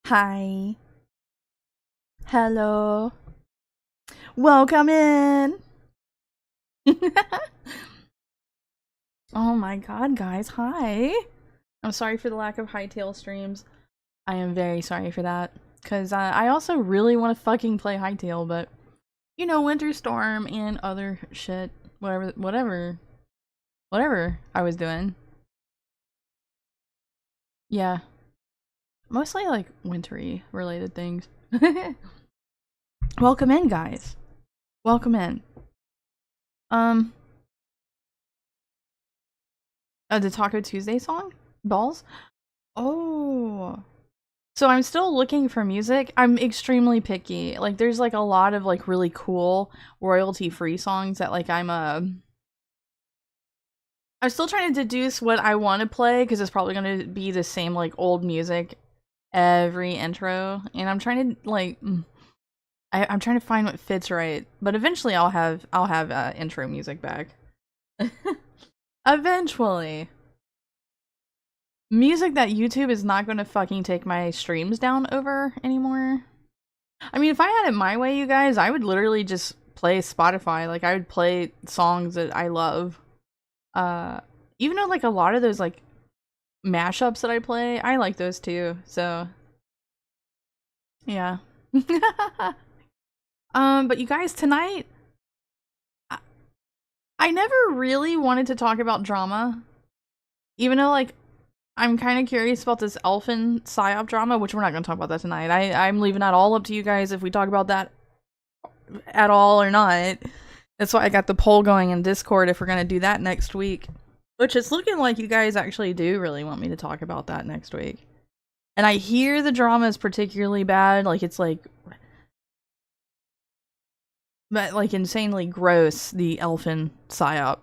Hi. Hello. Welcome in. Oh my god, guys. Hi. I'm sorry for the lack of Hytale streams. I am very sorry for that. Because I also really want to fucking play Hytale, but, you know, Winter Storm and other shit. Whatever I was doing. Yeah. Mostly, like, wintry related things. Welcome in, guys. Welcome in. The Taco Tuesday song? Balls? Oh. So I'm still looking for music. I'm extremely picky. Like there's like a lot of like really cool royalty-free songs that like I'm still trying to deduce what I want to play because it's probably going to be the same like old music every intro, and I'm trying to like I'm trying to find what fits right. But eventually I'll have intro music back. Eventually. Music that YouTube is not going to fucking take my streams down over anymore. I mean, if I had it my way, you guys, I would literally just play Spotify. Like, I would play songs that I love. Even though, like, a lot of those, like, mashups that I play, I like those too, so. Yeah. But you guys, tonight, I never really wanted to talk about drama. Even though, like, I'm kind of curious about this elfin psyop drama, which we're not going to talk about that tonight. I'm leaving that all up to you guys if we talk about that at all or not. That's why I got the poll going in Discord if we're going to do that next week. Which is looking like you guys actually do really want me to talk about that next week. And I hear the drama is particularly bad. Like, it's like... But, like, insanely gross, the elfin psyop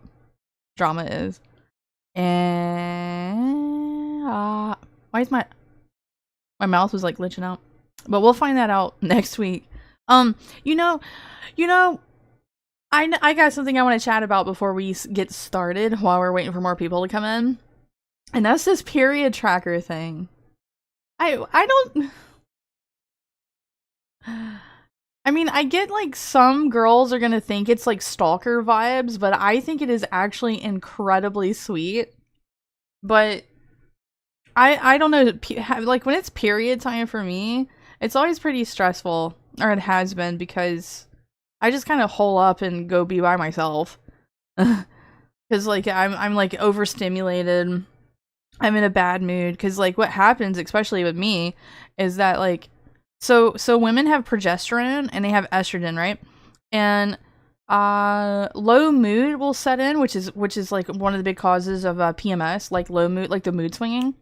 drama is. And... why is my mouth was like glitching out, but we'll find that out next week. You know, I got something I want to chat about before we get started while we're waiting for more people to come in, and that's this period tracker thing. I don't. I mean, I get like some girls are gonna think it's like stalker vibes, but I think it is actually incredibly sweet. But I don't know, like when it's period time for me, it's always pretty stressful, or it has been, because I just kind of hole up and go be by myself. Because like I'm like overstimulated, I'm in a bad mood, because like what happens, especially with me, is that like so women have progesterone and they have estrogen, right? And low mood will set in, which is like one of the big causes of PMS, like low mood, like the mood swinging.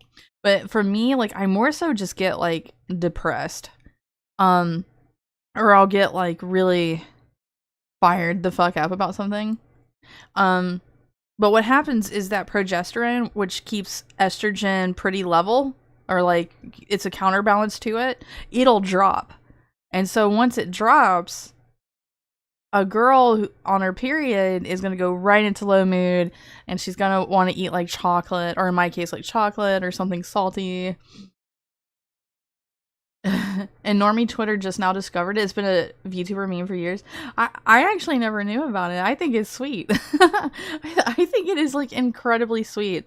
But for me, like I more so just get like depressed, or I'll get like really fired the fuck up about something. But what happens is that progesterone, which keeps estrogen pretty level, or like it's a counterbalance to it, it'll drop. And so once it drops, a girl on her period is going to go right into low mood, and she's going to want to eat like chocolate, or in my case like chocolate or something salty. And Normie Twitter just now discovered it. It's been a VTuber meme for years. I actually never knew about it. I think it's sweet. I think it is like incredibly sweet.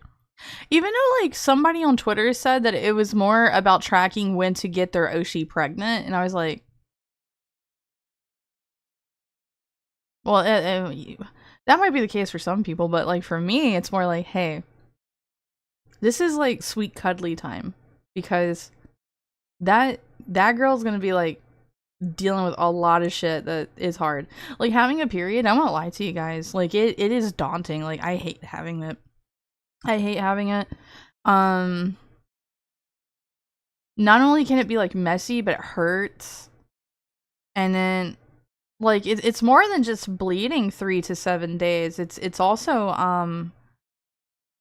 Even though like somebody on Twitter said that it was more about tracking when to get their Oshi pregnant, and I was like, well, that might be the case for some people, but like for me, it's more like, hey, this is like sweet cuddly time, because that girl's gonna be like dealing with a lot of shit that is hard. Like having a period, I won't lie to you guys, like it is daunting. Like I hate having it. Not only can it be like messy, but it hurts. And then like it's more than just bleeding 3 to 7 days. It's also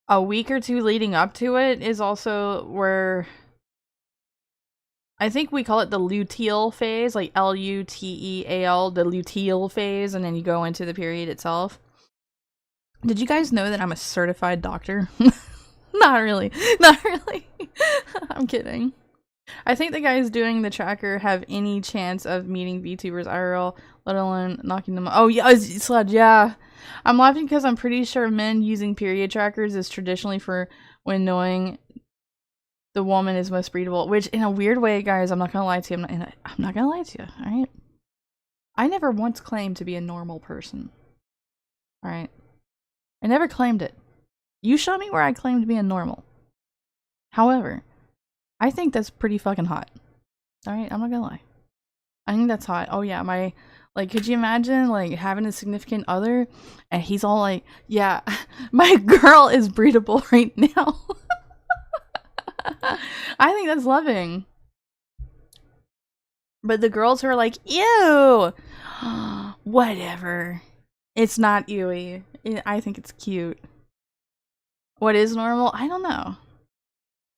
a week or two leading up to it is also where I think we call it the luteal phase, like Luteal, the luteal phase, and then you go into the period itself. Did you guys know that I'm a certified doctor? Not really. I'm kidding. I think the guys doing the tracker have any chance of meeting VTubers IRL, let alone knocking them. Oh yeah, Sludge. Yeah, I'm laughing because I'm pretty sure men using period trackers is traditionally for when knowing the woman is most breedable. Which, in a weird way, guys, I'm not gonna lie to you. I'm not gonna lie to you. All right. I never once claimed to be a normal person. All right. I never claimed it. You show me where I claim to be a normal. However, I think that's pretty fucking hot. Alright, I'm not gonna lie. I think that's hot. Oh yeah, like, could you imagine, like, having a significant other and he's all like, yeah, my girl is breedable right now. I think that's loving. But the girls who are like, ew, whatever. It's not ewy. I think it's cute. What is normal? I don't know.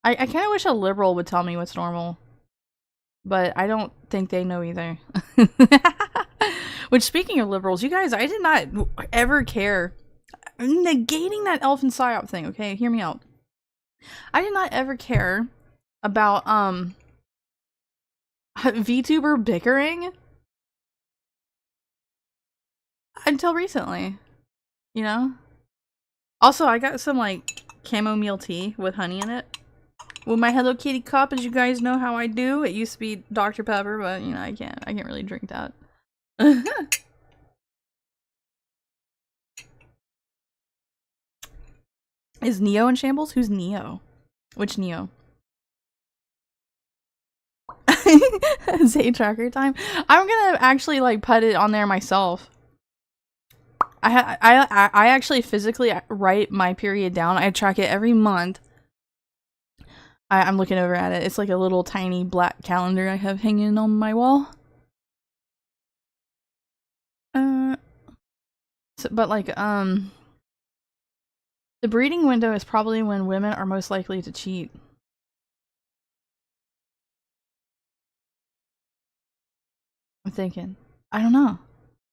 I kind of wish a liberal would tell me what's normal. But I don't think they know either. Which, speaking of liberals, you guys, I did not ever care. Negating that elfin psyop thing, okay? Hear me out. I did not ever care about, VTuber bickering until recently. You know? Also, I got some, like, chamomile tea with honey in it. With my Hello Kitty cup, as you guys know how I do. It used to be Dr. Pepper, but, you know, I can't really drink that. Is Neo in shambles? Who's Neo? Which Neo? Say tracker time. I'm gonna actually like put it on there myself. I actually physically write my period down. I track it every month. I'm looking over at it. It's like a little tiny black calendar I have hanging on my wall. But like the breeding window is probably when women are most likely to cheat. I'm thinking. I don't know.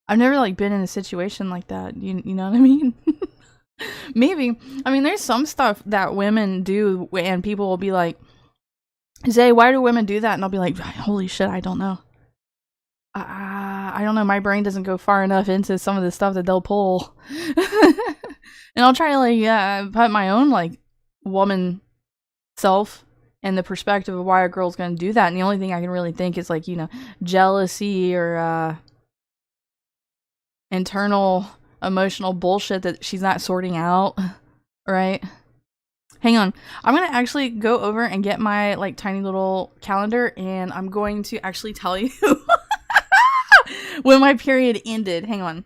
I've never like been in a situation like that. You know what I mean? Maybe. I mean, there's some stuff that women do and people will be like, Zay, why do women do that? And I'll be like, holy shit, I don't know. I don't know. My brain doesn't go far enough into some of the stuff that they'll pull. And I'll try to like put my own like woman self in the perspective of why a girl's gonna do that. And the only thing I can really think is like, you know, jealousy or internal emotional bullshit that she's not sorting out, right? Hang on. I'm gonna actually go over and get my like tiny little calendar and I'm going to actually tell you when my period ended. Hang on.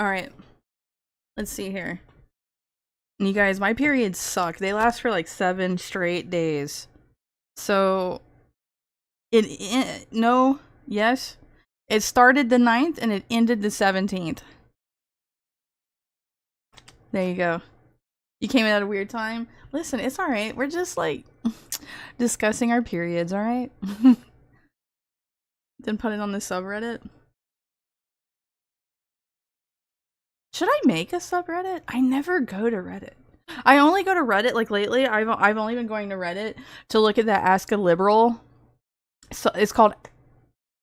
Alright. Let's see here. And you guys, my periods suck. They last for like 7 straight days. So, yes. It started the 9th and it ended the 17th. There you go. You came in at a weird time. Listen, it's alright. We're just like discussing our periods, alright? Then put it on the subreddit. Should I make a subreddit? I never go to Reddit. I only go to Reddit like lately. I've only been going to Reddit to look at that Ask a Liberal. So it's called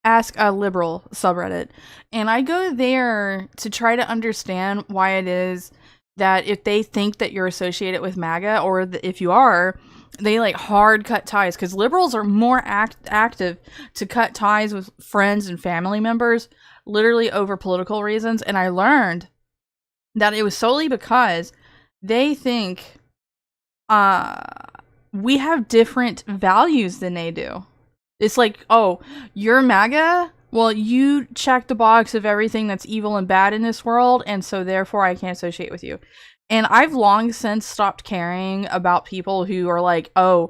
Ask a Liberal subreddit. And I go there to try to understand why it is that if they think that you're associated with MAGA or if you are, they like hard cut ties because liberals are more active to cut ties with friends and family members literally over political reasons. And I learned that it was solely because they think we have different values than they do. It's like, oh, you're MAGA? Well, you check the box of everything that's evil and bad in this world, and so therefore I can't associate with you. And I've long since stopped caring about people who are like, oh,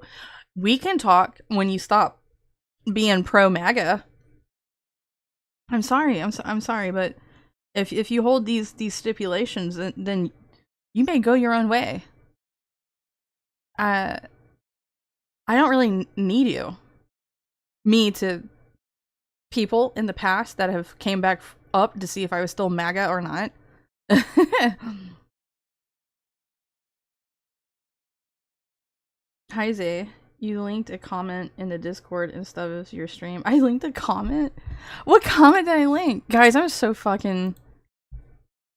we can talk when you stop being pro-MAGA. I'm sorry, I'm sorry, but if you hold these stipulations, then you may go your own way. I don't really need you. Me to people in the past that have came back up to see if I was still MAGA or not. Hi Zay, you linked a comment in the Discord instead of your stream. I linked a comment? What comment did I link? Guys, I'm so fucking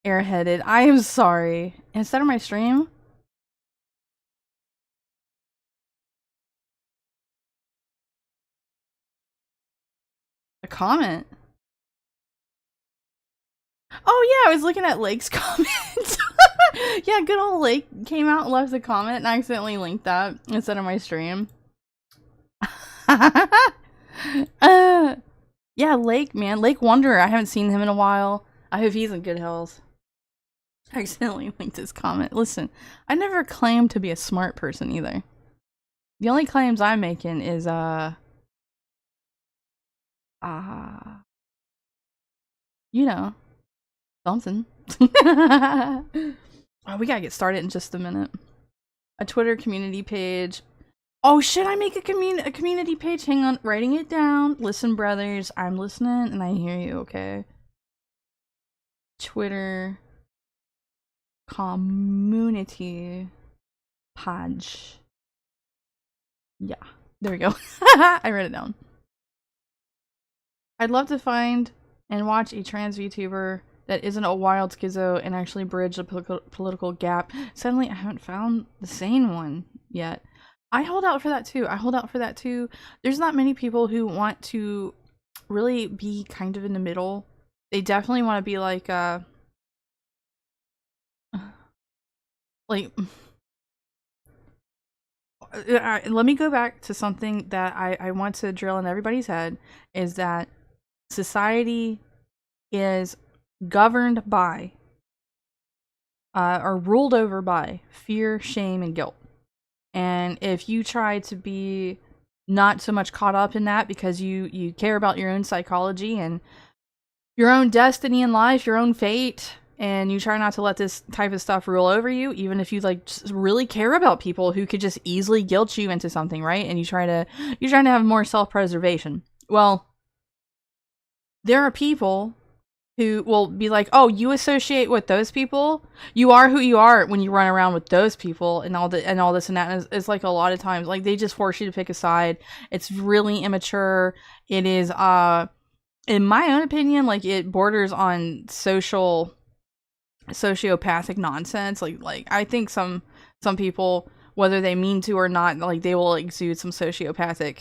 airheaded. I am sorry. Instead of my stream? A comment? Oh yeah, I was looking at Lake's comment. Yeah, good old Lake came out and left a comment and I accidentally linked that instead of my stream. Yeah, Lake, man. Lake Wanderer. I haven't seen him in a while. I hope he's in good health. I accidentally linked his comment. Listen, I never claimed to be a smart person either. The only claims I'm making is, you know, something. Oh, we gotta get started in just a minute. A Twitter community page. Oh, should I make a community page? Hang on, writing it down. Listen, brothers, I'm listening and I hear you, okay? Twitter community page. Yeah, there we go. I wrote it down. I'd love to find and watch a trans VTuber that isn't a wild schizo and actually bridge the political gap. Suddenly, I haven't found the sane one yet. I hold out for that too. There's not many people who want to really be kind of in the middle. They definitely want to be like, let me go back to something that I want to drill in everybody's head, is that society is governed by, or ruled over by, fear, shame, and guilt. And if you try to be not so much caught up in that because you care about your own psychology and your own destiny in life, your own fate, and you try not to let this type of stuff rule over you, even if you like just really care about people who could just easily guilt you into something, right? And you're trying to have more self-preservation. Well, there are people who will be like, oh, you associate with those people, you are who you are when you run around with those people and all this and that. And it's like a lot of times, like, they just force you to pick a side. It's really immature. It is, in my own opinion, like, it borders on sociopathic nonsense. Like I think some people, whether they mean to or not, like, they will exude some sociopathic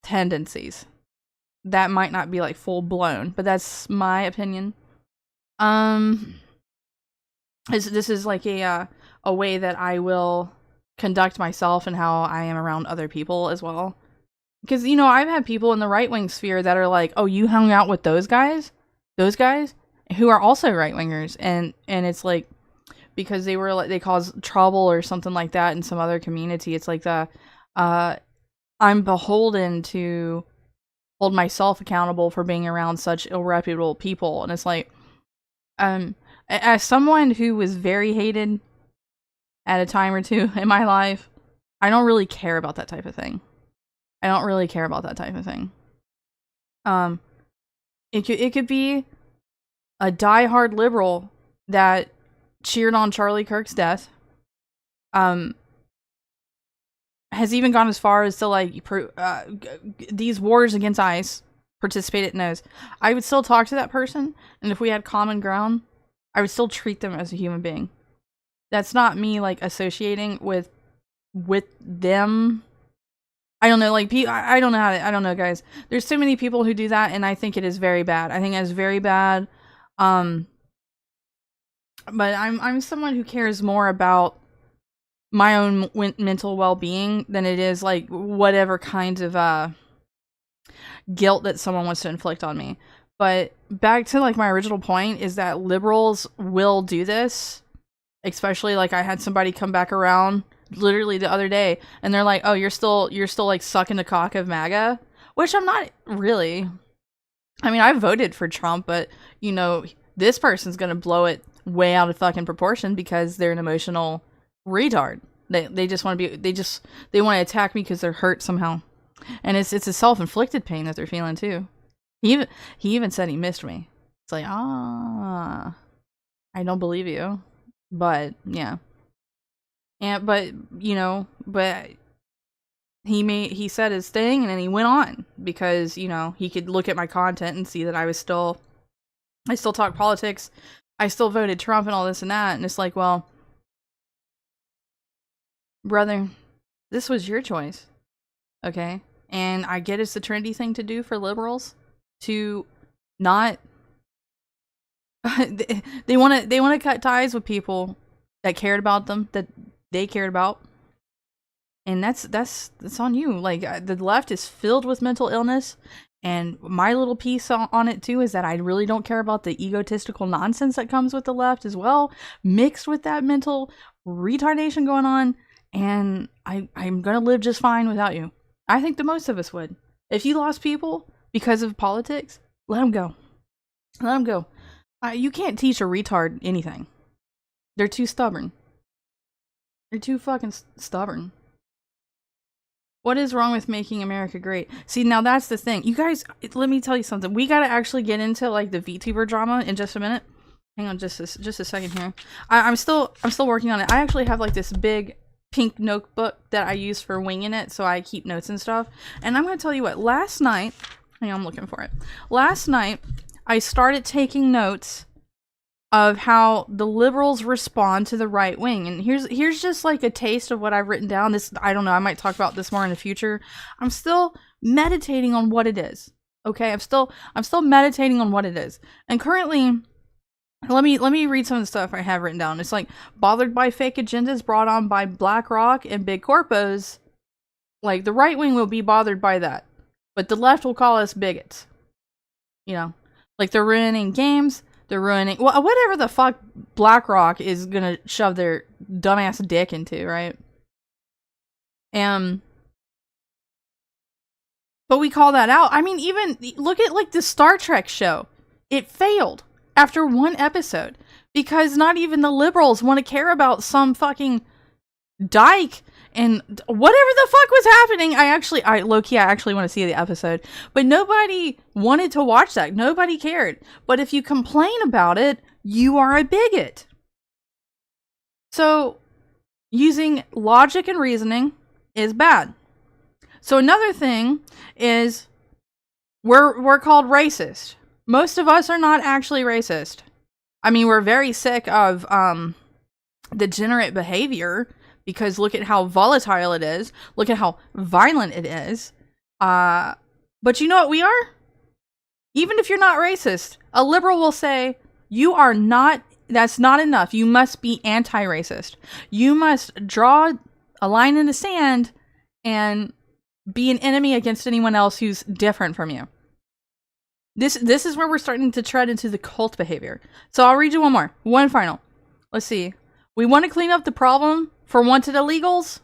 tendencies. That might not be like full blown, but that's my opinion. This is like a way that I will conduct myself and how I am around other people as well. Because, you know, I've had people in the right-wing sphere that are like, oh, you hung out with those guys who are also right-wingers, and it's like, because they were like, they caused trouble or something like that in some other community. It's like I'm beholden to hold myself accountable for being around such irreputable people. And it's like, as someone who was very hated at a time or two in my life, I don't really care about that type of thing. It could be a diehard liberal that cheered on Charlie Kirk's death, has even gone as far as to, like, these wars against ICE, participated in those. I would still talk to that person, and if we had common ground, I would still treat them as a human being. That's not me, like, associating with them. I don't know, like, I don't know, guys. There's so many people who do that, and I think it is very bad. I think it is very bad. But I'm someone who cares more about my own mental well-being than it is, like, whatever kinds of guilt that someone wants to inflict on me. But back to, like, my original point is that liberals will do this. Especially, like, I had somebody come back around literally the other day, and they're like, oh, you're still like sucking the cock of MAGA, which I'm not really. I mean, I voted for Trump, but, you know, this person's gonna blow it way out of fucking proportion because they're an emotional retard. They just want to be, they want to attack me because they're hurt somehow. And it's a self-inflicted pain that they're feeling too. He even said he missed me. It's like, I don't believe you. But yeah. But he said his thing and then he went on because, he could look at my content and see that I still talk politics. I still voted Trump and all this and that. And it's like, well, brother, this was your choice. Okay? And I get it's the trendy thing to do for liberals to not they want to cut ties with people that cared about them, that they cared about. And that's on you. Like, the left is filled with mental illness, and my little piece on it too is that I really don't care about the egotistical nonsense that comes with the left as well, mixed with that mental retardation going on, and I'm gonna live just fine without you. I think the most of us would. If you lost people because of politics, let them go. Let them go. You can't teach a retard anything. They're too stubborn. They're too fucking stubborn. What is wrong with making America great? See, now that's the thing. You guys, let me tell you something. We gotta actually get into like the VTuber drama in just a minute. Hang on just a second here. I'm still working on it. I actually have like this big pink notebook that I use for winging it, so I keep notes and stuff. And I'm gonna tell you what, last night, hang on, I'm looking for it. Last night, I started taking notes of how the liberals respond to the right wing. And here's just like a taste of what I've written down. This, I don't know, I might talk about this more in the future. I'm still meditating on what it is. Okay? I'm still meditating on what it is. And currently, let me read some of the stuff I have written down. It's like, bothered by fake agendas brought on by BlackRock and big corpos. Like, the right wing will be bothered by that. But the left will call us bigots. Like, they're ruining games. They're ruining whatever the fuck BlackRock is gonna shove their dumbass dick into, right? But we call that out. I mean, even look at like the Star Trek show. It failed after one episode because not even the liberals want to care about some fucking dyke and whatever the fuck was happening. I low-key, I actually want to see the episode, but nobody wanted to watch that. Nobody cared. But if you complain about it, you are a bigot. So using logic and reasoning is bad. So another thing is we're called racist. Most of us are not actually racist. I mean, we're very sick of degenerate behavior. Because look at how volatile it is. Look at how violent it is. But you know what we are? Even if you're not racist, a liberal will say, you are not, that's not enough. You must be anti-racist. You must draw a line in the sand and be an enemy against anyone else who's different from you. This is where we're starting to tread into the cult behavior. So I'll read you one more. One final. Let's see. We want to clean up the problem for wanted illegals,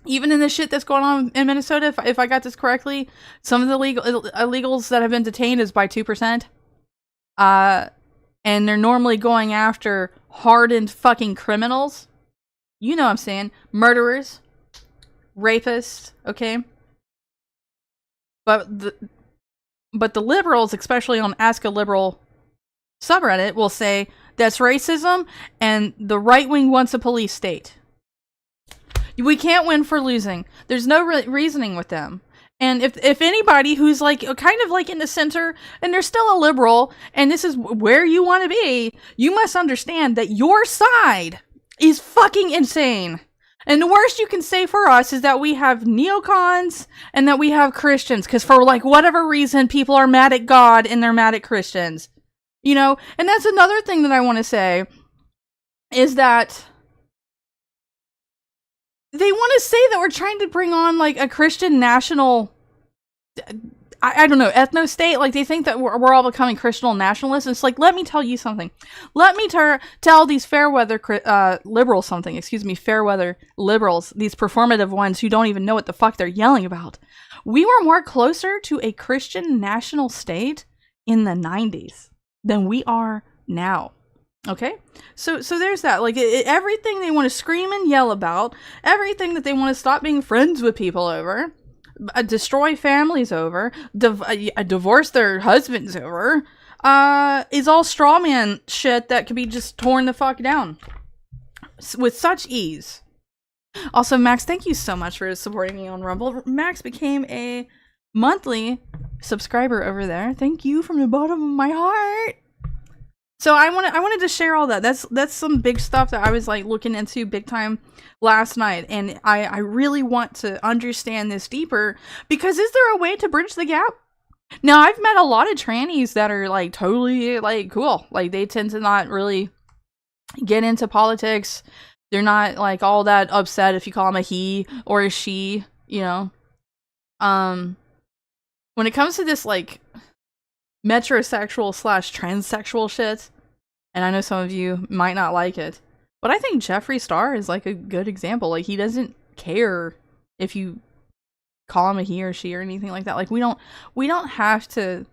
even in the shit that's going on in Minnesota, if I got this correctly, some of the illegals that have been detained is by 2%. And they're normally going after hardened fucking criminals. You know what I'm saying. Murderers. Rapists. Okay? But the liberals, especially on Ask a Liberal subreddit, will say that's racism and the right wing wants a police state. We can't win for losing. There's no reasoning with them. And if anybody who's like kind of like in the center and they're still a liberal and this is where you want to be, you must understand that your side is fucking insane. And the worst you can say for us is that we have neocons and that we have Christians. Because for like whatever reason, people are mad at God and they're mad at Christians. And that's another thing that I want to say is that they want to say that we're trying to bring on like a Christian national, I don't know, ethno state. Like they think that we're all becoming Christian nationalists. It's like, let me tell you something. Let me tell these fair weather liberals something. Excuse me, fair weather liberals, these performative ones who don't even know what the fuck they're yelling about. We were more closer to a Christian national state in the 90s than we are now. Okay, so there's that. Like everything they want to scream and yell about, everything that they want to stop being friends with people over, destroy families over, divorce their husbands over, is all straw man shit that can be just torn the fuck down with such ease. Also, Max, thank you so much for supporting me on Rumble. Max became a monthly subscriber over there. Thank you from the bottom of my heart. So I wanted to share all that. That's some big stuff that I was like looking into big time last night, and I really want to understand this deeper, because is there a way to bridge the gap? Now, I've met a lot of trannies that are like totally like cool. Like they tend to not really get into politics. They're not like all that upset if you call them a he or a she, you know. When it comes to this like metrosexual / transsexual shit, and I know some of you might not like it, but I think Jeffree Star is like a good example. Like he doesn't care if you call him a he or she or anything like that. Like we don't have to.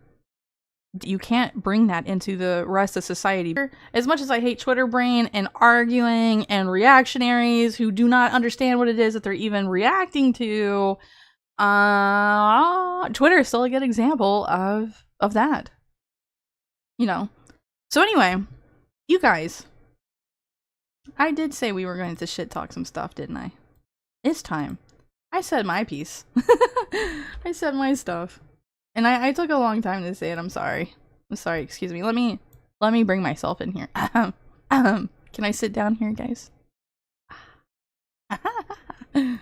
You can't bring that into the rest of society. As much as I hate Twitter brain and arguing and reactionaries who do not understand what it is that they're even reacting to, Twitter is still a good example of that. You know. So anyway, you guys, I did say we were going to shit talk some stuff, didn't I? It's time. I said my piece. I said my stuff. And I took a long time to say it. I'm sorry. Excuse me. Let me bring myself in here. Can I sit down here, guys? The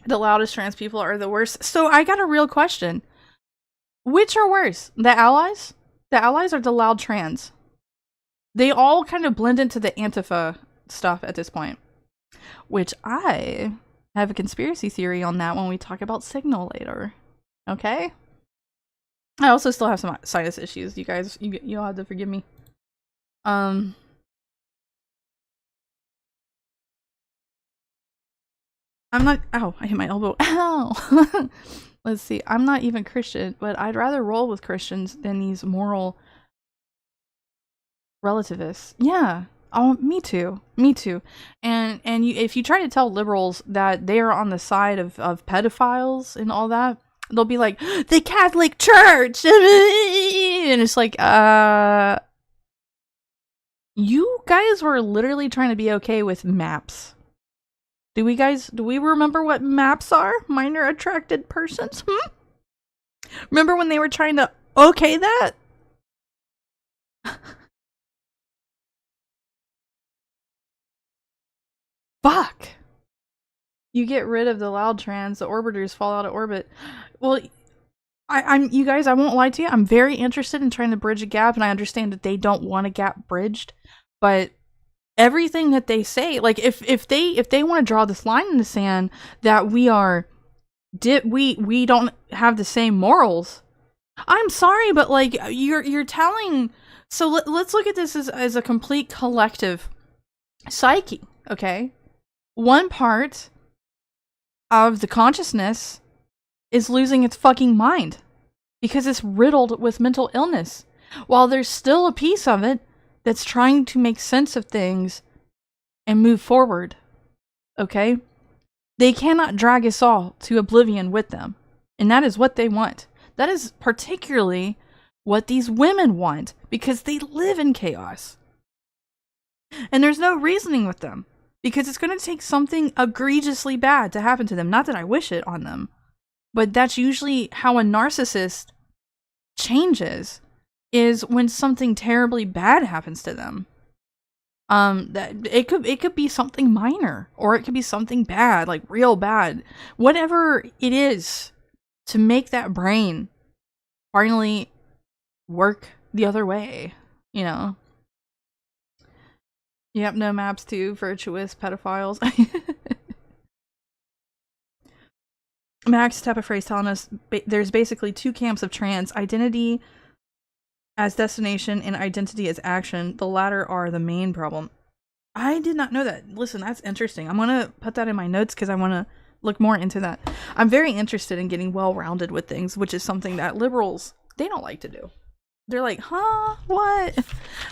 loudest trans people are the worst. So I got a real question. Which are worse? The allies? The allies or the loud trans? They all kind of blend into the Antifa stuff at this point. Which I have a conspiracy theory on that when we talk about Signal later. Okay? I also still have some sinus issues. You guys, you'll have to forgive me. I'm not- Ow, I hit my elbow. Ow! Let's see. I'm not even Christian, but I'd rather roll with Christians than these moral relativists. Yeah. Oh, me too. Me too. And if you try to tell liberals that they are on the side of pedophiles and all that, they'll be like, the Catholic Church! And it's like, you guys were literally trying to be okay with MAPS. Do we remember what MAPS are? Minor attracted persons? Remember when they were trying to okay that? Fuck. You get rid of the loud trans, the orbiters fall out of orbit. Well, I'm you guys, I won't lie to you. I'm very interested in trying to bridge a gap, and I understand that they don't want a gap bridged, but everything that they say, like if they want to draw this line in the sand that we don't have the same morals. I'm sorry, but like you're telling. So let's look at this as a complete collective psyche, okay? One part of the consciousness is losing its fucking mind because it's riddled with mental illness, while there's still a piece of it that's trying to make sense of things and move forward. Okay? They cannot drag us all to oblivion with them. And that is what they want. That is particularly what these women want, because they live in chaos. And there's no reasoning with them, because it's going to take something egregiously bad to happen to them. Not that I wish it on them, but that's usually how a narcissist changes, is when something terribly bad happens to them. That it could be something minor, or it could be something bad, like real bad. Whatever it is to make that brain finally work the other way, you know. Yep, no maps to virtuous pedophiles. Max Tepafray's telling us there's basically two camps of trans: identity as destination and identity as action. The latter are the main problem. I did not know that. Listen, that's interesting. I'm gonna put that in my notes because I want to look more into that. I'm very interested in getting well-rounded with things, which is something that liberals, they don't like to do. They're like, huh? What?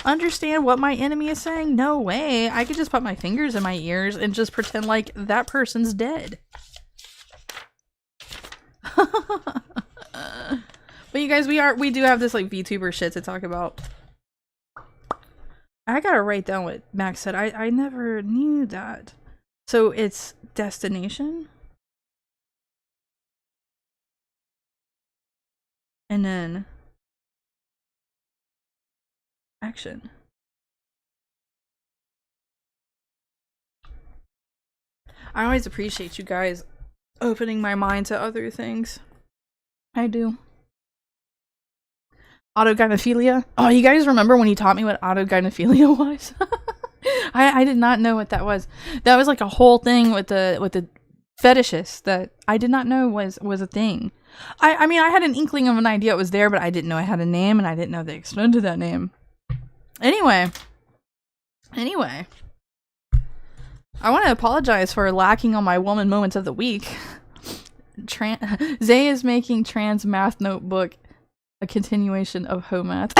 Understand what my enemy is saying? No way. I could just put my fingers in my ears and just pretend like that person's dead. But you guys, we do have this like VTuber shit to talk about. I gotta write down what Max said. I never knew that. So it's destination? And then action. I always appreciate you guys opening my mind to other things. I do. Autogynephilia? Oh, you guys remember when he taught me what autogynephilia was? I did not know what that was. That was like a whole thing with the fetishists that I did not know was a thing. I mean, I had an inkling of an idea it was there, but I didn't know it had a name, and I didn't know the extent of that name. Anyway. I want to apologize for lacking on my woman moments of the week. Zay is making trans math notebook a continuation of home math.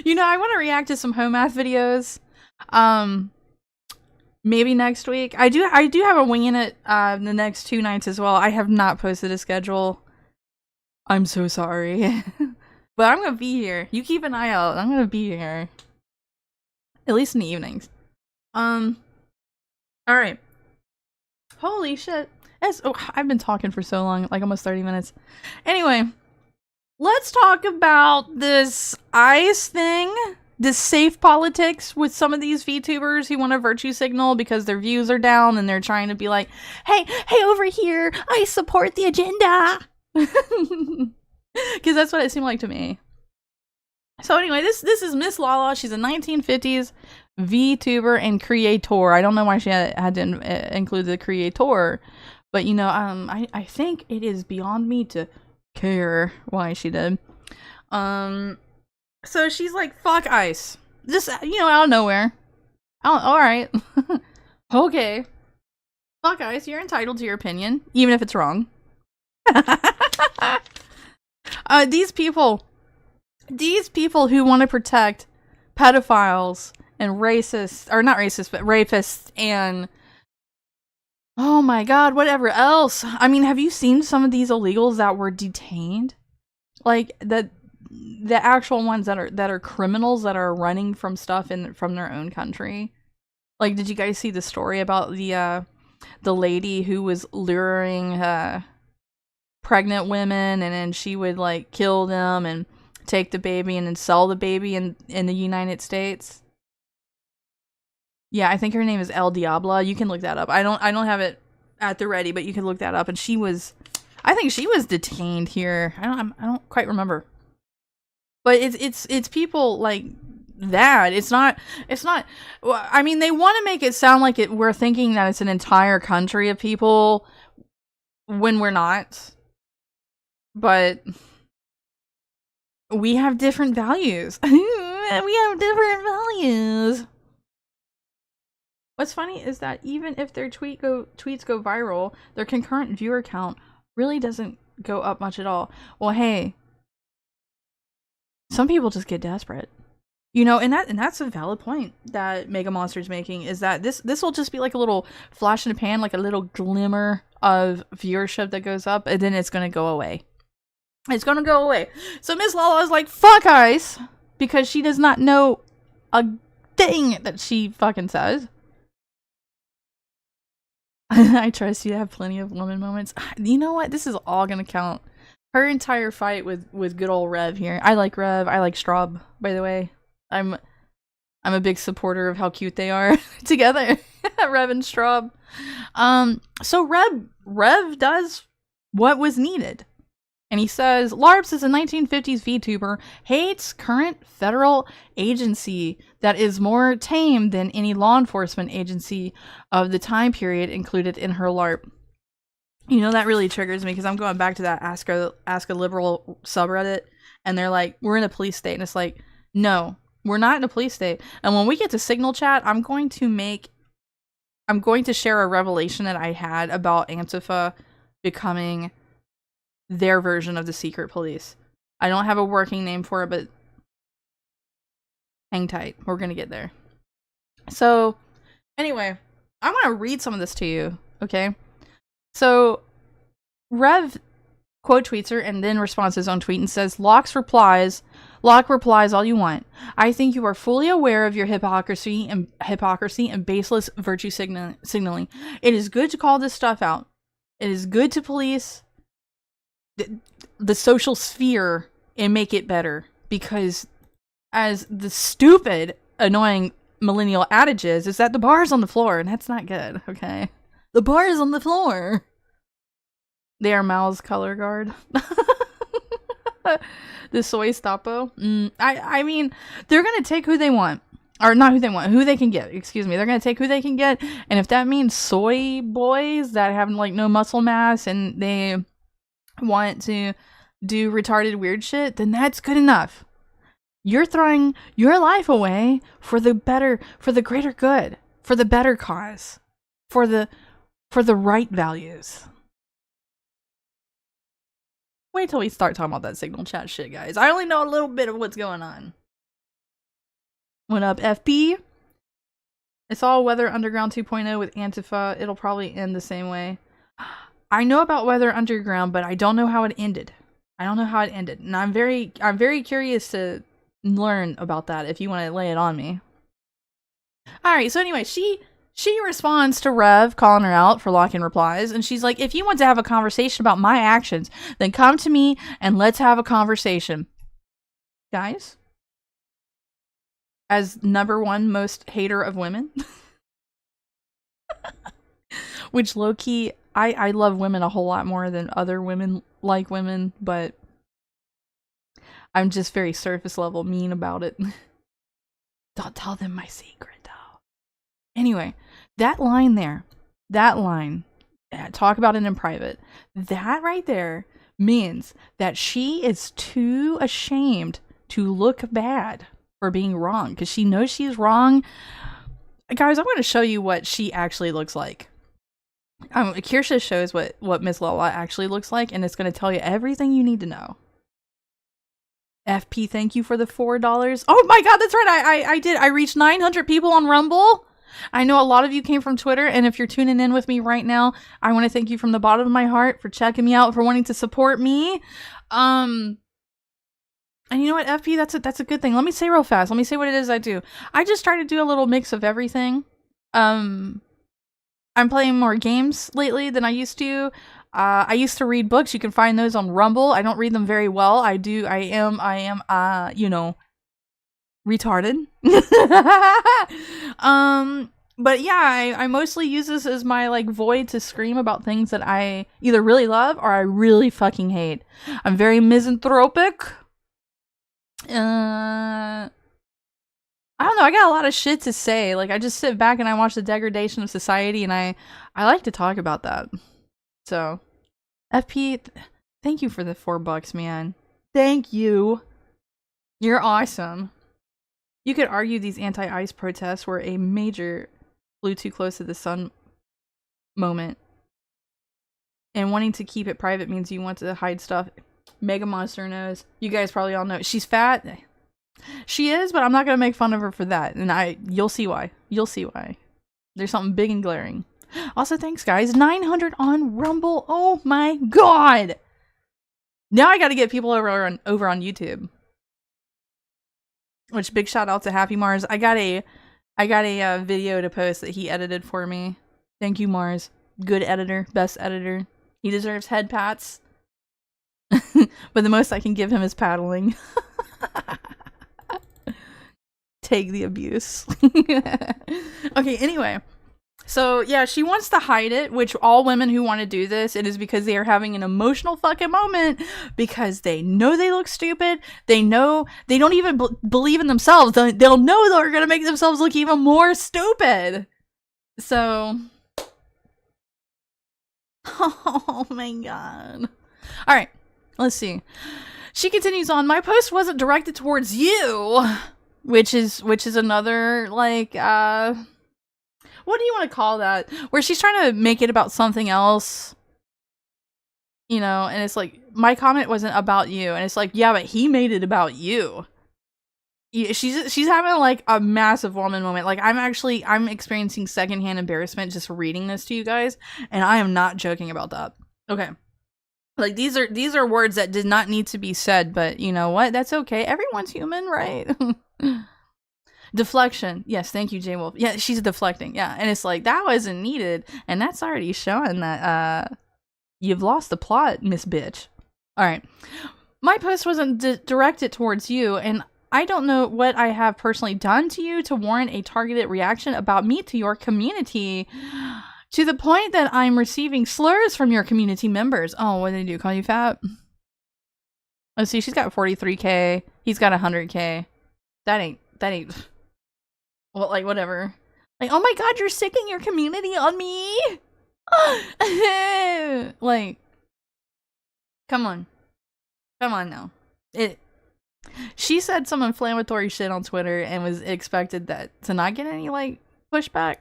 You know, I want to react to some home math videos. Maybe next week. I do have a Wingin it the next 2 nights as well. I have not posted a schedule. I'm so sorry. But I'm gonna be here. You keep an eye out. I'm gonna be here. At least in the evenings. Alright. Holy shit. I've been talking for so long, like almost 30 minutes. Anyway, let's talk about this ICE thing. This safe politics with some of these VTubers who want to virtue signal because their views are down and they're trying to be like, hey, over here, I support the agenda. Because that's what it seemed like to me. So anyway, this is Miss Lala. She's a 1950s VTuber and creator. I don't know why she had to include the creator. But, you know, I think it is beyond me to care why she did. So she's like, fuck ICE. Just, you know, out of nowhere. Alright. Okay. Fuck ICE, you're entitled to your opinion, even if it's wrong. These people who want to protect pedophiles and racists, or not racists, but rapists and oh my god, whatever else. I mean, have you seen some of these illegals that were detained? Like the actual ones that are criminals that are running from stuff from their own country. Like, did you guys see the story about the lady who was luring pregnant women, and then she would like kill them and take the baby and then sell the baby in the United States? Yeah, I think her name is El Diabla. You can look that up. I don't have it at the ready, but you can look that up. And I think she was detained here. I don't quite remember. But it's people like that. It's not. I mean, they want to make it sound like we're thinking that it's an entire country of people when we're not. But we have different values. We have different values. What's funny is that even if their tweets go viral, their concurrent viewer count really doesn't go up much at all. Well, hey, some people just get desperate. You know, and that's a valid point that Mega Monster's making, is that this will just be like a little flash in the pan, like a little glimmer of viewership that goes up, and then it's gonna go away. It's gonna go away. So Miss Lala is like, fuck ICE, because she does not know a thing that she fucking says. I trust you to have plenty of woman moments. You know what? This is all gonna count. Her entire fight with good old Rev here. I like Rev. I like Straub, by the way. I'm a big supporter of how cute they are together. Rev and Straub. So Rev does what was needed. And he says, LARPS is a 1950s VTuber, hates current federal agency that is more tame than any law enforcement agency of the time period included in her LARP. You know, that really triggers me because I'm going back to that Ask a Liberal subreddit, and they're like, we're in a police state. And it's like, no, we're not in a police state. And when we get to Signal Chat, I'm going to share a revelation that I had about Antifa becoming their version of the secret police. I don't have a working name for it, but hang tight. We're gonna get there. So, anyway, I want to read some of this to you, okay? So, Rev quote tweets her and then responds to his own tweet and says, Locke replies all you want. I think you are fully aware of your hypocrisy and baseless virtue signaling. It is good to call this stuff out. It is good to police the social sphere and make it better, because as the stupid, annoying millennial adage is that the bar is on the floor, and that's not good, okay? The bar is on the floor. They are Mal's color guard. The soy stapo. I mean, they're gonna take who they want. Or not who they want, who they can get. Excuse me. They're gonna take who they can get. And if that means soy boys that have like no muscle mass and they want to do retarded weird shit, then that's good enough. You're throwing your life away for the greater good, for the better cause, for the right values. Wait till we start talking about that signal chat shit, guys. I only know a little bit of what's going on. What up, FP? It's all Weather Underground 2.0 with Antifa. It'll probably end the same way. I know about Weather Underground, but I don't know how it ended. And I'm very curious to learn about that if you want to lay it on me. Alright, so anyway, she responds to Rev calling her out for locking replies, and she's like, if you want to have a conversation about my actions, then come to me and let's have a conversation. Guys, as #1 most hater of women, which low-key, I love women a whole lot more than other women like women, but I'm just very surface level mean about it. Don't tell them my secret, though. Anyway, that line, talk about it in private, that right there means that she is too ashamed to look bad for being wrong, because she knows she's wrong. Guys, I'm going to show you what she actually looks like. Kirsha shows what Miss Lala actually looks like, and it's going to tell you everything you need to know. FP, thank you for the $4. Oh my god, that's right, I did. I reached 900 people on Rumble. I know a lot of you came from Twitter, and if you're tuning in with me right now, I want to thank you from the bottom of my heart for checking me out, for wanting to support me. And you know what, FP, that's a good thing. Let me say real fast. Let me say what it is I do. I just try to do a little mix of everything. I'm playing more games lately than I used to. I used to read books. You can find those on Rumble. I don't read them very well. I am, retarded. But yeah, I mostly use this as my like void to scream about things that I either really love or I really fucking hate. I'm very misanthropic. I don't know, I got a lot of shit to say. Like, I just sit back and I watch the degradation of society, and I like to talk about that. So, FP, thank you for the $4, man. Thank you. You're awesome. You could argue these anti-ICE protests were a major flew too close to the sun moment. And wanting to keep it private means you want to hide stuff. Mega Monster knows. You guys probably all know. She's fat. She is, but I'm not gonna make fun of her for that. And you'll see why. You'll see why. There's something big and glaring. Also, thanks guys. 900 on Rumble. Oh my god. Now I gotta get people over on YouTube. Which, big shout out to Happy Mars. I got a video to post that he edited for me. Thank you, Mars. Good editor. Best editor. He deserves head pats. But the most I can give him is paddling. Take the abuse. Okay, anyway. So, yeah, she wants to hide it, which all women who want to do this, it is because they are having an emotional fucking moment because they know they look stupid. They know they don't even believe in themselves. They'll know they're going to make themselves look even more stupid. So, oh my god. All right, let's see. She continues on, my post wasn't directed towards you, which is another, like, what do you want to call that? Where she's trying to make it about something else. You know, and it's like, my comment wasn't about you. And it's like, yeah, but he made it about you. She's having like a massive woman moment. Like, I'm experiencing secondhand embarrassment just reading this to you guys. And I am not joking about that. Okay. Like these are words that did not need to be said, but you know what? That's okay. Everyone's human, right? Deflection. Yes, thank you, J Wolf. Yeah, she's deflecting. Yeah, and it's like that wasn't needed, and that's already showing that you've lost the plot, Miss Bitch. All right, my post wasn't directed towards you, and I don't know what I have personally done to you to warrant a targeted reaction about me to your community. To the point that I'm receiving slurs from your community members. Oh, what did they do? Call you fat? Let's see. She's got 43K. He's got 100K. That ain't. Well, like, whatever. Like, oh my god, you're sicking your community on me? Like, come on. Come on now. She said some inflammatory shit on Twitter and was expected that to not get any, like, pushback.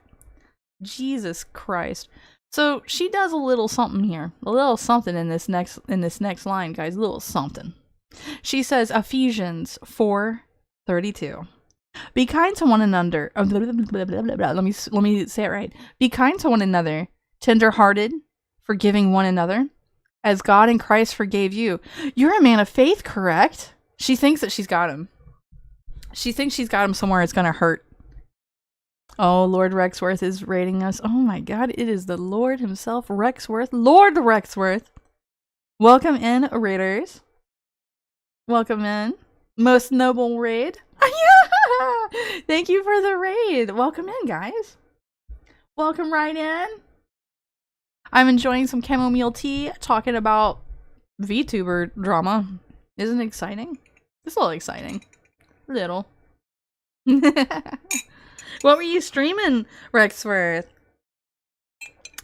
Jesus Christ. So she does a little something here. A little something in this next line, guys. A little something. She says Ephesians 4:32. Be kind to one another. Let me say it right. Be kind to one another, tender-hearted, forgiving one another, as God in Christ forgave you. You're a man of faith, correct? She thinks that she's got him. She thinks she's got him somewhere it's gonna hurt. Oh, Lord Rexworth is rating us. Oh my god, it is the Lord himself, Rexworth. Lord Rexworth. Welcome in, raiders. Welcome in. Most noble raid. Yeah! Thank you for the raid. Welcome in, guys. Welcome right in. I'm enjoying some chamomile tea, talking about VTuber drama. Isn't it exciting? It's a little exciting. Little. What were you streaming, Rexworth?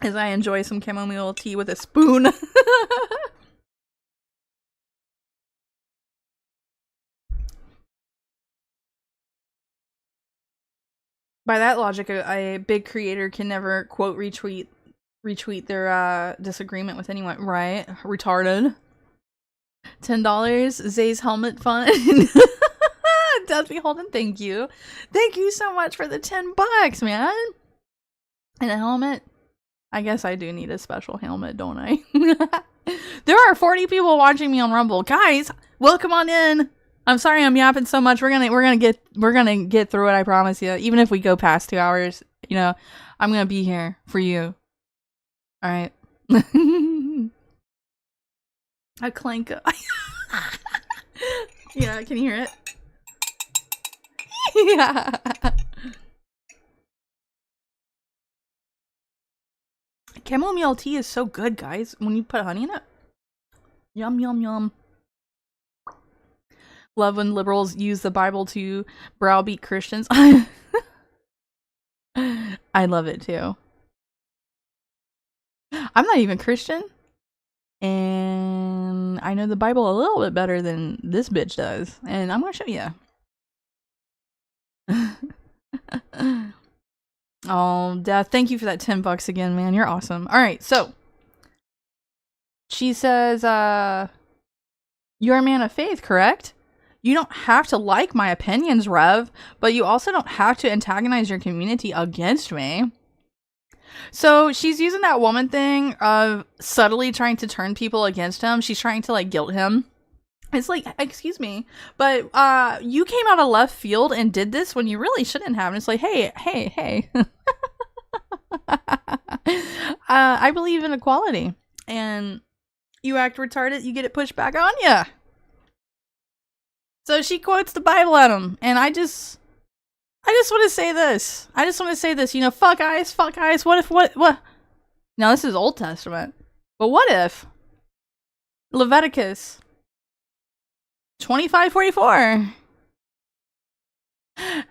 As I enjoy some chamomile tea with a spoon. By that logic, a big creator can never quote retweet their disagreement with anyone, right? Retarded. $10. Zay's helmet fun. Death Beholden, thank you. Thank you so much for the $10, man. And a helmet. I guess I do need a special helmet, don't I? There are 40 people watching me on Rumble. Guys, welcome on in. I'm sorry I'm yapping so much. We're gonna get through it, I promise you. Even if we go past 2 hours, you know, I'm gonna be here for you. Alright. A clank. Yeah, can you hear it? Yeah. Chamomile tea is so good, guys, when you put honey in it. Yum, yum, yum. Love when liberals use the Bible to browbeat Christians. I love it too. I'm not even Christian. And I know the Bible a little bit better than this bitch does. And I'm going to show you. Oh, Death, thank you for that $10 again, man. You're awesome. All right, so she says, you're a man of faith, correct? You don't have to like my opinions, Rev, but you also don't have to antagonize your community against me. So she's using that woman thing of subtly trying to turn people against him. She's trying to, like, guilt him. It's like, excuse me, but you came out of left field and did this when you really shouldn't have. And it's like, hey. I believe in equality. And you act retarded, you get it pushed back on ya. So she quotes the Bible at him. And I just want to say this. You know, fuck eyes. What? Now, this is Old Testament. But what if Leviticus 25:44.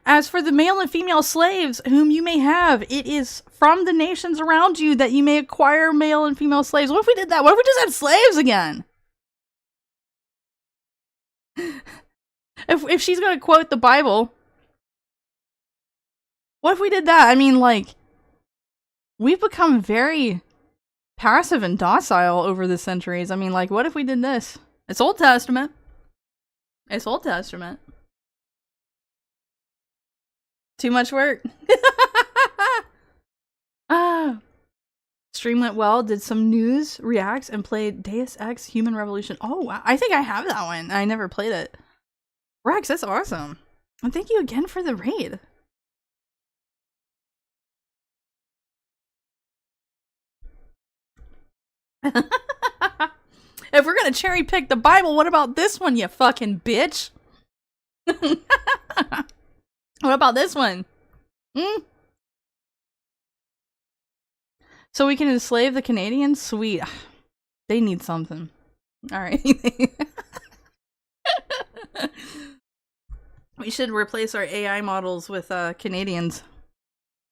As for the male and female slaves whom you may have, it is from the nations around you that you may acquire male and female slaves. What if we did that? What if we just had slaves again? If she's gonna quote the Bible, what if we did that? I mean, like, we've become very passive and docile over the centuries. I mean, like, what if we did this? It's Old Testament. It's Old Testament. Too much work. Stream went well, did some news, reacts, and played Deus Ex Human Revolution. Oh, wow. I think I have that one. I never played it. Rex, that's awesome. And thank you again for the raid. If we're gonna cherry pick the Bible, what about this one, you fucking bitch? What about this one? Hmm? So we can enslave the Canadians? Sweet. They need something. Alright. We should replace our AI models with Canadians.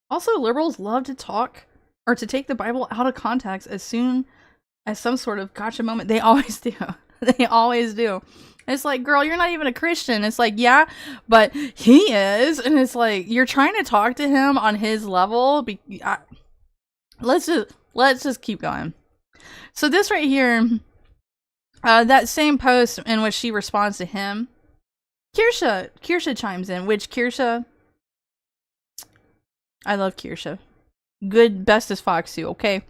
Also, liberals love to talk or to take the Bible out of context as soon as some sort of gotcha moment. They always do. They always do. It's like, girl, you're not even a Christian. It's like, yeah, but he is. And it's like, you're trying to talk to him on his level. Let's just keep going. So this right here, that same post in which she responds to him, Kirsha chimes in, which Kirsha, I love Kirsha. Good, best as Foxu, okay?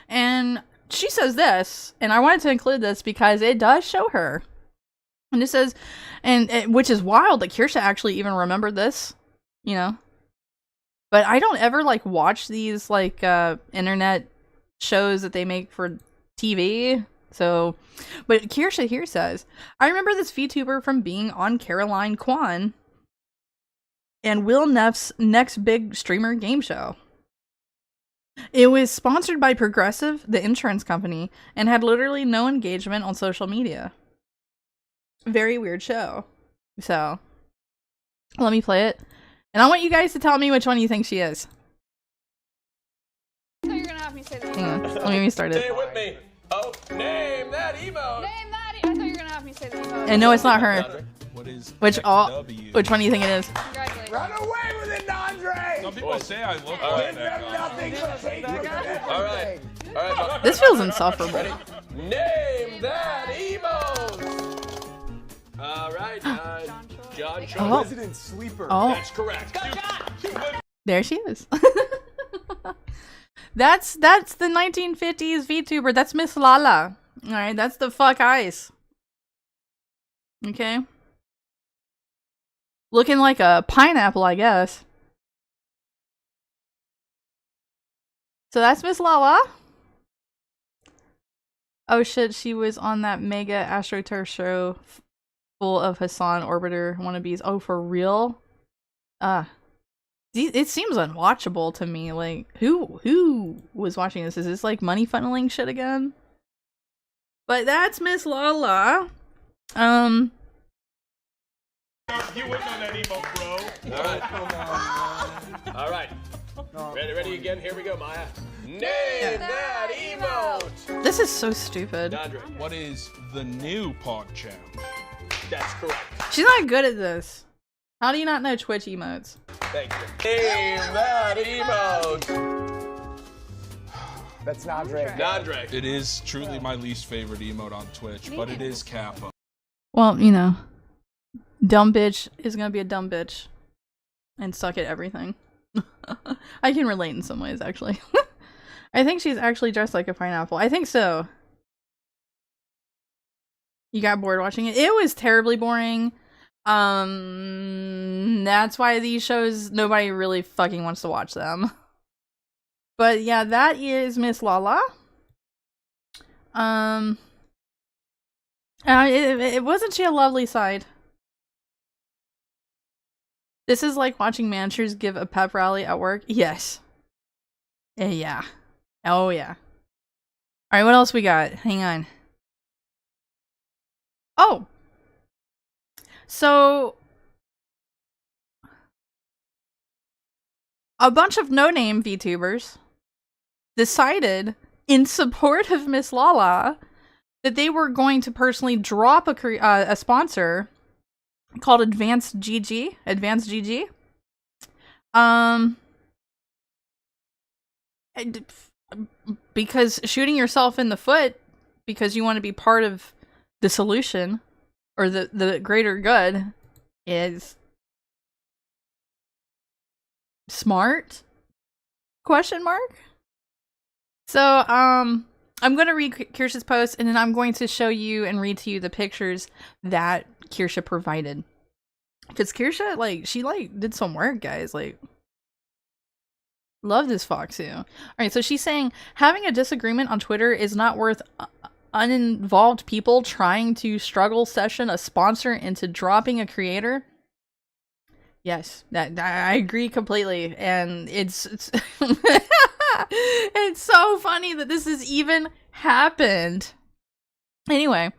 And she says this, and I wanted to include this because it does show her. And it says, which is wild that Kirsha actually even remembered this, you know? But I don't ever, like, watch these, like, internet shows that they make for TV. So, but Kirsha here says, I remember this VTuber from being on Caroline Kwan and Will Neff's next big streamer game show. It was sponsored by Progressive, the insurance company, and had literally no engagement on social media. Very weird show. So, let me play it. And I want you guys to tell me which one you think she is. So you're gonna have me say that. Hang on, let me restart it. Stay with me. Oh, name that emote. Name that. I thought you were gonna have me say that. And no, it's not her. What is Which one do you think it is? Congratulations. Run away with it, Andre! Some people say I look All like right. that guy. Nothing but take from it. All right. All right. This feels insufferable. Ready? Name that emote. All right. John Troy. Oh. Resident sleeper. Oh, That's correct. there she is. That's the 1950s VTuber. That's Miss Lala. All right, that's the fuck ice. Okay. Looking like a pineapple, I guess. So that's Miss Lala. Oh shit, she was on that mega AstroTurf show full of Hassan Orbiter wannabes. Oh, for real? It seems unwatchable to me. Like, who was watching this? Is this like money funneling shit again? But that's Miss Lala. You wouldn't know that emote, bro. All right. All right. Ready again? Here we go, Maya. Name that emote. This is so stupid. Andre. What is the new pod champ? That's correct. She's not good at this. How do you not know Twitch emotes? Thank you. Name that emote. That's Andre. Andre. It is truly my least favorite emote on Twitch, but it is Kappa. Well, you know, dumb bitch is gonna be a dumb bitch and suck at everything. I can relate in some ways, actually. I think she's actually dressed like a pineapple. I think so. You got bored watching it? It was terribly boring. That's why these shows, nobody really fucking wants to watch them. But yeah, that is Miss Lala. It wasn't she a lovely side? This is like watching managers give a pep rally at work. Yes. Yeah. Oh yeah. Alright, what else we got? Hang on. Oh! So, a bunch of no-name VTubers decided, in support of Miss Lala, that they were going to personally drop a sponsor called Advanced GG. Because shooting yourself in the foot because you want to be part of the solution or the greater good is smart? Question mark? So, I'm going to read Kirsha's post, and then I'm going to show you and read to you the pictures that Kirsha provided. Because Kirsha, like, she, like, did some work, guys. Like, love this Foxu. Alright, so she's saying, having a disagreement on Twitter is not worth uninvolved people trying to struggle session a sponsor into dropping a creator. Yes, that I agree completely, and it's it's so funny that this has even happened. Anyway,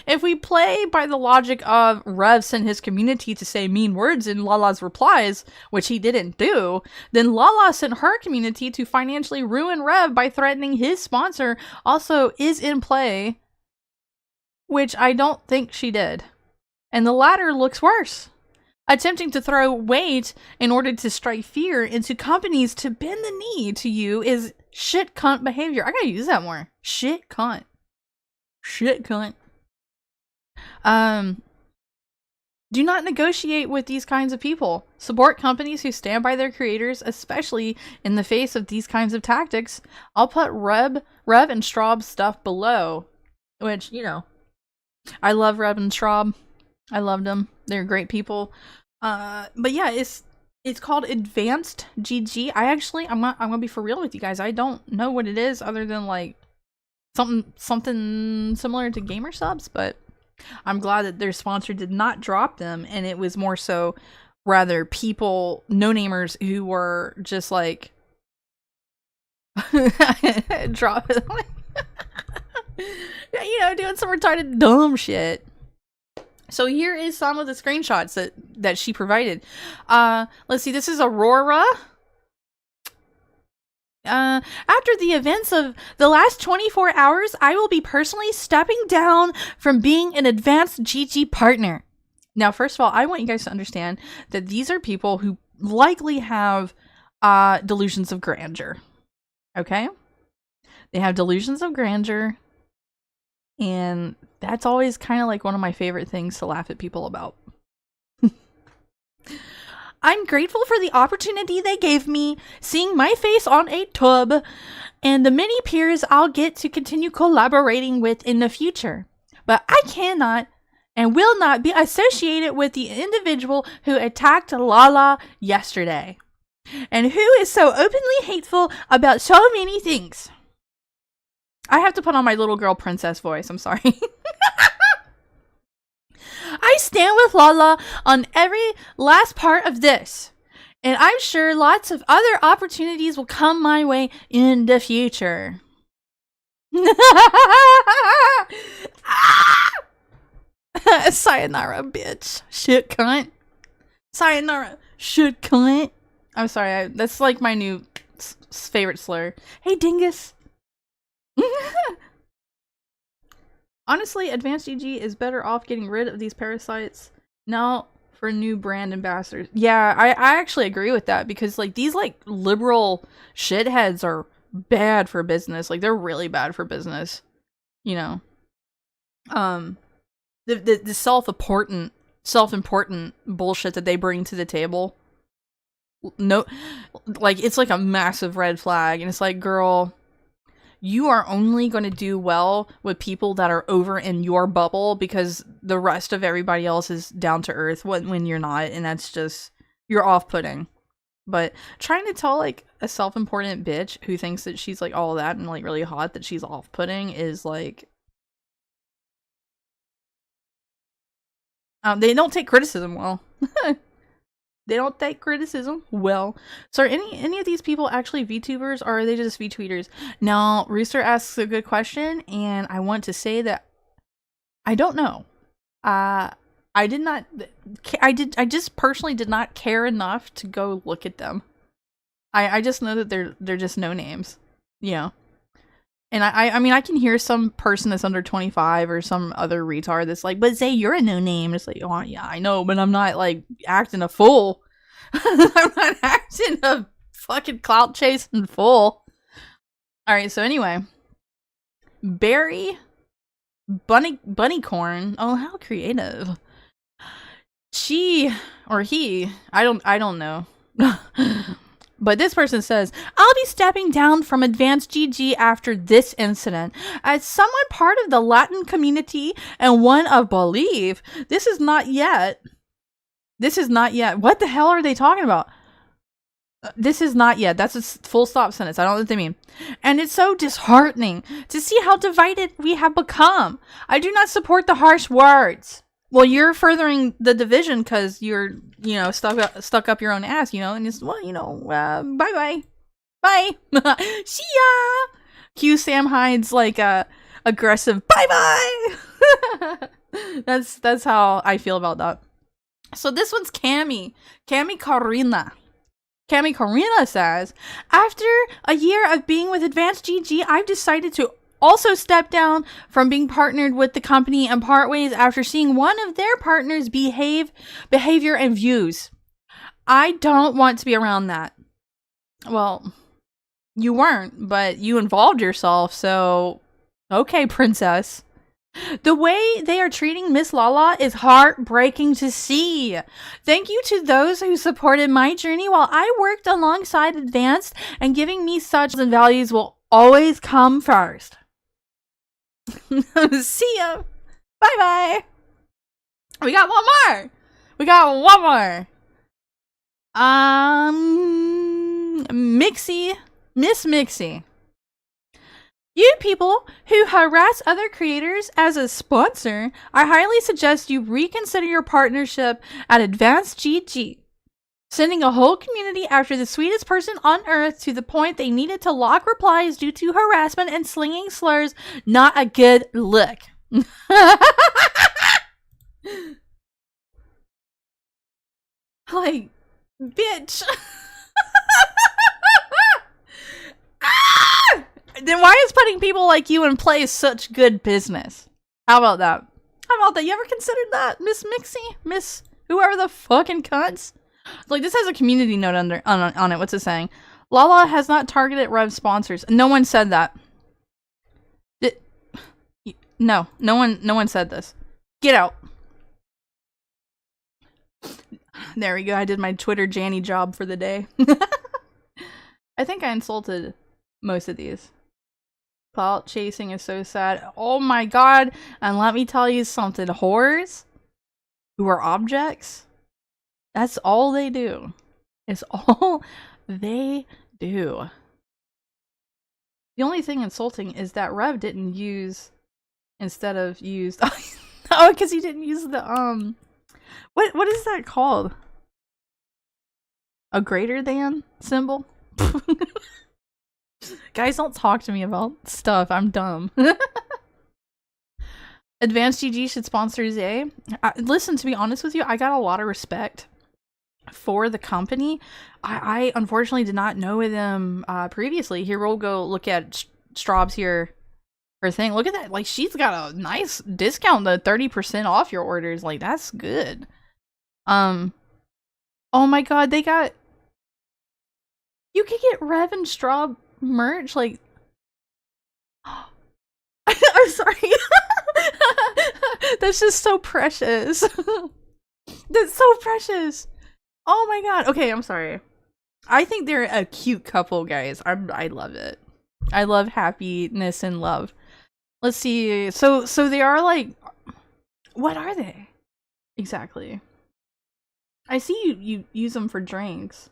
if we play by the logic of Rev sent his community to say mean words in Lala's replies, which he didn't do, then Lala sent her community to financially ruin Rev by threatening his sponsor also is in play, which I don't think she did. And the latter looks worse. Attempting to throw weight in order to strike fear into companies to bend the knee to you is shit cunt behavior. I gotta use that more. Shit cunt. Shit cunt. Do not negotiate with these kinds of people. Support companies who stand by their creators, especially in the face of these kinds of tactics. I'll put Rev and Straub's stuff below. Which, you know, I love Rev and Straub. I loved them. They're great people. But yeah, it's called Advanced GG. I'm gonna be for real with you guys. I don't know what it is other than like something similar to gamer subs, but I'm glad that their sponsor did not drop them, and it was more so rather people, no-namers who were just like drop it. You know, doing some retarded dumb shit. So here is some of the screenshots that she provided. Let's see, this is Aurora. After the events of the last 24 hours, I will be personally stepping down from being an advanced GG partner. Now, first of all, I want you guys to understand that these are people who likely have delusions of grandeur. Okay? They have delusions of grandeur. And that's always kind of like one of my favorite things to laugh at people about. I'm grateful for the opportunity they gave me, seeing my face on a tub, and the many peers I'll get to continue collaborating with in the future. But I cannot and will not be associated with the individual who attacked Lala yesterday, and who is so openly hateful about so many things. I have to put on my little girl princess voice, I'm sorry. I stand with Lala on every last part of this, and I'm sure lots of other opportunities will come my way in the future. Sayonara, bitch. Shit cunt. Sayonara, shit cunt. I'm sorry, that's like my new favorite slur. Hey, dingus. Honestly, Advanced GG is better off getting rid of these parasites now for new brand ambassadors. Yeah, I actually agree with that, because like these like liberal shitheads are bad for business. Like they're really bad for business. You know. The self-important bullshit that they bring to the table. No, like it's like a massive red flag, and it's like, girl, you are only going to do well with people that are over in your bubble, because the rest of everybody else is down to earth when you're not, and that's just, you're off-putting. But trying to tell like a self-important bitch who thinks that she's like all that and like really hot that she's off-putting is like, they don't take criticism well. They don't take criticism well. So are any of these people actually VTubers, or are they just VTweeters? Now, Rooster asks a good question, and I want to say that I don't know. I just personally did not care enough to go look at them. I just know that they're just no names, you know. And I mean, I can hear some person that's under 25 or some other retard that's like, but Zay, you're a no name. It's like, oh yeah, I know, but I'm not like acting a fool. I'm not acting a fucking clout chasing fool. Alright, so anyway. Barry Bunnycorn. Oh, how creative. She or he, I don't know. But this person says, I'll be stepping down from Advanced GG after this incident. As someone part of the Latin community and one of belief, this is not yet. What the hell are they talking about? This is not yet. That's a full stop sentence. I don't know what they mean. And it's so disheartening to see how divided we have become. I do not support the harsh words. Well, you're furthering the division because you're, stuck up your own ass, and it's, bye-bye. Bye. See ya. Cue Sam Hyde's, aggressive bye-bye. That's how I feel about that. So this one's Cami Karina. Cami Karina says, after a year of being with Advanced GG, I've decided to also step down from being partnered with the company and part ways after seeing one of their partners' behavior and views. I don't want to be around that. Well, you weren't, but you involved yourself, so okay, princess. The way they are treating Miss Lala is heartbreaking to see. Thank you to those who supported my journey while I worked alongside Advanced, and giving me such values will always come first. See ya. Bye bye. We got one more. Miss Mixie. You people who harass other creators as a sponsor, I highly suggest you reconsider your partnership at Advanced GG. Sending a whole community after the sweetest person on earth to the point they needed to lock replies due to harassment and slinging slurs, not a good look. Like, bitch. Then why is putting people like you in place such good business? How about that? You ever considered that, Miss Mixie? Miss whoever the fucking cunts? Like, this has a community note on it. What's it saying? Lala has not targeted Rev sponsors. No one said that. No one said this. Get out. There we go. I did my Twitter Janny job for the day. I think I insulted most of these. Clout chasing is so sad. Oh my god. And let me tell you something. Whores who are objects, that's all they do. It's all they do. The only thing insulting is that Rev didn't use, instead of used, oh, because he didn't use the, what is that called? A greater than symbol? Guys, don't talk to me about stuff. I'm dumb. Advanced GG should sponsor Zay. Listen, to be honest with you, I got a lot of respect for the company. I unfortunately did not know them previously. Here, we'll go look at Straub's here. Her thing. Look at that. Like, she's got a nice discount, the 30% off your orders. Like, that's good. Oh my god, they got... You could get Rev and Straub merch, like... I'm sorry. That's just so precious. That's so precious. Oh my god. Okay, I'm sorry. I think they're a cute couple, guys. I love it. I love happiness and love. Let's see. So they are like... What are they? Exactly. I see you use them for drinks.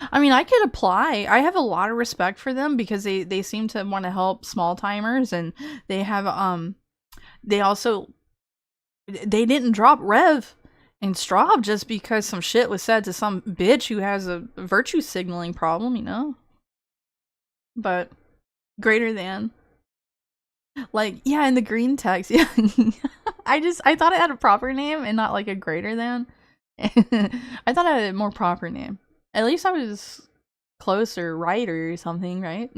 I mean, I could apply. I have a lot of respect for them because they seem to want to help small timers, and they have they didn't drop Rev and Straub just because some shit was said to some bitch who has a virtue signaling problem, you know? But greater than, like, yeah, in the green text, yeah. I thought it had a proper name and not like a greater than. I thought it had a more proper name. At least I was closer, right, or something, right?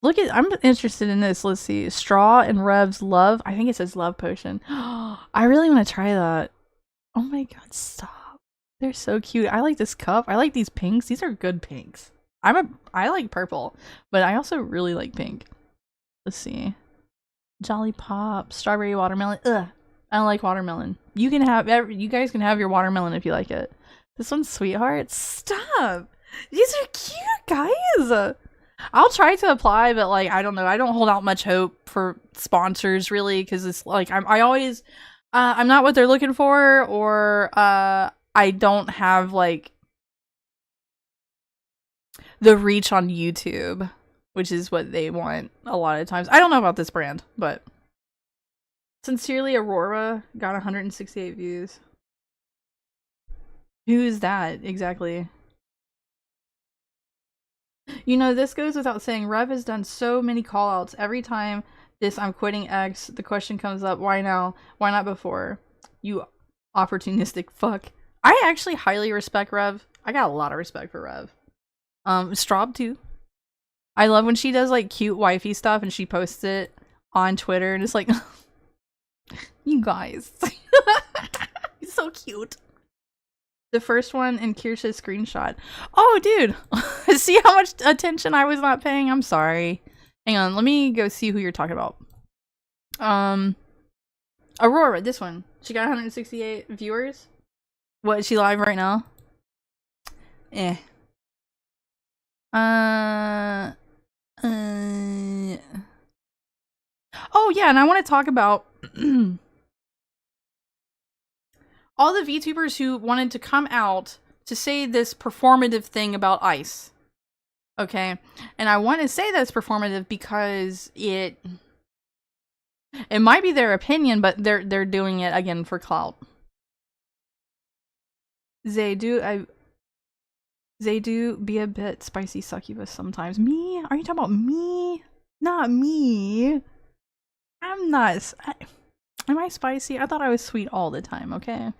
Look at, I'm interested in this. Let's see. Straw and Rev's love. I think it says love potion. I really want to try that. Oh my god, stop. They're so cute. I like this cup. I like these pinks. These are good pinks. I like purple, but I also really like pink. Let's see. Jolly Pop, strawberry watermelon. Ugh. I don't like watermelon. You guys can have your watermelon if you like it. This one's sweetheart. Stop. These are cute, guys. I'll try to apply, but like I don't know. I don't hold out much hope for sponsors really, because it's like I always I'm not what they're looking for, or I don't have like the reach on YouTube, which is what they want a lot of times. I don't know about this brand, but Sincerely Aurora got 168 views. Who is that exactly? You know, this goes without saying, Rev has done so many callouts. Every time this I'm quitting X, the question comes up, why now? Why not before? You opportunistic fuck. I actually highly respect Rev. I got a lot of respect for Rev. Straub too. I love when she does like cute wifey stuff and she posts it on Twitter and it's like, you guys. He's so cute. The first one in Kirsha's screenshot. Oh, dude. See how much attention I was not paying? I'm sorry. Hang on. Let me go see who you're talking about. Aurora, this one. She got 168 viewers. What, is she live right now? Eh. Oh, yeah, and I want to talk about all the VTubers who wanted to come out to say this performative thing about ICE. Okay? And I want to say that's performative because it might be their opinion, but they're doing it again for clout. They do be a bit spicy succubus sometimes. Me? Are you talking about me? Not me. I'm not. Am I spicy? I thought I was sweet all the time, okay?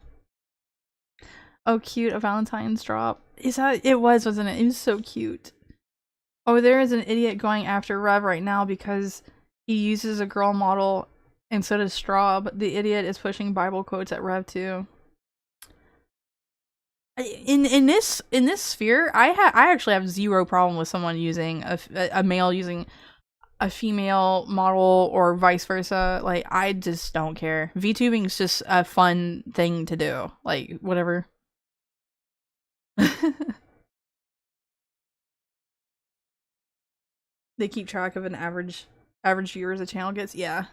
Oh, cute, a Valentine's drop. Is that it was, wasn't it? It was so cute. Oh, there is an idiot going after Rev right now because he uses a girl model and so does Straub. The idiot is pushing Bible quotes at Rev too. In this sphere, I actually have zero problem with someone using a male using a female model or vice versa. Like, I just don't care. VTubing is just a fun thing to do. Like, whatever. They keep track of an average viewers a channel gets. Yeah.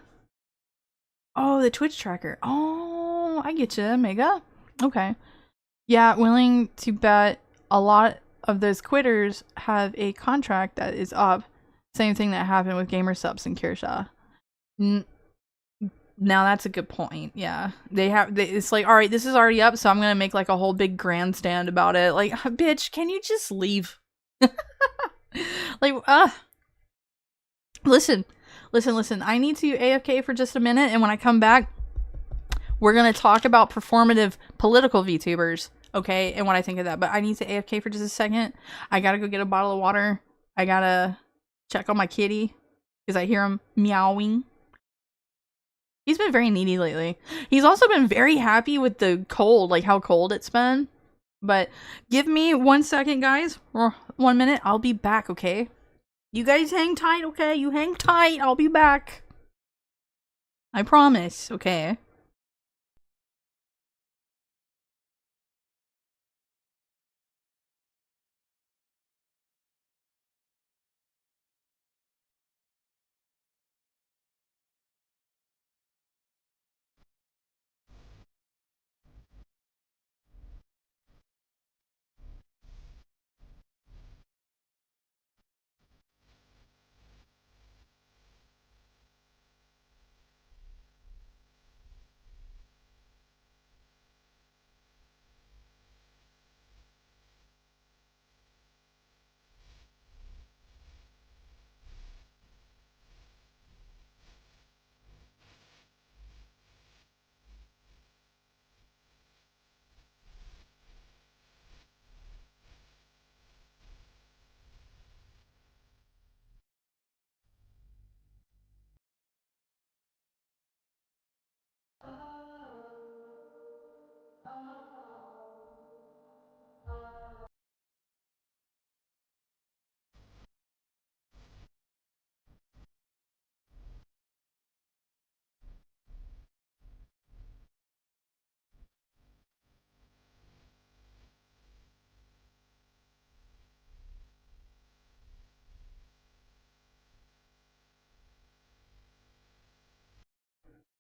Oh, the Twitch tracker. Oh, I get you, Mega. Okay. Yeah, willing to bet a lot of those quitters have a contract that is up. Same thing that happened with GamerSupps and Kirsha. Now that's a good point. Yeah, it's like, all right, this is already up, so I'm gonna make like a whole big grandstand about it. Like, bitch, can you just leave? Like, listen. I need to AFK for just a minute, and when I come back, we're gonna talk about performative political VTubers, okay, and what I think of that. But I need to AFK for just a second. I gotta go get a bottle of water. I gotta check on my kitty because I hear him meowing. He's been very needy lately. He's also been very happy with the cold, like how cold it's been. But give me 1 second, guys, or 1 minute. I'll be back, okay? You guys hang tight, okay? You hang tight. I'll be back. I promise, okay?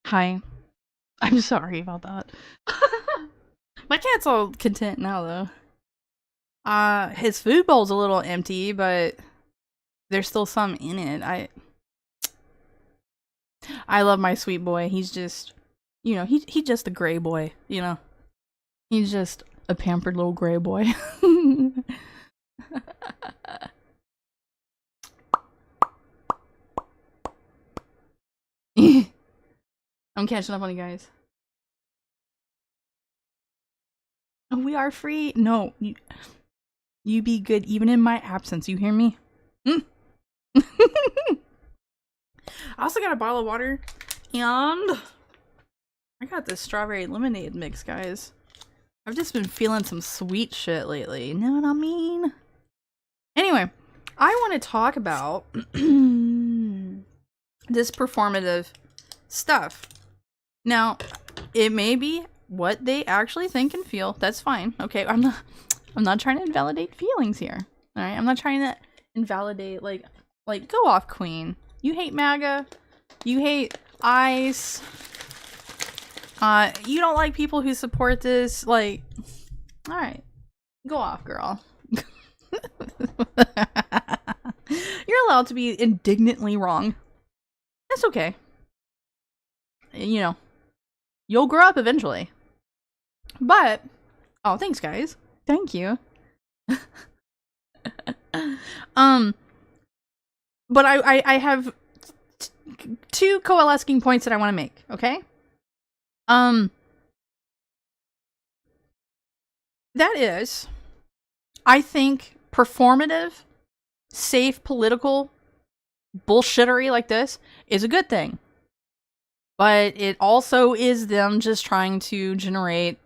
Hi. I'm sorry about that. My cat's all content now, though. His food bowl's a little empty, but there's still some in it. I love my sweet boy. He's just, you know, he's just a gray boy, you know. He's just a pampered little gray boy. I'm catching up on you guys. Oh, we are free. No, you be good even in my absence. You hear me? Mm. I also got a bottle of water, and I got this strawberry lemonade mix, guys. I've just been feeling some sweet shit lately. You know what I mean? Anyway, I want to talk about this performative stuff. Now, it may be what they actually think and feel. That's fine. Okay, I'm not trying to invalidate feelings here. All right, I'm not trying to invalidate like go off, queen. You hate MAGA. You hate ICE. You don't like people who support this. Like, all right, go off, girl. You're allowed to be indignantly wrong. That's okay. You know, you'll grow up eventually. But, oh, thanks, guys. Thank you. But I have two coalescing points that I want to make, okay? That is, I think performative, safe political bullshittery like this is a good thing. But it also is them just trying to generate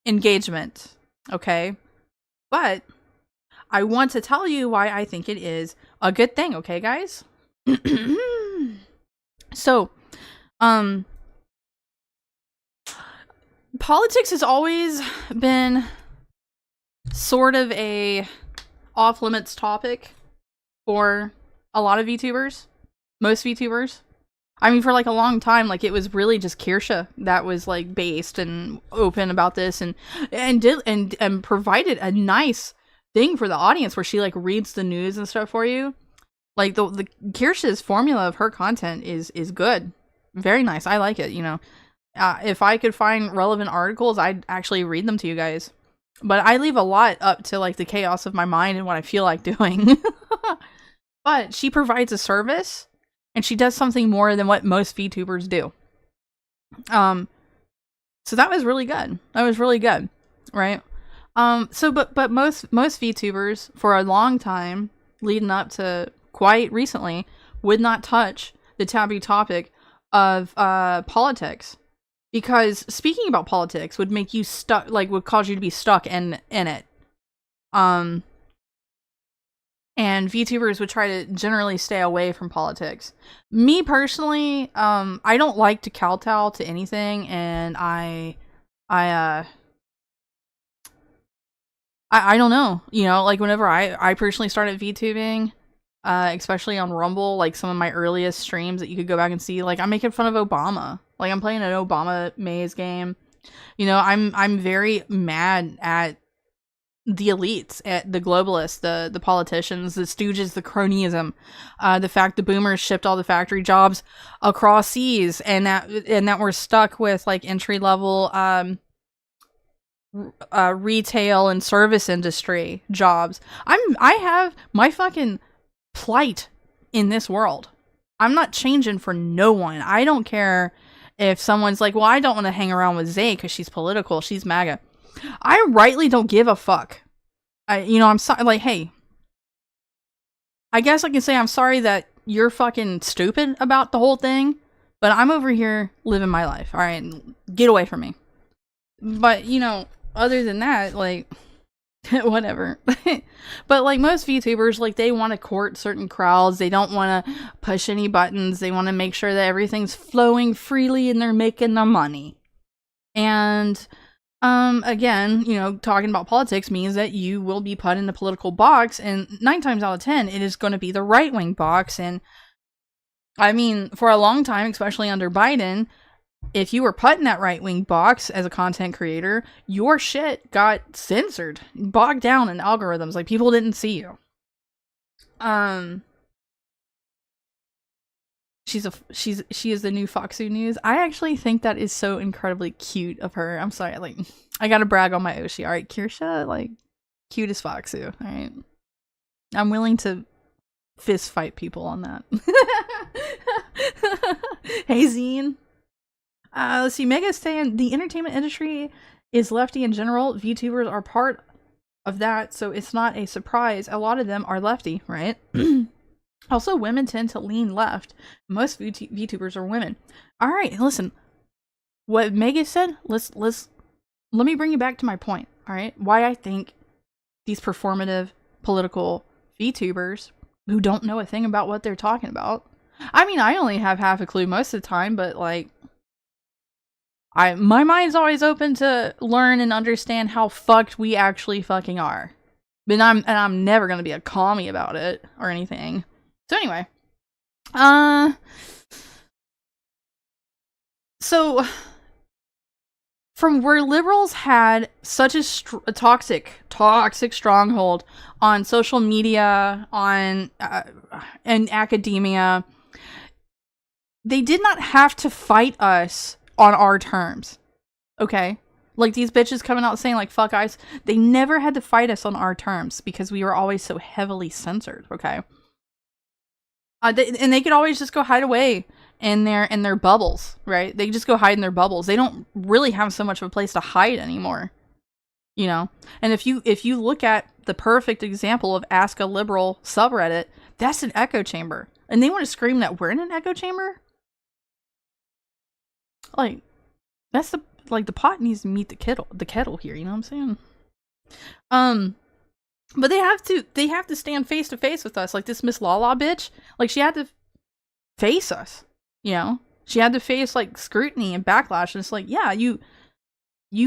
engagement, okay? But I want to tell you why I think it is a good thing, okay, guys? So, politics has always been sort of a off-limits topic for a lot of VTubers. Most VTubers. I mean, for like a long time, like it was really just Kirsha that was like based and open about this and provided a nice thing for the audience where she like reads the news and stuff for you. Like the Kirsha's formula of her content is good. Very nice. I like it, you know. If I could find relevant articles, I'd actually read them to you guys. But I leave a lot up to like the chaos of my mind and what I feel like doing. But she provides a service and she does something more than what most VTubers do. So that was really good. That was really good, right? But most VTubers for a long time leading up to quite recently would not touch the taboo topic of politics. Because speaking about politics would make you stuck, like would cause you to be stuck in it. And VTubers would try to generally stay away from politics. Me personally, I don't like to kowtow to anything, and I don't know, you know, like whenever I personally started VTubing, especially on Rumble, like some of my earliest streams that you could go back and see, like I'm making fun of Obama. Like I'm playing an Obama maze game. You know, I'm very mad at the elites, at the globalists, the politicians, the stooges, the cronyism, the fact the boomers shipped all the factory jobs across seas and that we're stuck with like entry level retail and service industry jobs. I have my fucking plight in this world. I'm not changing for no one. I don't care if someone's like, well, I don't want to hang around with Zay because she's political, she's MAGA. I rightly don't give a fuck. I'm sorry. Like, hey, I guess I can say I'm sorry that you're fucking stupid about the whole thing, but I'm over here living my life. All right, get away from me. But other than that, like, whatever. But like most VTubers, like they want to court certain crowds. They don't want to push any buttons. They want to make sure that everything's flowing freely and they're making their money. And again, talking about politics means that you will be put in the political box, and 9 times out of 10, it is going to be the right-wing box. And I mean, for a long time, especially under Biden, if you were put in that right-wing box as a content creator, your shit got censored, bogged down in algorithms. Like, people didn't see you. She is the new Foxu News. I actually think that is so incredibly cute of her. I'm sorry, like, I gotta brag on my Oshi. Alright, Kirsha, like, cute as Foxu. Alright. I'm willing to fist fight people on that. Hey, Zine. Let's see, Mega's saying the entertainment industry is lefty in general. VTubers are part of that, so it's not a surprise. A lot of them are lefty, right? Also, women tend to lean left. Most VTubers are women. All right, listen. What Mega said, let me bring you back to my point, all right? Why I think these performative political VTubers who don't know a thing about what they're talking about. I mean, I only have half a clue most of the time, but like my mind's always open to learn and understand how fucked we actually fucking are. But I'm never going to be a commie about it or anything. So anyway, so from where liberals had such a toxic stronghold on social media, on and academia, they did not have to fight us on our terms. Okay? Like these bitches coming out saying like fuck ICE, they never had to fight us on our terms because we were always so heavily censored, okay? And they could always just go hide away in their bubbles, right? They just go hide in their bubbles. They don't really have so much of a place to hide anymore, you know. And if you look at the perfect example of Ask a Liberal subreddit, that's an echo chamber, and they want to scream that we're in an echo chamber. Like that's the pot needs to meet the kettle here. You know what I'm saying? But they have to stand face to face with us. Like this Miss Lala bitch. Like she had to face us. You know? She had to face like scrutiny and backlash. And it's like, yeah, you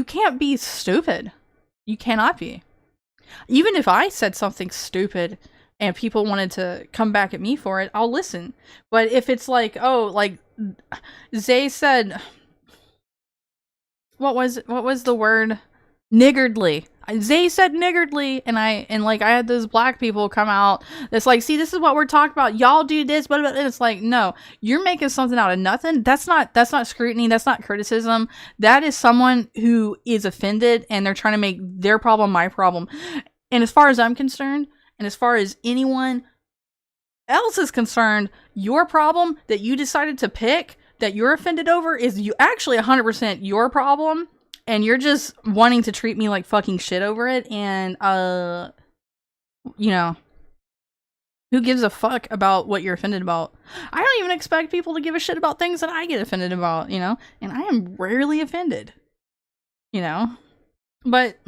can't be stupid. You cannot be. Even if I said something stupid and people wanted to come back at me for it, I'll listen. But if it's like, oh, like Zay said, what was the word? Niggardly. Zay said niggardly, and I had those black people come out. It's like, see, this is what we're talking about. Y'all do this, but it's like, no, you're making something out of nothing. That's not scrutiny. That's not criticism. That is someone who is offended, and they're trying to make their problem my problem. And as far as I'm concerned, and as far as anyone else is concerned, your problem that you decided to pick, that you're offended over, is you actually 100% your problem. And you're just wanting to treat me like fucking shit over it. And, you know, who gives a fuck about what you're offended about? I don't even expect people to give a shit about things that I get offended about, you know? And I am rarely offended, you know? But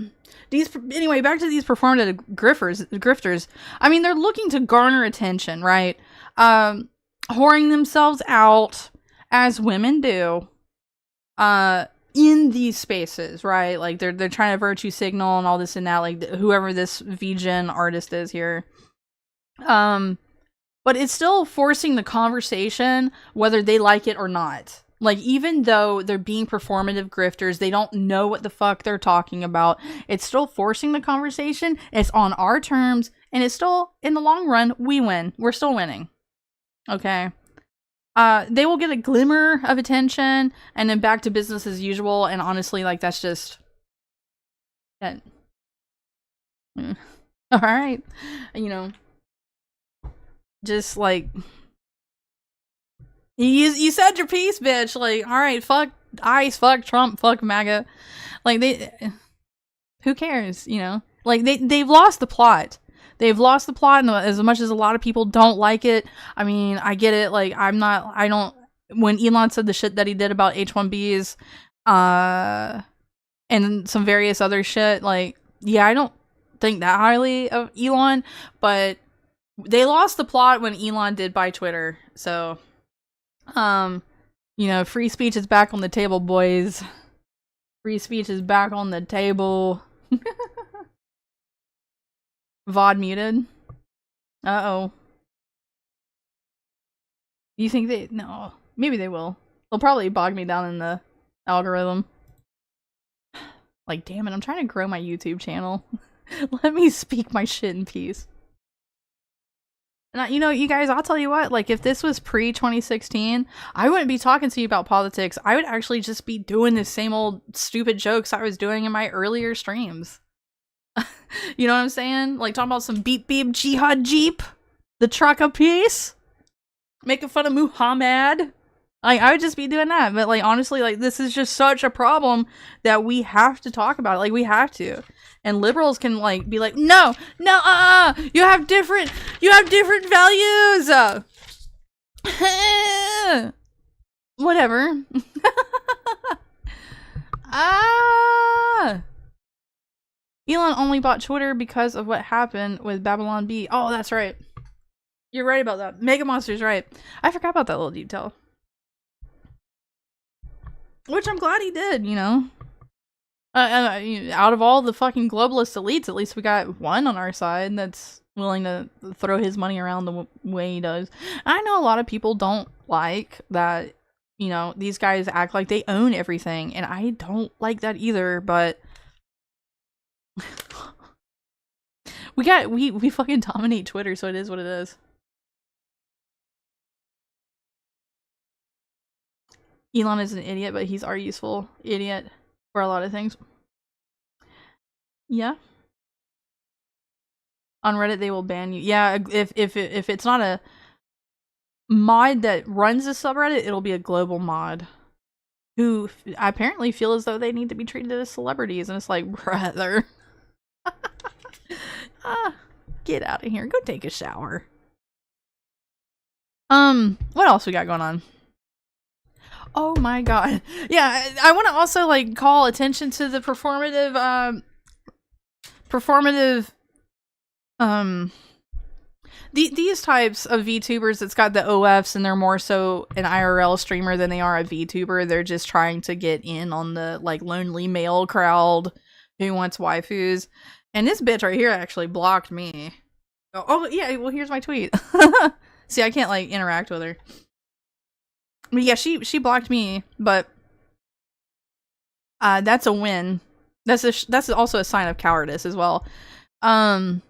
anyway, back to these performative grifters. I mean, they're looking to garner attention, right? Whoring themselves out, as women do. In these spaces, right? Like they're trying to virtue signal and all this and that, like whoever this VGen artist is here. But it's still forcing the conversation whether they like it or not. Like even though they're being performative grifters, they don't know what the fuck they're talking about. It's still forcing the conversation. It's on our terms, and it's still, in the long run, we win. We're still winning. Okay. They will get a glimmer of attention and then back to business as usual. And honestly, like, that's just it. All right. You know, just like, you said your piece, bitch. Like, all right, fuck ICE, fuck Trump, fuck MAGA. Like, who cares? You know, like they've lost the plot. They've lost the plot, and as much as a lot of people don't like it, I mean, I get it. Like, when Elon said the shit that he did about H-1Bs, and some various other shit, like, yeah, I don't think that highly of Elon, but they lost the plot when Elon did buy Twitter. So, you know, free speech is back on the table, boys. Free speech is back on the table. VOD muted. Uh-oh. You think they... No. Maybe they will. They'll probably bog me down in the algorithm. Like, damn it, I'm trying to grow my YouTube channel. Let me speak my shit in peace. And you know, you guys, I'll tell you what, like, if this was pre-2016, I wouldn't be talking to you about politics. I would actually just be doing the same old stupid jokes I was doing in my earlier streams. You know what I'm saying? Like, talking about some beep beep jihad jeep. The trucker piece. Making fun of Muhammad. Like, I would just be doing that. But, like, honestly, like, this is just such a problem that we have to talk about it. Like, we have to. And liberals can, like, be like, no, you have different values. Whatever. Elon only bought Twitter because of what happened with Babylon Bee. Oh, that's right. You're right about that. Mega Monster's right. I forgot about that little detail. Which I'm glad he did, you know. Out of all the fucking globalist elites, at least we got one on our side that's willing to throw his money around the way he does. I know a lot of people don't like that, you know, these guys act like they own everything, and I don't like that either, but we fucking dominate Twitter, so it is what it is. Elon is an idiot, but he's our useful idiot for a lot of things. Yeah. On Reddit, they will ban you. Yeah, if it's not a mod that runs a subreddit, it'll be a global mod who apparently feel as though they need to be treated as celebrities, and it's like, brother. Get out of here. Go take a shower. What else we got going on? Oh my god. Yeah, I want to also, like, call attention to the these types of VTubers that's got the OFs, and they're more so an IRL streamer than they are a VTuber. They're just trying to get in on the, like, lonely male crowd who wants waifus. And this bitch right here actually blocked me. Oh yeah, well, here's my tweet. See, I can't, like, interact with her. But yeah, she blocked me, but that's a win. That's also a sign of cowardice as well. But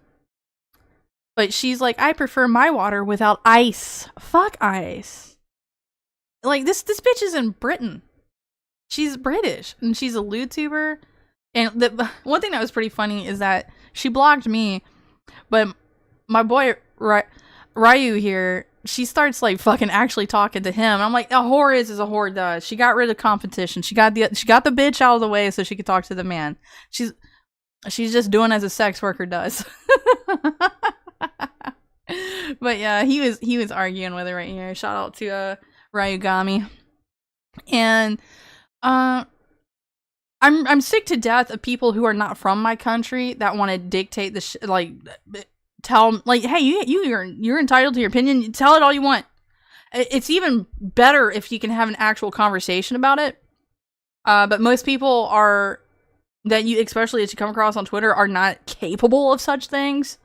she's like, I prefer my water without ice. Fuck ice. Like, this bitch is in Britain. She's British, and she's a YouTuber. And the one thing that was pretty funny is that she blocked me, but my boy Ryu here, she starts, like, fucking actually talking to him. I'm like, a whore is as a whore does. She got rid of competition. She got the bitch out of the way so she could talk to the man. She's just doing as a sex worker does. But yeah, he was arguing with her right here. Shout out to Ryugami. And I'm sick to death of people who are not from my country that want to dictate the like, tell, like, hey, you're entitled to your opinion. Tell it all you want. It's even better if you can have an actual conversation about it. But most people that you, especially as you come across on Twitter, are not capable of such things.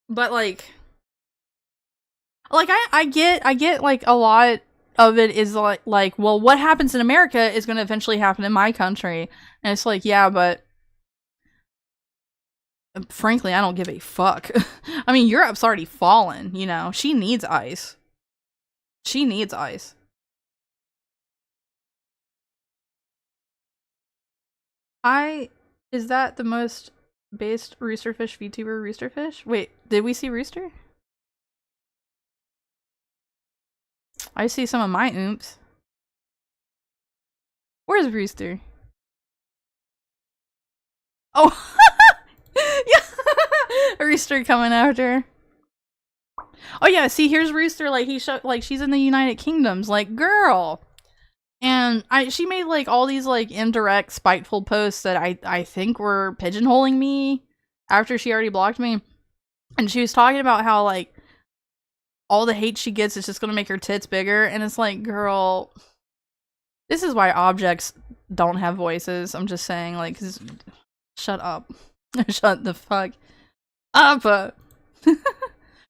But like I get like a lot of it is like, well, what happens in America is going to eventually happen in my country. And it's like, yeah, but frankly, I don't give a fuck. I mean, Europe's already fallen, you know. She needs ice. She needs ice. Is that the most based Roosterfish VTuber Roosterfish? Wait, did we see Rooster? I see some of my oomph. Where's Rooster? Oh! Yeah! Rooster coming after. Oh yeah, see, here's Rooster, like, she's in the United Kingdoms, like, girl! And she made, like, all these, like, indirect, spiteful posts that I think were pigeonholing me after she already blocked me. And she was talking about how, like, all the hate she gets is just gonna make her tits bigger. And it's like, girl, this is why objects don't have voices. I'm just saying, like, shut up. Shut the fuck up.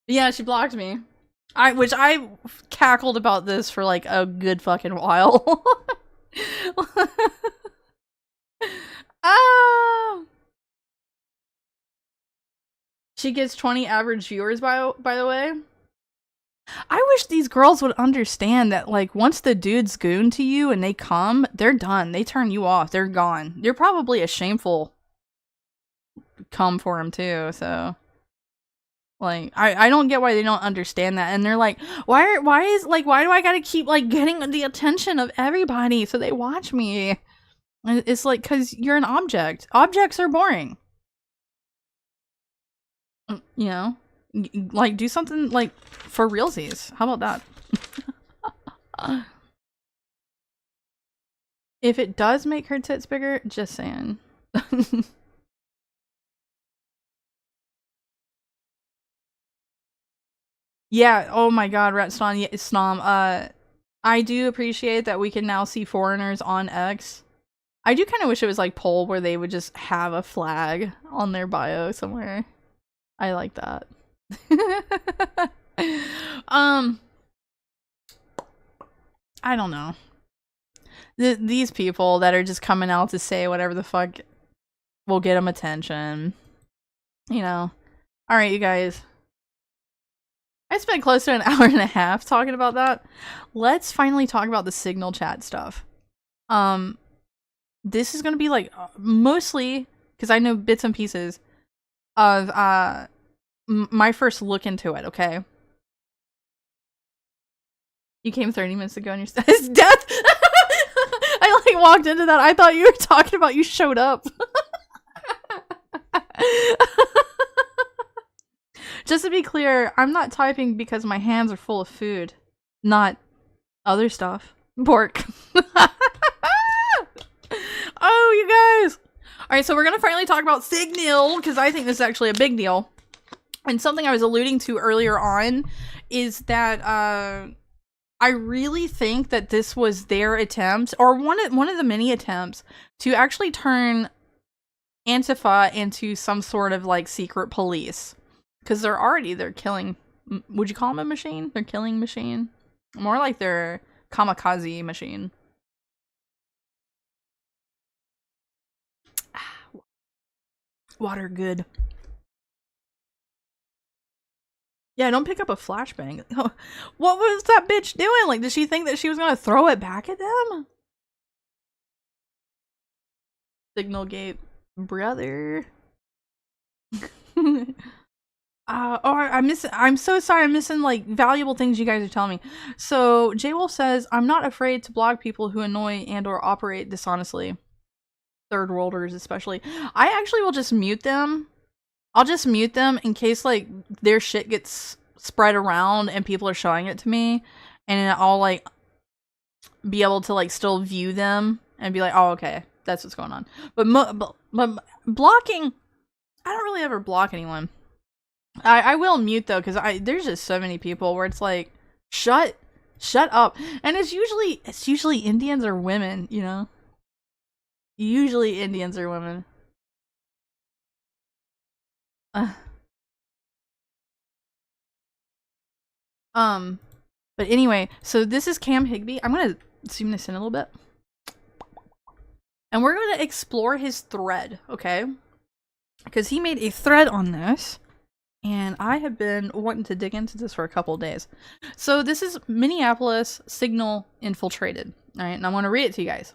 Yeah, she blocked me. Which I cackled about this for like a good fucking while. Ah. She gets 20 average viewers by the way. I wish these girls would understand that, like, once the dudes goon to you and they come, they're done. They turn you off. They're gone. You're probably a shameful come for him too, so. Like, I don't get why they don't understand that. And they're like, why do I gotta keep, like, getting the attention of everybody so they watch me? And it's like, cause you're an object. Objects are boring. You know? Like, do something, like, for realsies. How about that? If it does make her tits bigger, just saying. Yeah, oh my god, Retston, yeah, Snom, I do appreciate that we can now see foreigners on X. I do kind of wish it was like Poll, where they would just have a flag on their bio somewhere. I like that. I don't know. These people that are just coming out to say whatever the fuck will get them attention. You know. Alright, you guys. I spent close to an hour and a half talking about that. Let's finally talk about the Signal chat stuff. This is gonna be like mostly because I know bits and pieces of my first look into it. Okay, you came 30 minutes ago and you're his death. I like walked into that. I thought you were talking about you showed up. Just to be clear, I'm not typing because my hands are full of food, not other stuff. Pork. Oh, you guys! Alright, so we're gonna finally talk about Signal, because I think this is actually a big deal. And something I was alluding to earlier on is that I really think that this was their attempt, or one of the many attempts, to actually turn Antifa into some sort of like secret police. Because they're killing, would you call them a machine? They're killing machine? More like they're kamikaze machine. Water good. Yeah, don't pick up a flashbang. What was that bitch doing? Like, did she think that she was gonna throw it back at them? Signal gate, brother. I'm so sorry, I'm missing like valuable things you guys are telling me. So J-Wolf says, I'm not afraid to block people who annoy and or operate dishonestly. Third worlders especially. I actually will just mute them. I'll just mute them in case like their shit gets spread around and people are showing it to me, and I'll like be able to like still view them and be like, oh okay, that's what's going on. But blocking, I don't really ever block anyone. I will mute though, because there's just so many people where it's like, shut up. And it's usually Indians or women, you know? Usually Indians or women. But anyway, so this is Cam Higby. I'm gonna zoom this in a little bit. And we're gonna explore his thread, okay? Because he made a thread on this. And I have been wanting to dig into this for a couple of days. So this is Minneapolis Signal infiltrated. Alright, and I want to read it to you guys.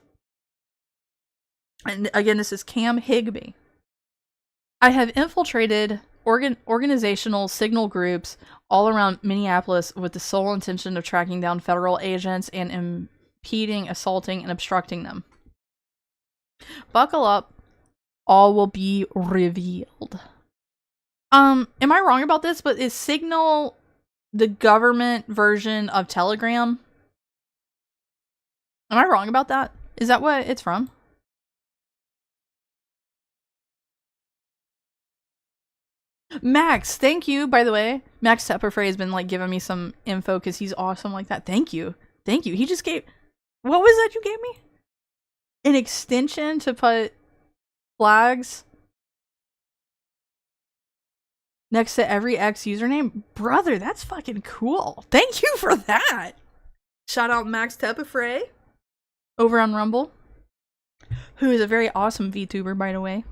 And again, this is Cam Higby. I have infiltrated organizational signal groups all around Minneapolis with the sole intention of tracking down federal agents and impeding, assaulting, and obstructing them. Buckle up. All will be revealed. Am I wrong about this? But is Signal the government version of Telegram? Am I wrong about that? Is that what it's from? Max, thank you, by the way. Max Tepperfrey has been like giving me some info because he's awesome like that. Thank you. Thank you. He just gave... What was that you gave me? An extension to put flags... next to every X username. Brother, that's fucking cool. Thank you for that. Shout out Max Tepafray over on Rumble, who is a very awesome VTuber, by the way.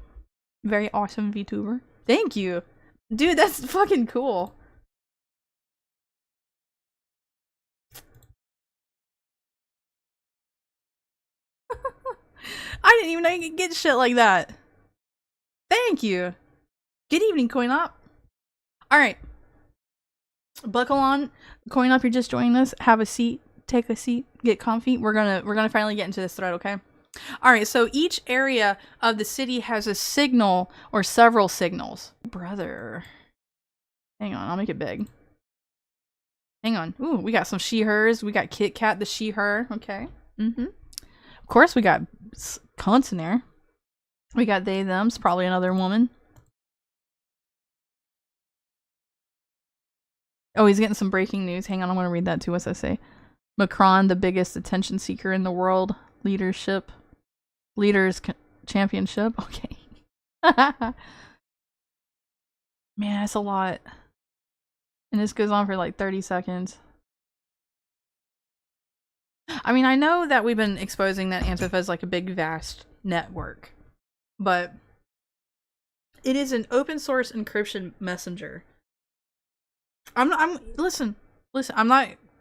Very awesome VTuber. Thank you. Dude, that's fucking cool. I didn't even know you could get shit like that. Thank you. Good evening, Coin Op. Alright. Buckle on. Coin Op, you're just joining us. Have a seat. Take a seat. Get comfy. We're gonna finally get into this thread, okay? Alright, so each area of the city has a signal or several signals. Brother. Hang on, I'll make it big. Hang on. Ooh, we got some she-hers. We got Kit Kat the she-her. Okay. Of course, we got cunts in there. We got they, them's, probably another woman. Oh, he's getting some breaking news. Hang on, I'm gonna read that too. What's that say? Macron, the biggest attention seeker in the world. Leaders championship. Okay. Man, that's a lot. And this goes on for like 30 seconds. I mean, I know that we've been exposing that Antifa is like a big, vast network. But it is an open source encryption messenger. Listen,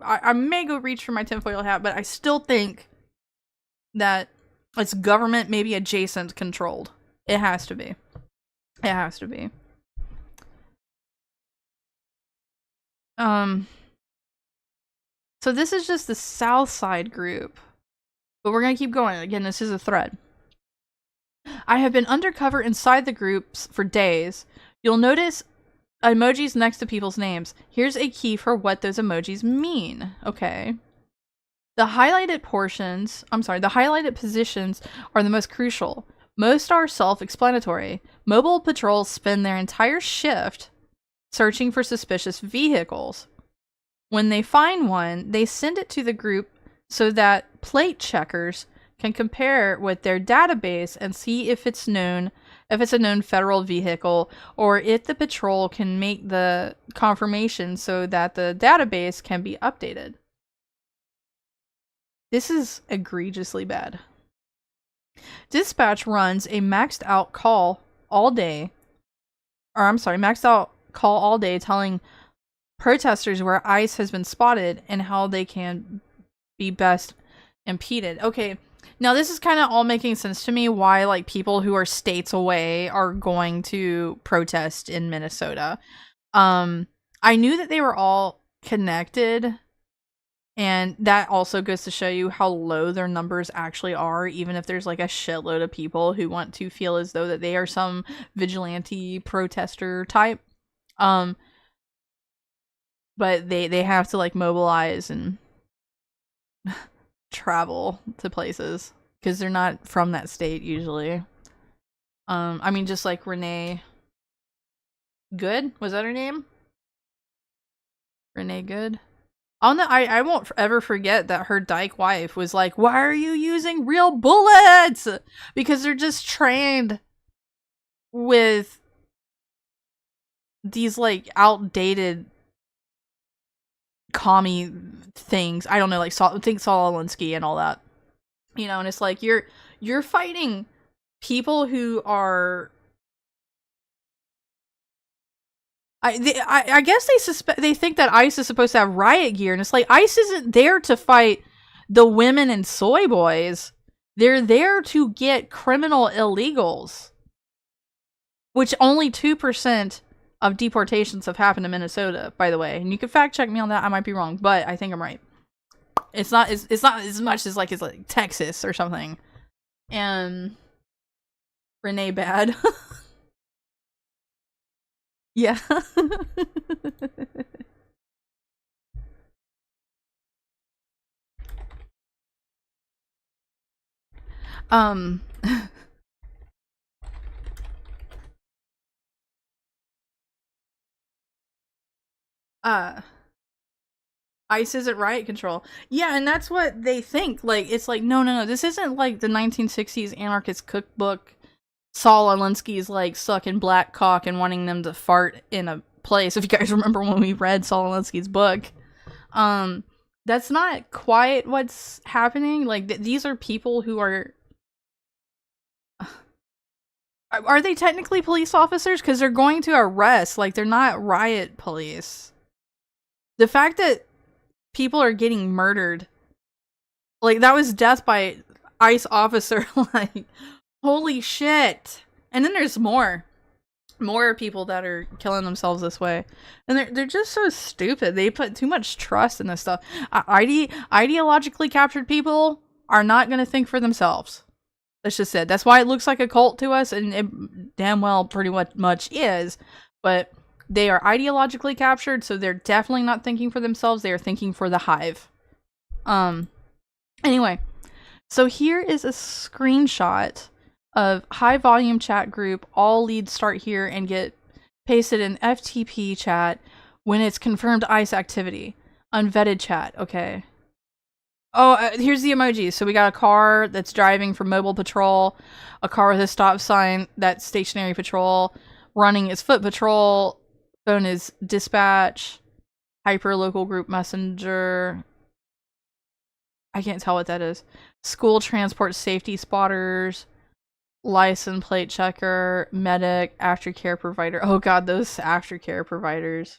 I may go reach for my tinfoil hat, but I still think that it's government, maybe adjacent controlled. It has to be. It has to be. So this is just the South Side group. But we're gonna keep going. Again, this is a thread. I have been undercover inside the groups for days. You'll notice emojis next to people's names. Here's a key for what those emojis mean. Okay. The highlighted positions are the most crucial. Most are self-explanatory. Mobile patrols spend their entire shift searching for suspicious vehicles. When they find one, they send it to the group so that plate checkers can compare with their database and see if it's a known federal vehicle, or if the patrol can make the confirmation so that the database can be updated. This is egregiously bad. Dispatch runs a maxed out call all day telling protesters where ICE has been spotted and how they can be best impeded. Okay, now this is kind of all making sense to me why like people who are states away are going to protest in Minnesota. I knew that they were all connected, and that also goes to show you how low their numbers actually are, even if there's like a shitload of people who want to feel as though that they are some vigilante protester type. But they have to like mobilize and travel to places because they're not from that state usually. I mean, just like Renee Good, was that her name? Renee Good. I won't ever forget that her dyke wife was like, "Why are you using real bullets?" Because they're just trained with these like outdated commie things. I don't know, like think Saul Alinsky and all that, you know. And it's like you're fighting people who are. I guess they think that ICE is supposed to have riot gear, and it's like ICE isn't there to fight the women and soy boys. They're there to get criminal illegals, which only 2% of deportations have happened in Minnesota, by the way. And you can fact check me on that. I might be wrong, but I think I'm right. It's not as much as like it's like Texas or something. And Renee Bad. Yeah. ICE isn't riot control. Yeah, and that's what they think. Like, it's like, no, this isn't like the 1960s anarchist cookbook Saul Alinsky's like sucking black cock and wanting them to fart in a place. If you guys remember when we read Saul Alinsky's book, that's not quite what's happening. Like these are people who are they technically police officers? Because they're going to arrest. Like they're not riot police. The fact that people are getting murdered, like that was death by ICE officer. Like holy shit. And then there's more people that are killing themselves this way, and they're just so stupid. They put too much trust in this stuff. Ideologically captured people are not going to think for themselves. That's just it. That's why it looks like a cult to us, and it damn well pretty much is. But they are ideologically captured, so they're definitely not thinking for themselves. They are thinking for the hive. Anyway, so here is a screenshot of high volume chat group. All leads start here and get pasted in FTP chat when it's confirmed ICE activity. Unvetted chat. Okay. Oh, here's the emojis. So we got a car that's driving for mobile patrol, a car with a stop sign that's stationary patrol, running is foot patrol, phone is dispatch, hyper local group messenger. I can't tell what that is. School transport safety spotters, license plate checker, medic, aftercare provider. Oh god, those aftercare providers.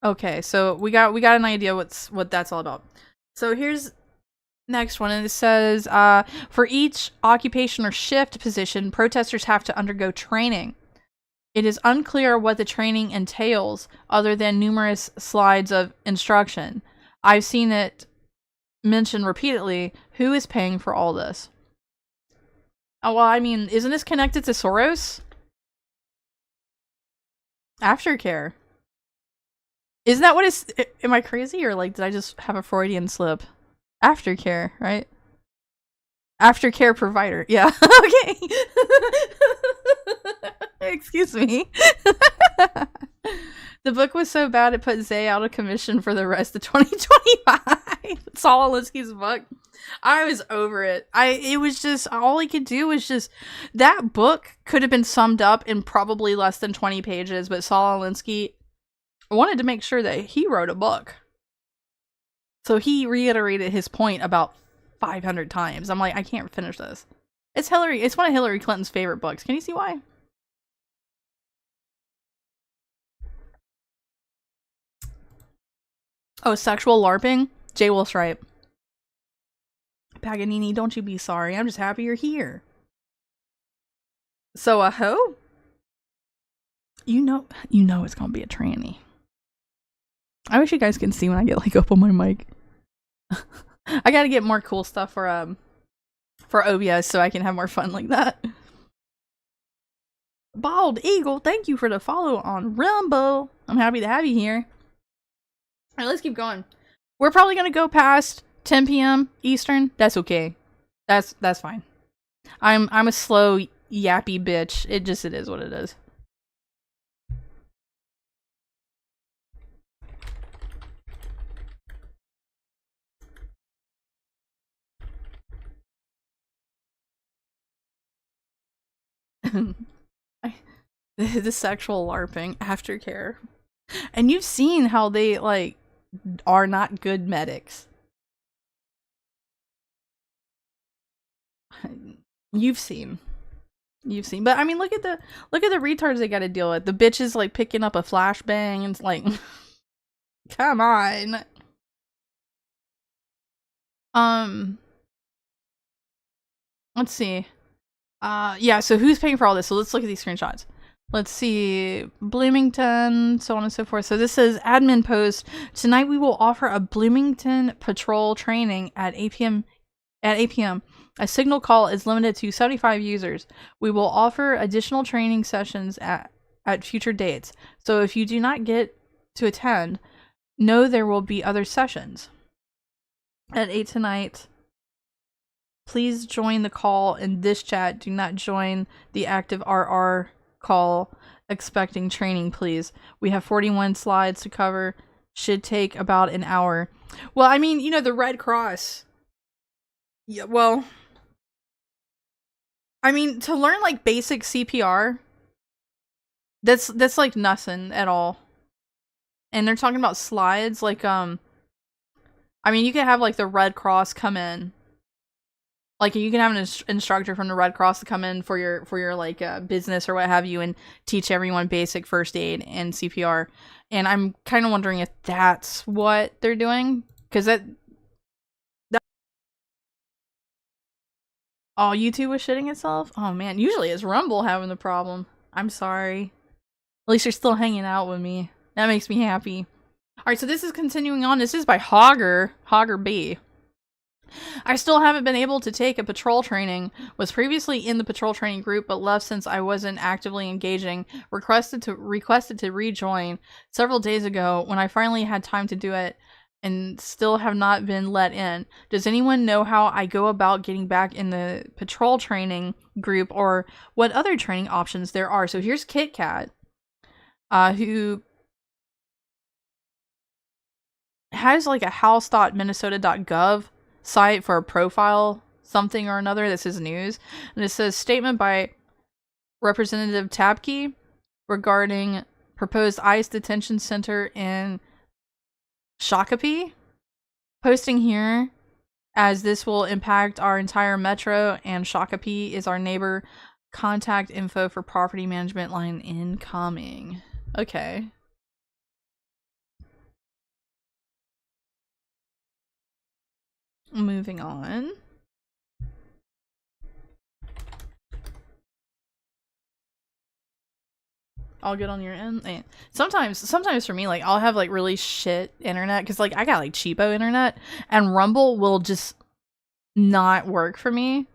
Okay, so we got an idea what that's all about. So here's next one, and it says for each occupation or shift position, protesters have to undergo training. It is unclear what the training entails other than numerous slides of instruction. I've seen it mentioned repeatedly. Who is paying for all this? Oh, well, I mean, isn't this connected to Soros? Aftercare. Isn't that what it's... Am I crazy, or like did I just have a Freudian slip? Aftercare, right? Aftercare provider. Yeah. Okay. Excuse me. The book was so bad it put Zay out of commission for the rest of 2025. Saul Alinsky's book. I was over it. It was just, all he could do was just, that book could have been summed up in probably less than 20 pages, but Saul Alinsky wanted to make sure that he wrote a book. So he reiterated his point about 500 times. I'm like, I can't finish this. It's one of Hillary Clinton's favorite books. Can you see why? Oh, sexual LARPing? Jay Wolf's right. Paganini, don't you be sorry. I'm just happy you're here. So a hoe? You know it's gonna be a tranny. I wish you guys can see when I get like up on my mic. I gotta get more cool stuff for OBS so I can have more fun like that. Bald Eagle, thank you for the follow on Rumble. I'm happy to have you here. Alright, let's keep going. We're probably gonna go past 10 p.m. Eastern. That's okay. That's fine. I'm a slow yappy bitch. It is what it is. The sexual LARPing aftercare. And you've seen how they like are not good medics. You've seen, but I mean, look at the retards they got to deal with. The bitches like picking up a flashbang and it's like, come on. Let's see. Yeah. So who's paying for all this? So let's look at these screenshots. Let's see, Bloomington, so on and so forth. So this says admin post. Tonight we will offer a Bloomington patrol training at 8 p.m. A signal call is limited to 75 users. We will offer additional training sessions at future dates. So if you do not get to attend, know there will be other sessions. At 8 tonight, please join the call in this chat. Do not join the active RR call expecting training, please. We have 41 slides to cover. should take about an hour. Well, I mean, you know, the Red Cross. Yeah, well, I mean, to learn like basic CPR, that's like nothing at all. And they're talking about slides, like I mean, you can have like the Red Cross come in. Like you can have an instructor from the Red Cross to come in for your like business or what have you, and teach everyone basic first aid and CPR. And I'm kind of wondering if that's what they're doing, because that oh, YouTube was shitting itself. Oh man, usually it's Rumble having the problem. I'm sorry. At least you're still hanging out with me. That makes me happy. All right, so this is continuing on. This is by Hogger B. I still haven't been able to take a patrol training. Was previously in the patrol training group, but left since I wasn't actively engaging. Requested to rejoin several days ago when I finally had time to do it, and still have not been let in. Does anyone know how I go about getting back in the patrol training group, or what other training options there are? So here's Kit Kat, who has like a house.minnesota.gov site for a profile something or another. This is news, and it says statement by Representative Tapke regarding proposed ICE detention center in Shakopee. Posting here, as this will impact our entire metro and Shakopee is our neighbor. Contact info for property management line incoming. Okay. Moving on. I'll get on your end. And sometimes for me, like, I'll have like really shit internet because like I got like cheapo internet, and Rumble will just not work for me.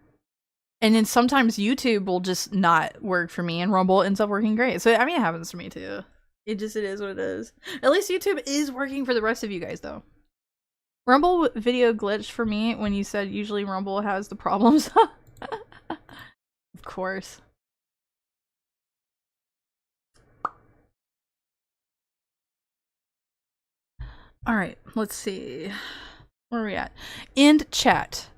And then sometimes YouTube will just not work for me, and Rumble ends up working great. So I mean, it happens to me too. It is what it is. At least YouTube is working for the rest of you guys though. Rumble video glitched for me when you said usually Rumble has the problems. Of course. Alright, let's see. Where are we at? End chat,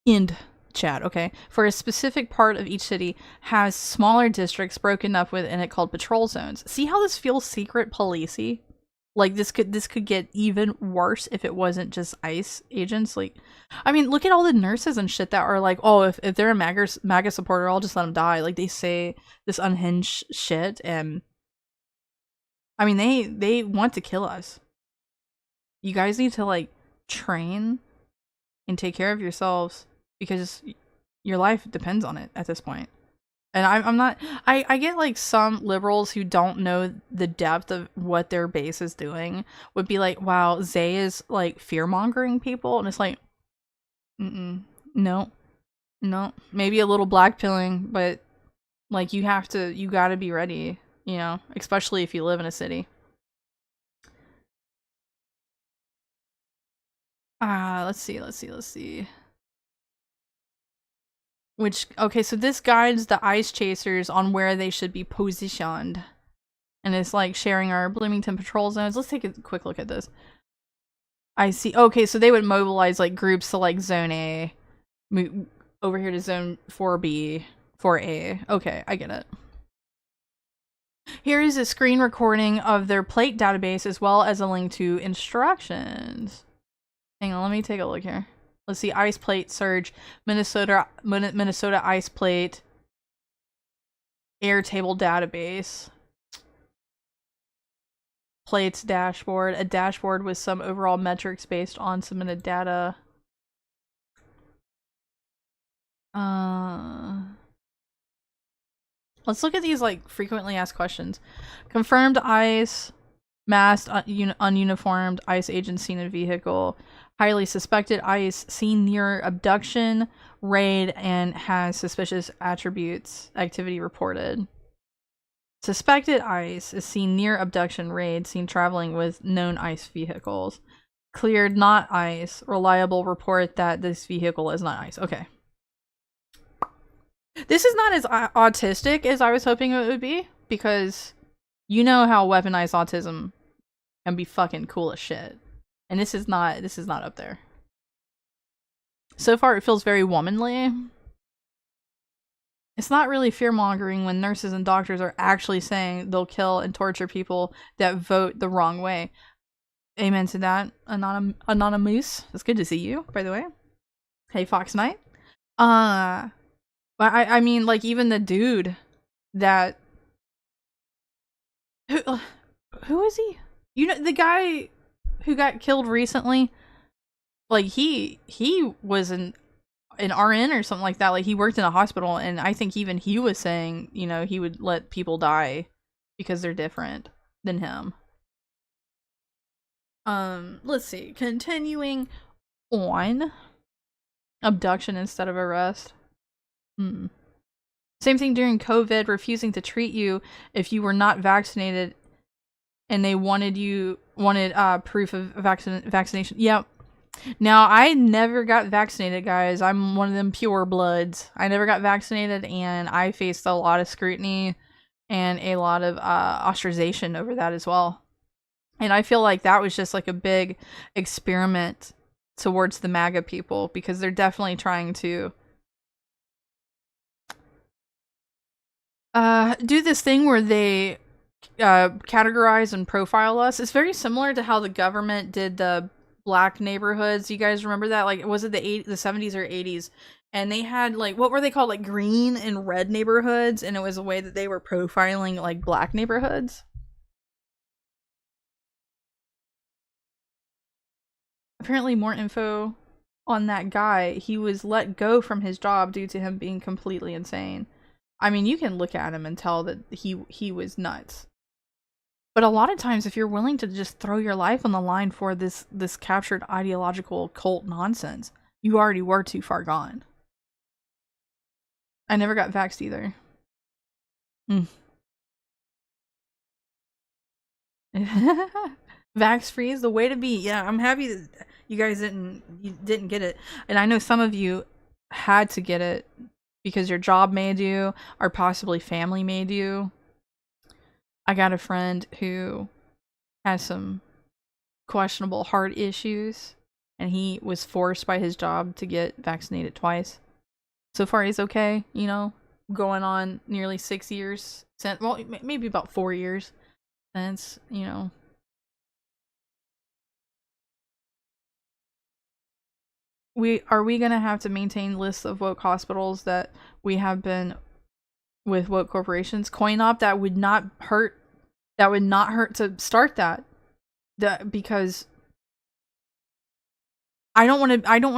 okay? For a specific part of each city has smaller districts broken up within it called patrol zones. See how this feels secret policey? Like this could get even worse if it wasn't just ICE agents. Like, I mean, look at all the nurses and shit that are like, oh, if they're a MAGA supporter, I'll just let them die. Like, they say this unhinged shit, and I mean, they want to kill us. You guys need to like train and take care of yourselves because your life depends on it at this point. And I'm not, I get like some liberals who don't know the depth of what their base is doing would be like, wow, Zay is like fear mongering people. And it's like, no, maybe a little black pilling, but like you gotta be ready, you know, especially if you live in a city. Let's see. Okay, so this guides the ICE chasers on where they should be positioned. And it's like sharing our Bloomington patrol zones. Let's take a quick look at this. I see. Okay, so they would mobilize like groups to like zone A, move over here to zone 4B, 4A. Okay, I get it. Here is a screen recording of their plate database as well as a link to instructions. Hang on, let me take a look here. Let's see, ice plate surge, Minnesota ice plate, Airtable database, plates dashboard, a dashboard with some overall metrics based on submitted data. Let's look at these like frequently asked questions. Confirmed ICE, masked, ununiformed ICE agent seen in vehicle. Highly suspected ICE seen near abduction, raid, and has suspicious attributes. Activity reported. Suspected ICE is seen near abduction, raid, seen traveling with known ICE vehicles. Cleared not ICE. Reliable report that this vehicle is not ICE. Okay. This is not as autistic as I was hoping it would be, because you know how weaponized autism and be fucking cool as shit. And this is not up there. So far, it feels very womanly. It's not really fear-mongering when nurses and doctors are actually saying they'll kill and torture people that vote the wrong way. Amen to that, Anonymous. It's good to see you, by the way. Hey, Fox Knight. But I mean, like, even the dude that... Who is he? You know, the guy who got killed recently? Like, he was an RN or something like that. Like, he worked in a hospital, and I think even he was saying, you know, he would let people die because they're different than him. Let's see. Continuing on. Abduction instead of arrest. Same thing during COVID, refusing to treat you if you were not vaccinated and they wanted proof of vaccination. Yep. Now, I never got vaccinated, guys. I'm one of them pure bloods. I never got vaccinated, and I faced a lot of scrutiny and a lot of ostracization over that as well. And I feel like that was just like a big experiment towards the MAGA people, because they're definitely trying to do this thing where they categorize and profile us. It's very similar to how the government did the black neighborhoods. You guys remember that? Like, was it the 70s or 80s? And they had, like, what were they called? Like, green and red neighborhoods, and it was a way that they were profiling, like, black neighborhoods. Apparently, more info on that guy. He was let go from his job due to him being completely insane. I mean, you can look at him and tell that he was nuts. But a lot of times, if you're willing to just throw your life on the line for this captured ideological cult nonsense, you already were too far gone. I never got vaxxed either. Vax free is the way to be. Yeah, I'm happy that you guys didn't get it. And I know some of you had to get it because your job made you, or possibly family made you. I got a friend who has some questionable heart issues, and he was forced by his job to get vaccinated twice. So far, he's okay, you know, going on nearly 6 years since, well, maybe about 4 years since, you know. Are we gonna have to maintain lists of woke hospitals that we have been with woke corporations? Coin op, that would not hurt. That would not hurt to start that. Because I don't want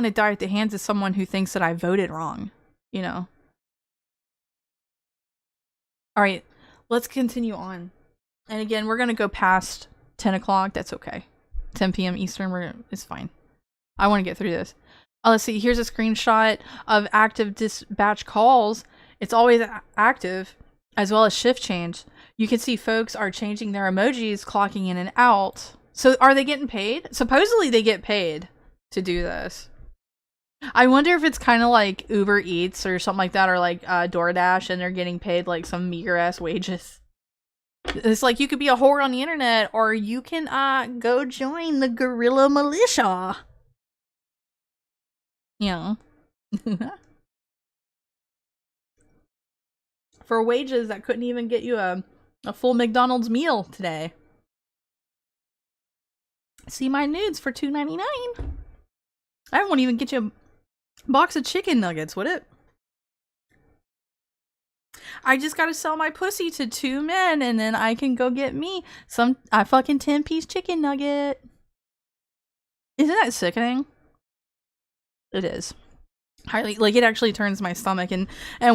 to die at the hands of someone who thinks that I voted wrong, you know. All right, let's continue on. And again, we're gonna go past 10 o'clock. That's okay. 10 p.m. Eastern. It's fine. I want to get through this. Let's see. Here's a screenshot of active dispatch calls. It's always active, as well as shift change. You can see folks are changing their emojis, clocking in and out. So are they getting paid? Supposedly they get paid to do this. I wonder if it's kind of like Uber Eats or something like that, or like DoorDash, and they're getting paid like some meager ass wages. It's like you could be a whore on the internet, or you can go join the guerrilla militia. Yeah. For wages that couldn't even get you a full McDonald's meal today. See my nudes for $2.99. I won't even get you a box of chicken nuggets, would it? I just gotta sell my pussy to 2 men, and then I can go get me a fucking 10-piece chicken nugget. Isn't that sickening? It is. Highly, like, it actually turns my stomach, and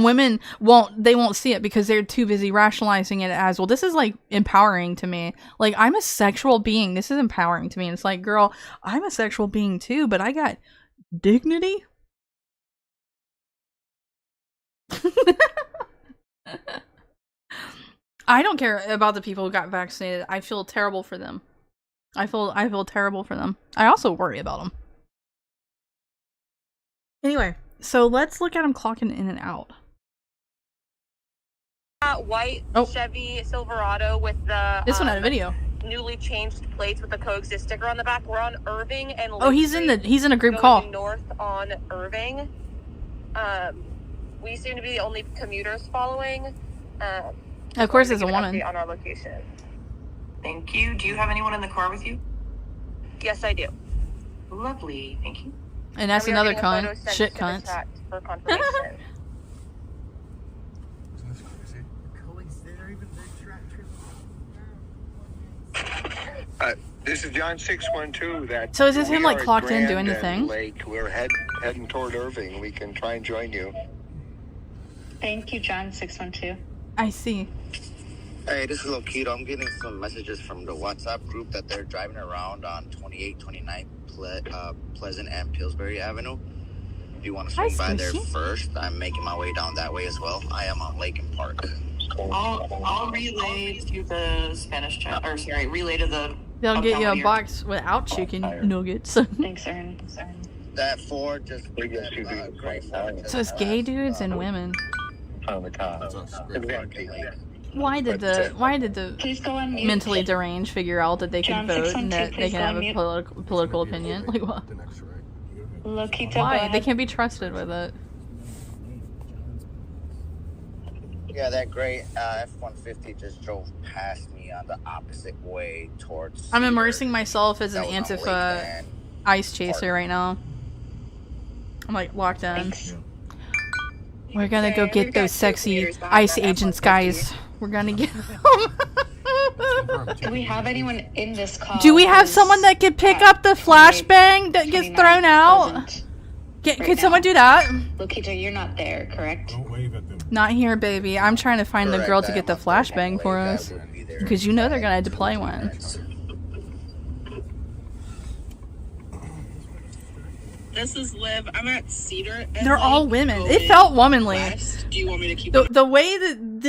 women won't see it because they're too busy rationalizing it as, well, this is like empowering to me. Like, I'm a sexual being. This is empowering to me. And it's like, girl, I'm a sexual being too, but I got dignity. I don't care about the people who got vaccinated. I feel terrible for them. I feel terrible for them. I also worry about them. Anyway, so let's look at them clocking in and out. White Chevy Silverado with the this one had a video. newly changed plates with the coexist sticker on the back. We're on Irving and Oh, he's in a group going call. north on Irving. We seem to be the only commuters following. Of course, we're it's a gonna give woman. an update on our location. Thank you. Do you have anyone in the car with you? Yes, I do. Lovely. Thank you. And that's we are another getting a photo cunt. sent Shit to the cunt. chat for confirmation. This is John 612. That So is this we him, like, are at clocked in Grand doing the and thing? Lake. We're heading toward Irving. We can try and join you. Thank you, John 612. I see. Hey, this is Lokito. I'm getting some messages from the WhatsApp group that they're driving around on 28, 29 Pleasant and Pillsbury Avenue. If you want to swing by there first, I'm making my way down that way as well. I am on Lake and Park. I'll relay to the Spanish chat, or sorry, relay to the. They'll get you a here. box without chicken nuggets. Thanks, Aaron. That Ford just gray Ford. So it's gay dudes and women. Why did the Please go on mute. mentally deranged figure out that they can John vote and 612, that they please can go have on a mute. political opinion? Like what? Lokito, go Why? ahead. They can't be trusted with it. Yeah, that gray F-150 just drove past me on the opposite way towards. I'm Cedar. immersing myself as an That was on Lake Antifa and ice chaser right now. I'm like locked in. Thanks. We're gonna go get those sexy ICE agents, guys. We're gonna get them. Do we have anyone in this call? Do we have who's someone that could pick at up the flashbang that gets 29 thrown out? Pleasant Could right someone now? do that? Lokito, you're not there, correct? Not here, baby. I'm trying to find the Correct, girl to I get am the on Thursday flashbang Lake. for I us. will be there Because you know they're gonna in deploy 2 one. minutes. This is Liv. I'm at Cedar. And They're all Lake women. going It felt womanly. west. Do you want me to keep The way that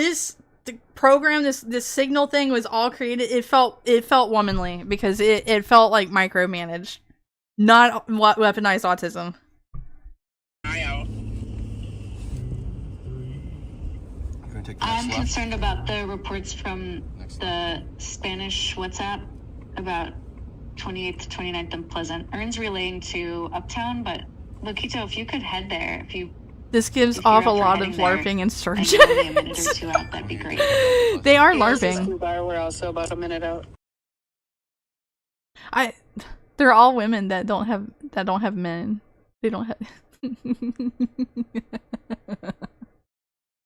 the program, this signal thing was all created, it felt womanly because it felt like micromanaged, not weaponized autism. an eye out? I'm concerned about the reports from the Spanish WhatsApp about 28th to 29th and Pleasant. Ern's relaying to Uptown, but Lokito, if you could head there, This gives if you're off a up for lot of heading there, LARPing and you're only a minute insurgents. or two out, that'd be great. They are LARPing. We're also about a minute out. They're all women that don't have men. They don't have.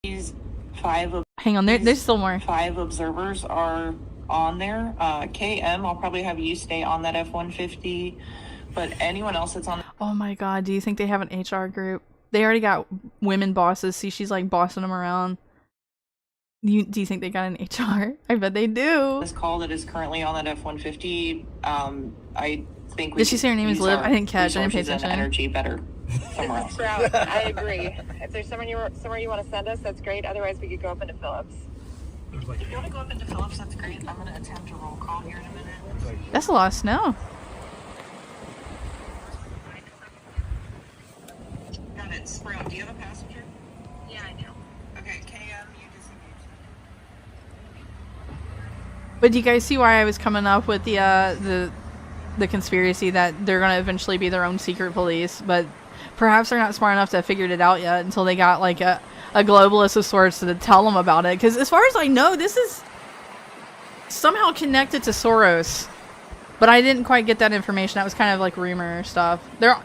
These 5 Hang on, there's still more. 5 observers are on there. KM, I'll probably have you stay on that F-150, but anyone else that's on. Oh my god, do you think they have an HR group? They already got women bosses. See, she's like bossing them around. Do you think they got an HR? I bet they do. This call that is currently on that F-150, I think we Did she say her name is use Liv? our I didn't catch. I didn't pay resources and attention. energy better somewhere else. Sprout, I agree. If there's somewhere you want to send us, that's great. Otherwise, we could go up into Phillips. If you want to go up into Phillips, that's great. I'm going to attempt a roll call here in a minute. That's a lot of snow. Got it. Sprout, do you have a passenger? Yeah, I do. Okay, KM, you disengage. But do you guys see why I was coming up with the conspiracy that they're gonna eventually be their own secret police? But perhaps they're not smart enough to have figured it out yet until they got like a globalist of sorts to tell them about it. Because as far as I know, this is somehow connected to Soros. But I didn't quite get that information. That was kind of like rumor stuff. There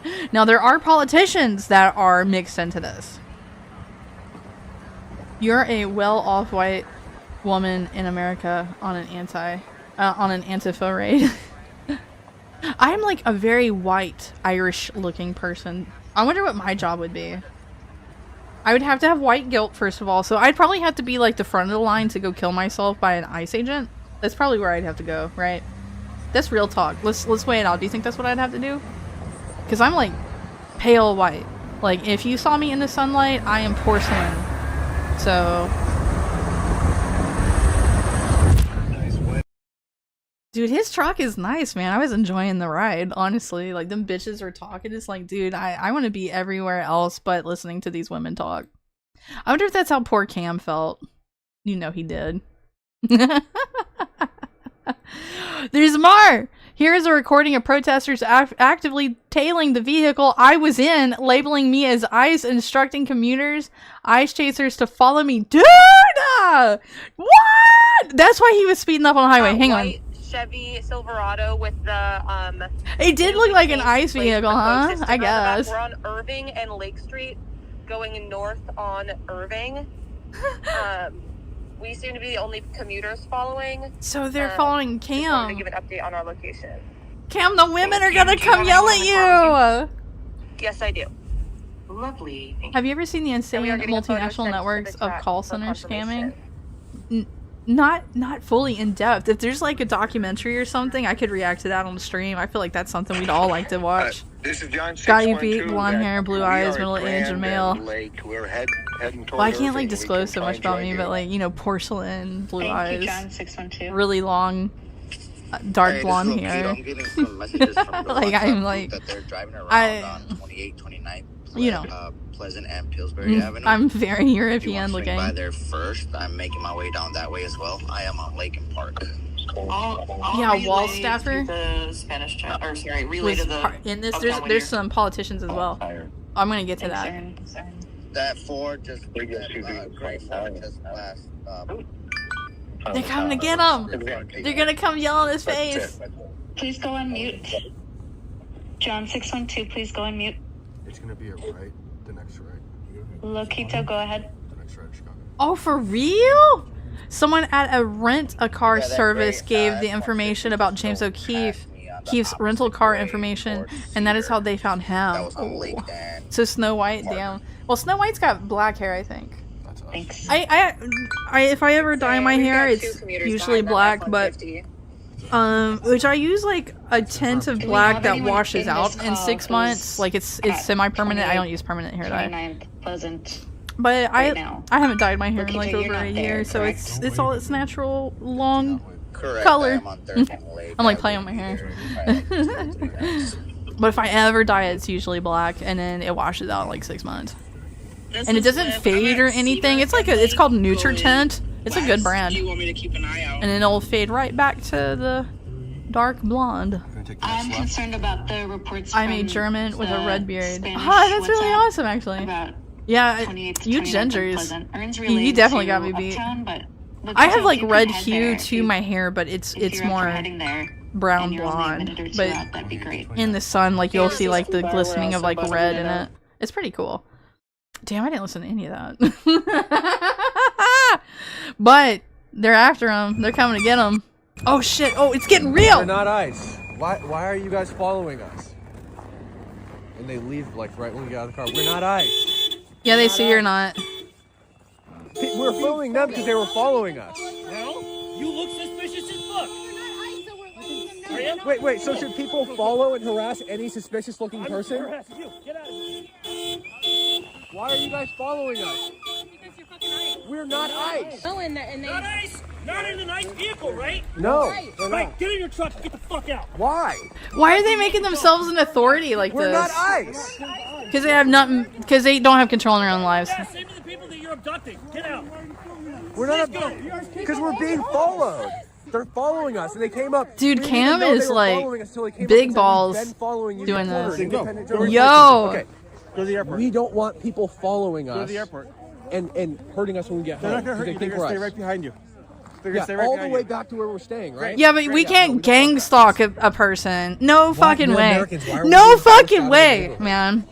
are politicians that are mixed into this. You're a well-off white woman in America on an Antifa raid. I'm like a very white Irish-looking person. I wonder what my job would be. I would have to have white guilt first of all, so I'd probably have to be like the front of the line to go kill myself by an ICE agent. That's probably where I'd have to go, right? That's real talk. Let's weigh it out. Do you think that's what I'd have to do? Because I'm like pale white. Like if you saw me in the sunlight, I am porcelain. So, dude, his truck is nice, man. I was enjoying the ride, honestly. Like them bitches are talking. It's like, dude, I want to be everywhere else but listening to these women talk. I wonder if that's how poor Cam felt. You know he did. There's more! Here is a recording of protesters actively tailing the vehicle I was in, labeling me as ICE, instructing commuters, ICE chasers to follow me. Dude! What? That's why he was speeding up on the highway. Hang on. Chevy Silverado with the It did look like an ICE vehicle, huh? I guess. We're on Irving and Lake Street, going north on Irving. We seem to be the only commuters following. So they're following Cam. Just wanted to give an update on our location. Cam, the women are gonna come yell at you! Yes, I do. Lovely. Have you ever seen the insane multinational networks of call center scamming? Not fully in depth. If there's like a documentary or something, I could react to that on the stream. I feel like that's something we'd all like to watch. This is John Got you beat, blonde hair, blue eyes, middle age, and male. We're heading Well, I can't like disclose so much about me, but like, you know, porcelain, blue eyes, John 612. really long, dark blonde hair. I'm getting some messages from the Like, WhatsApp I'm group like, that they're driving around on 28, 29, you know, Pleasant and Pillsbury Avenue. I'm very If you European want to swing looking. by there first, I'm making my way down that way as well. I am on Lake and Park. I'll wall relay staffer. to the Spanish chat, or sorry, relay Was to the. in this, uptown when there's you're- some politicians as well. I'm gonna get to that. That Ford just gray Ford just passed. They're coming to get him. They're gonna come yell in his face. Please go on mute. John 612, please go on mute. It's gonna be a right, the next right. Loquito, go ahead. The next right, Chicago. Oh, for real? Someone at a rent-a-car service gave the information about James O'Keefe's rental car information, and that is how they found him. Oh. So Snow White, damn. Well, Snow White's got black hair, I think. Thanks. I if I ever dye my hair, it's usually black, but which I use like a tint of black that washes out in 6 months. Like it's semi-permanent. I don't use permanent hair dye. 29th Pleasant. But right I haven't dyed my hair in like over a year, so it's all its natural long color. I'm like playing with my hair. But if I ever dye it, it's usually black, and then it washes out in like 6 months. And it doesn't fade or anything. It's like it's called Nutritint. It's a good brand. You want me to keep an eye out? And then it'll fade right back to the dark blonde. I'm concerned about the reports. I'm a German with a red beard. Ah, that's really awesome, actually. Yeah, you gingers. You definitely got me beat. I have like red hue to my hair, but it's more brown blonde. But in the sun, like you'll see like the glistening of like red in it. It's pretty cool. Damn, I didn't listen to any of that. But they're after him. They're coming to get him. Oh shit! Oh, it's getting real. We're not ICE. Why are you guys following us? And they leave like right when we get out of the car. We're not ICE. Yeah, they see you're not. We're following them because they were following us. Well, you look suspicious as fuck. Are you? Wait. So should people follow and harass any suspicious-looking person? I'm harassing you. Get out of here. Why are you guys following us? Because you're fucking ICE. We're not ICE. No, not ICE. Not in an ICE vehicle, right? No. Right. Get in your truck and get the fuck out. Why? Why are they making themselves an authority like We're this? not ICE. Because they have nothing. Because they don't have control in their own lives. Yeah, same to the people that you're abducting. Get out. We're not because we're being followed. They're following us, and they came up. Dude, We didn't Cam know they is were like following us till they came up big and said, balls "We've been following you doing reporters, this. independent journalists." Yo. Okay, go to the airport. We don't want people following us. Go to the airport. And hurting us when we get home. They're not gonna hurt you. They're gonna stay right behind you. All the way back to where we're staying, right? Yeah, but we can't gang stalk a person. No fucking way. No fucking way, man.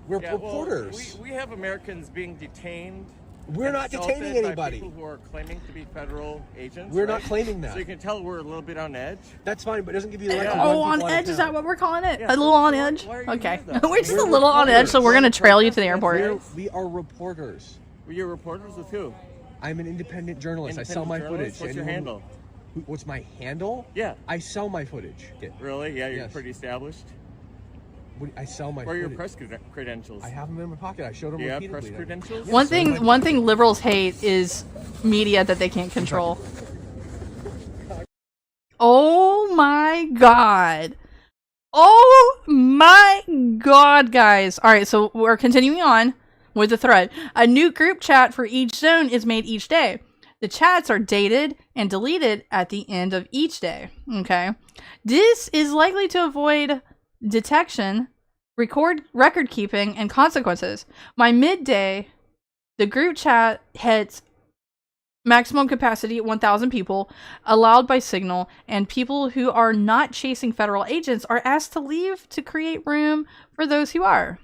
We're reporters. We have Americans being detained. We're not detaining by anybody. People who are claiming to be federal agents. We're not claiming that. So you can tell we're a little bit on edge. That's fine, but it doesn't give you the right to Oh, run on people out of edge? Is town. that what we're calling it? Yeah, A little on edge? why are you Okay. here, though? We're just a little on edge, so we're gonna trail you to the airport. We are reporters. You're reporters with who? I'm an independent journalist. I sell my footage. What's your handle? What's my handle? Yeah. I sell my footage. Really? Yeah, you're Yes. pretty established. I sell my Where are your footage. press credentials? I have them in my pocket. I showed them You have repeatedly. press credentials? One thing liberals hate is media that they can't control. Oh my god. Oh my god, guys. Alright, so we're continuing on with the thread. A new group chat for each zone is made each day. The chats are dated and deleted at the end of each day. Okay. This is likely to avoid detection, record keeping, and consequences. By midday, the group chat hits maximum capacity at 1,000 people, allowed by Signal, and people who are not chasing federal agents are asked to leave to create room for those who are.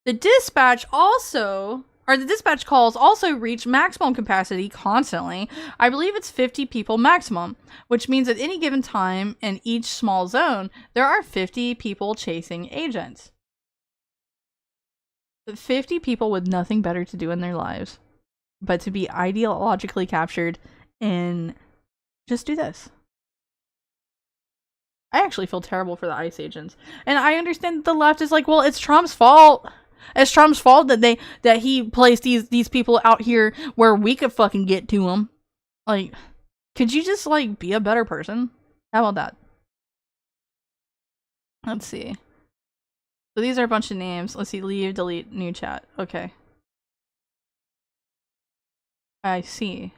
The dispatch calls also reach maximum capacity constantly. I believe it's 50 people maximum, which means at any given time in each small zone, there are 50 people chasing agents. 50 people with nothing better to do in their lives but to be ideologically captured and just do this. I actually feel terrible for the ICE agents. And I understand that the left is like, well, it's Trump's fault. It's Trump's fault that he placed these people out here where we could fucking get to them. Like, could you just like be a better person? How about that? Let's see. So these are a bunch of names. Let's see. Leave, delete, new chat. Okay. I see.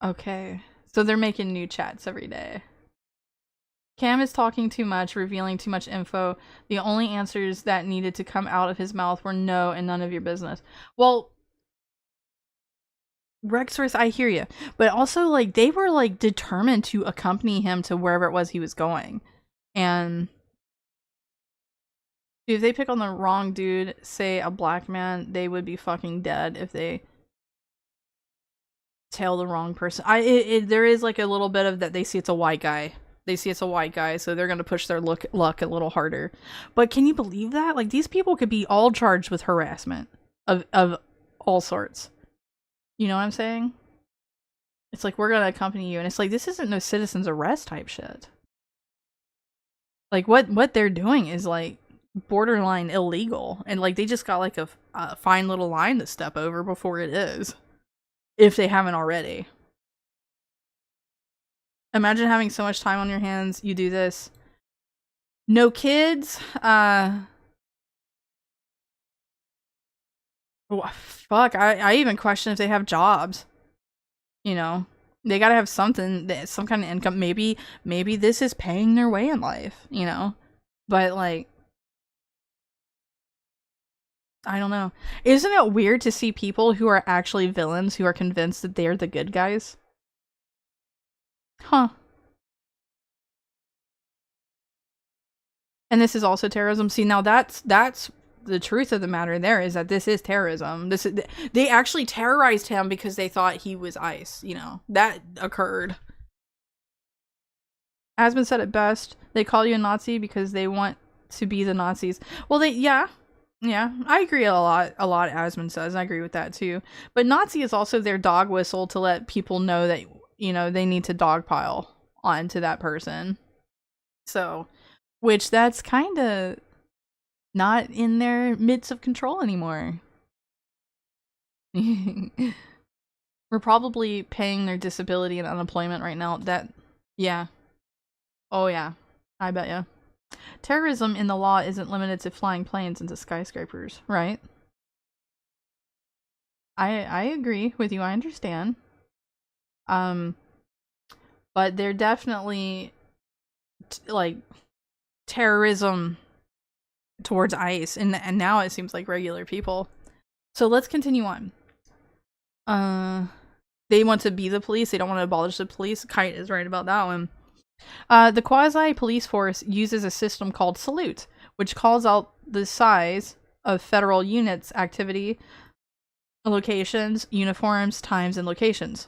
Okay. So they're making new chats every day. Cam is talking too much, revealing too much info. The only answers that needed to come out of his mouth were no and none of your business. Well, Rexorus, I hear you. But also, like, they were, like, determined to accompany him to wherever it was he was going. And if they pick on the wrong dude, say a black man, they would be fucking dead if they tail the wrong person. There is, like, a little bit of that they see it's a white guy. They see it's a white guy, so they're gonna push their luck a little harder. But can you believe that? Like, these people could be all charged with harassment of all sorts. You know what I'm saying? It's like, we're gonna accompany you, and it's like, this isn't no citizen's arrest type shit. Like, what they're doing is, like, borderline illegal, and, like, they just got, like, a fine little line to step over before it is. If they haven't already. Imagine having so much time on your hands, you do this. No kids, fuck, I even question if they have jobs. You know, they gotta have something, some kind of income. Maybe this is paying their way in life, you know? But, like, I don't know. Isn't it weird to see people who are actually villains who are convinced that they're the good guys? Huh. And this is also terrorism. See, now that's the truth of the matter there, is that this is terrorism. They actually terrorized him because they thought he was ICE, you know. That occurred. Asman said it best. They call you a Nazi because they want to be the Nazis. Well, yeah, I agree a lot, Asman says. I agree with that too. But Nazi is also their dog whistle to let people know that, you know, they need to dogpile onto that person. So, which that's kind of not in their midst of control anymore. We're probably paying their disability and unemployment right now. Yeah. Oh yeah, I bet ya. Terrorism in the law isn't limited to flying planes into skyscrapers, right? I agree with you, I understand. But they're definitely like terrorism towards ICE, and now it seems like regular people. So let's continue on. They want to be the police. They don't want to abolish the police. Kite is right about that one. The quasi-police force uses a system called Salute, which calls out the size of federal units, activity, locations, uniforms, times, and locations.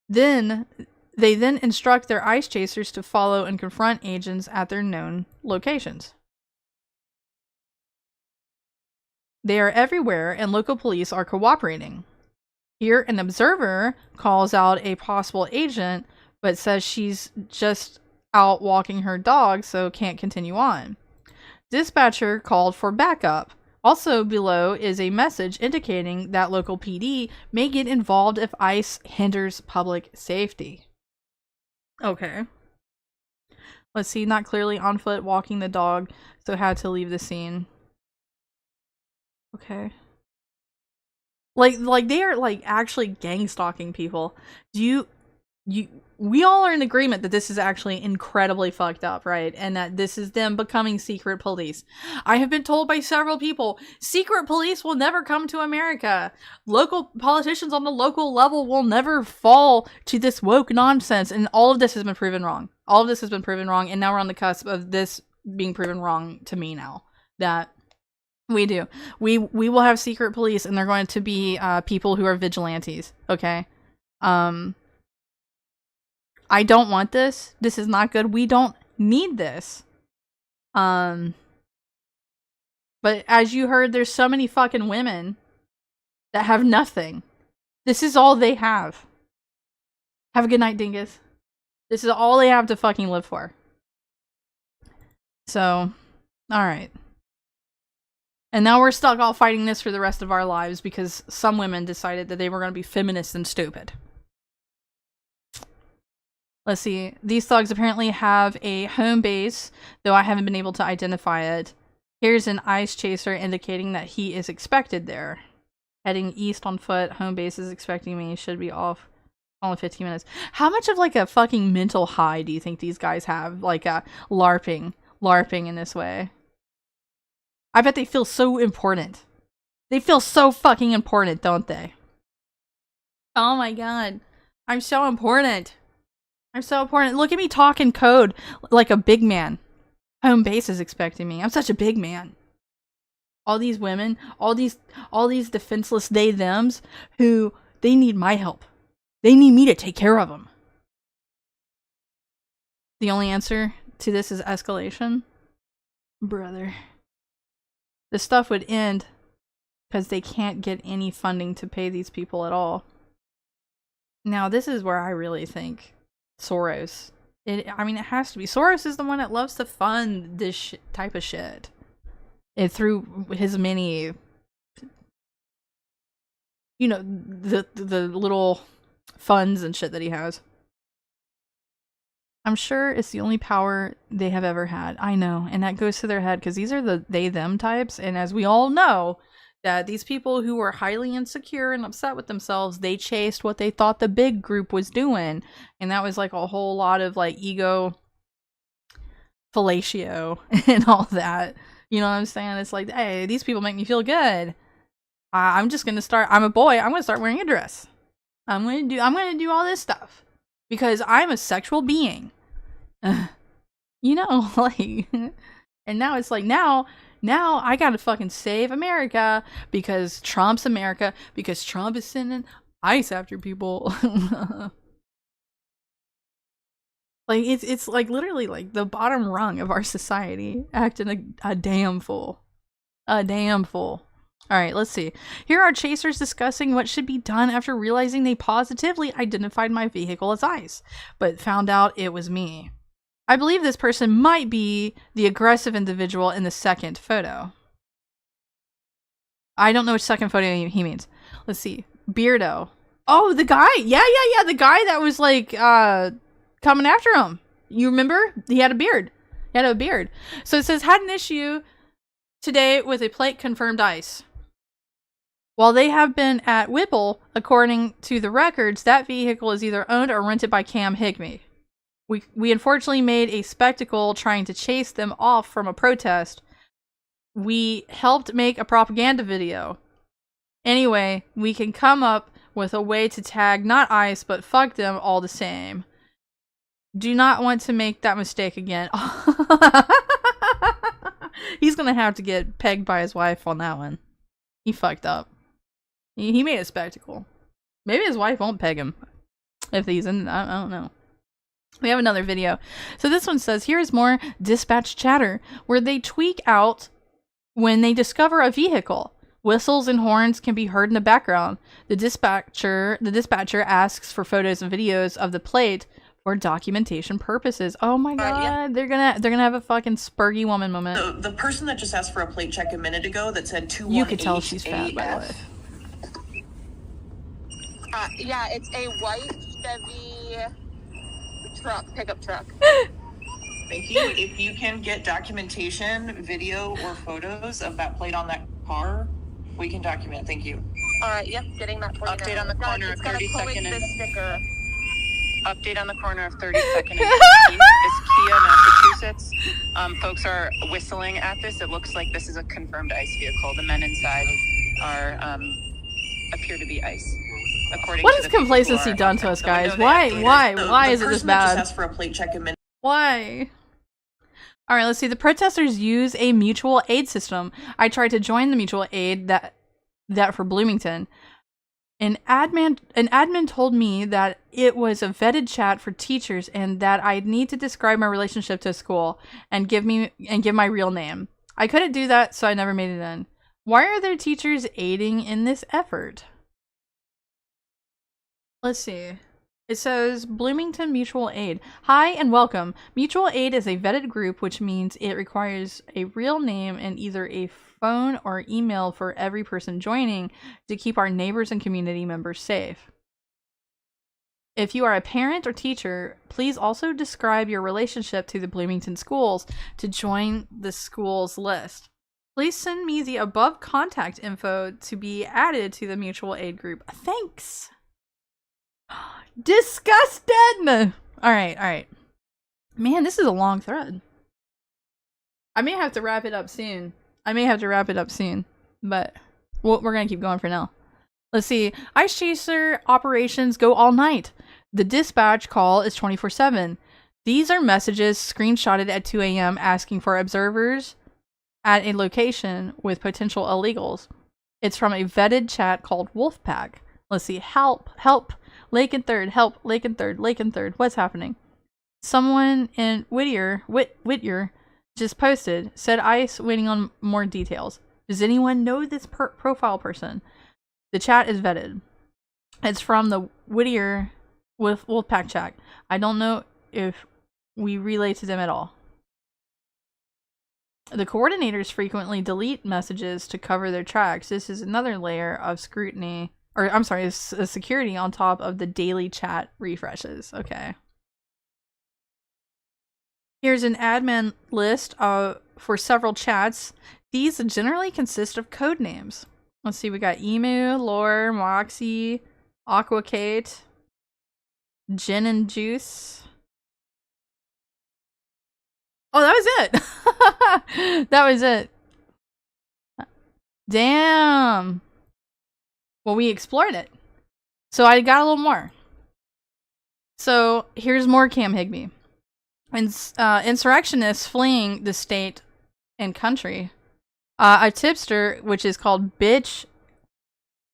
They then instruct their ICE chasers to follow and confront agents at their known locations. They are everywhere, and local police are cooperating. Here, an observer calls out a possible agent, but says she's just out walking her dog, so can't continue on. Dispatcher called for backup. Also below is a message indicating that local PD may get involved if ICE hinders public safety. Okay. Let's see, not clearly on foot, walking the dog, so had to leave the scene. Okay. Like they are like actually gang stalking people. We all are in agreement that this is actually incredibly fucked up, right? And that this is them becoming secret police. I have been told by several people, secret police will never come to America. Local politicians on the local level will never fall to this woke nonsense. And all of this has been proven wrong. All of this has been proven wrong. And now we're on the cusp of this being proven wrong to me now. That we do. We will have secret police, and they're going to be people who are vigilantes, okay? I don't want this. This is not good. We don't need this. But as you heard, there's so many fucking women that have nothing. This is all they have. Have a good night, dingus. This is all they have to fucking live for. So, alright. And now we're stuck all fighting this for the rest of our lives because some women decided that they were going to be feminists and stupid. Let's see. These thugs apparently have a home base, though I haven't been able to identify it. Here's an ice chaser indicating that he is expected there. Heading east on foot. Home base is expecting me. Should be off only 15 minutes. How much of like a fucking mental high do you think these guys have? Like LARPing in this way. I bet they feel so important. They feel so fucking important, don't they? Oh my god. I'm so important. I'm so important. Look at me talking code like a big man. Home base is expecting me. I'm such a big man. All these women, all these defenseless they-thems who, they need my help. They need me to take care of them. The only answer to this is escalation. Brother. This stuff would end because they can't get any funding to pay these people at all. Now, this is where I really think Soros. I mean, it has to be. Soros is the one that loves to fund this type of shit. Through his many, you know, the little funds and shit that he has. I'm sure it's the only power they have ever had. I know, and that goes to their head because these are the they-them types, and as we all know, that these people who were highly insecure and upset with themselves, they chased what they thought the big group was doing, and that was like a whole lot of like ego fellatio and all that. You know what I'm saying? It's like, hey, these people make me feel good. I'm just gonna start. I'm a boy. I'm gonna start wearing a dress. I'm gonna do all this stuff because I'm a sexual being. You know, like, and now it's like now I gotta fucking save America because Trump's America, because Trump is sending ICE after people. Like, it's like literally like the bottom rung of our society acting a damn fool. A damn fool. Alright, let's see. Here are chasers discussing what should be done after realizing they positively identified my vehicle as ICE, but found out it was me. I believe this person might be the aggressive individual in the second photo. I don't know which second photo he means. Let's see. Beardo. Oh, the guy! Yeah, the guy that was like, coming after him. You remember? He had a beard. So it says, had an issue today with a plate confirmed ICE. While they have been at Whipple, according to the records, that vehicle is either owned or rented by Cam Higby. We unfortunately made a spectacle trying to chase them off from a protest. We helped make a propaganda video. Anyway, we can come up with a way to tag not ICE, but fuck them all the same. Do not want to make that mistake again. He's gonna have to get pegged by his wife on that one. He fucked up. He made a spectacle. Maybe his wife won't peg him. If he's in, I don't know. We have another video. So this one says, here's more dispatch chatter, where they tweak out when they discover a vehicle. Whistles and horns can be heard in the background. The dispatcher asks for photos and videos of the plate for documentation purposes. Oh my god, yeah. They're gonna have a fucking spurgy woman moment. The person that just asked for a plate check a minute ago that said 218 You could tell she's fat, by the way. Yeah, it's a white Chevy truck, pickup truck. Thank you. If you can get documentation, video, or photos of that plate on that car, we can document. Thank you. All right, yep, getting that for you. Update on the corner of 32nd and this sticker. update on the corner of 32nd and 16th is Kia, Massachusetts. Folks are whistling at this. It looks like this is a confirmed ICE vehicle. The men inside are appear to be ICE. According What to has the people who complacency are done to outside us, the guys? window, Why? they Why? updated. Why The is it this person that just bad? asked for a plate check a minute. Why? All right, let's see. The protesters use a mutual aid system. I tried to join the mutual aid that for Bloomington. An admin told me that it was a vetted chat for teachers and that I'd need to describe my relationship to school and give my real name. I couldn't do that, so I never made it in. Why are there teachers aiding in this effort? Let's see. It says Bloomington Mutual Aid. Hi and welcome. Mutual Aid is a vetted group, which means it requires a real name and either a phone or email for every person joining to keep our neighbors and community members safe. If you are a parent or teacher, please also describe your relationship to the Bloomington schools to join the schools list. Please send me the above contact info to be added to the mutual aid group. Thanks. Disgusted! Alright. Man, this is a long thread. I may have to wrap it up soon. But we're gonna keep going for now. Let's see. Ice Chaser operations go all night. The dispatch call is 24/7. These are messages screenshotted at 2 a.m. asking for observers at a location with potential illegals. It's from a vetted chat called Wolfpack. Let's see. Help. Lake and Third. Help. Lake and Third. What's happening? Someone in Whittier just posted. Said ICE waiting on more details. Does anyone know this profile person? The chat is vetted. It's from the Whittier with Wolfpack chat. I don't know if we relay to them at all. The coordinators frequently delete messages to cover their tracks. This is another layer of scrutiny. Or, I'm sorry, security on top of the daily chat refreshes. Okay. Here's an admin list for several chats. These generally consist of code names. Let's see, we got Emu, Lore, Moxie, Aquakate, Gin and Juice. Oh, that was it! That was it. Damn! Well, we explored it. So I got a little more. So here's more Cam Higby. Insurrectionists fleeing the state and country. A tipster, which is called Bitch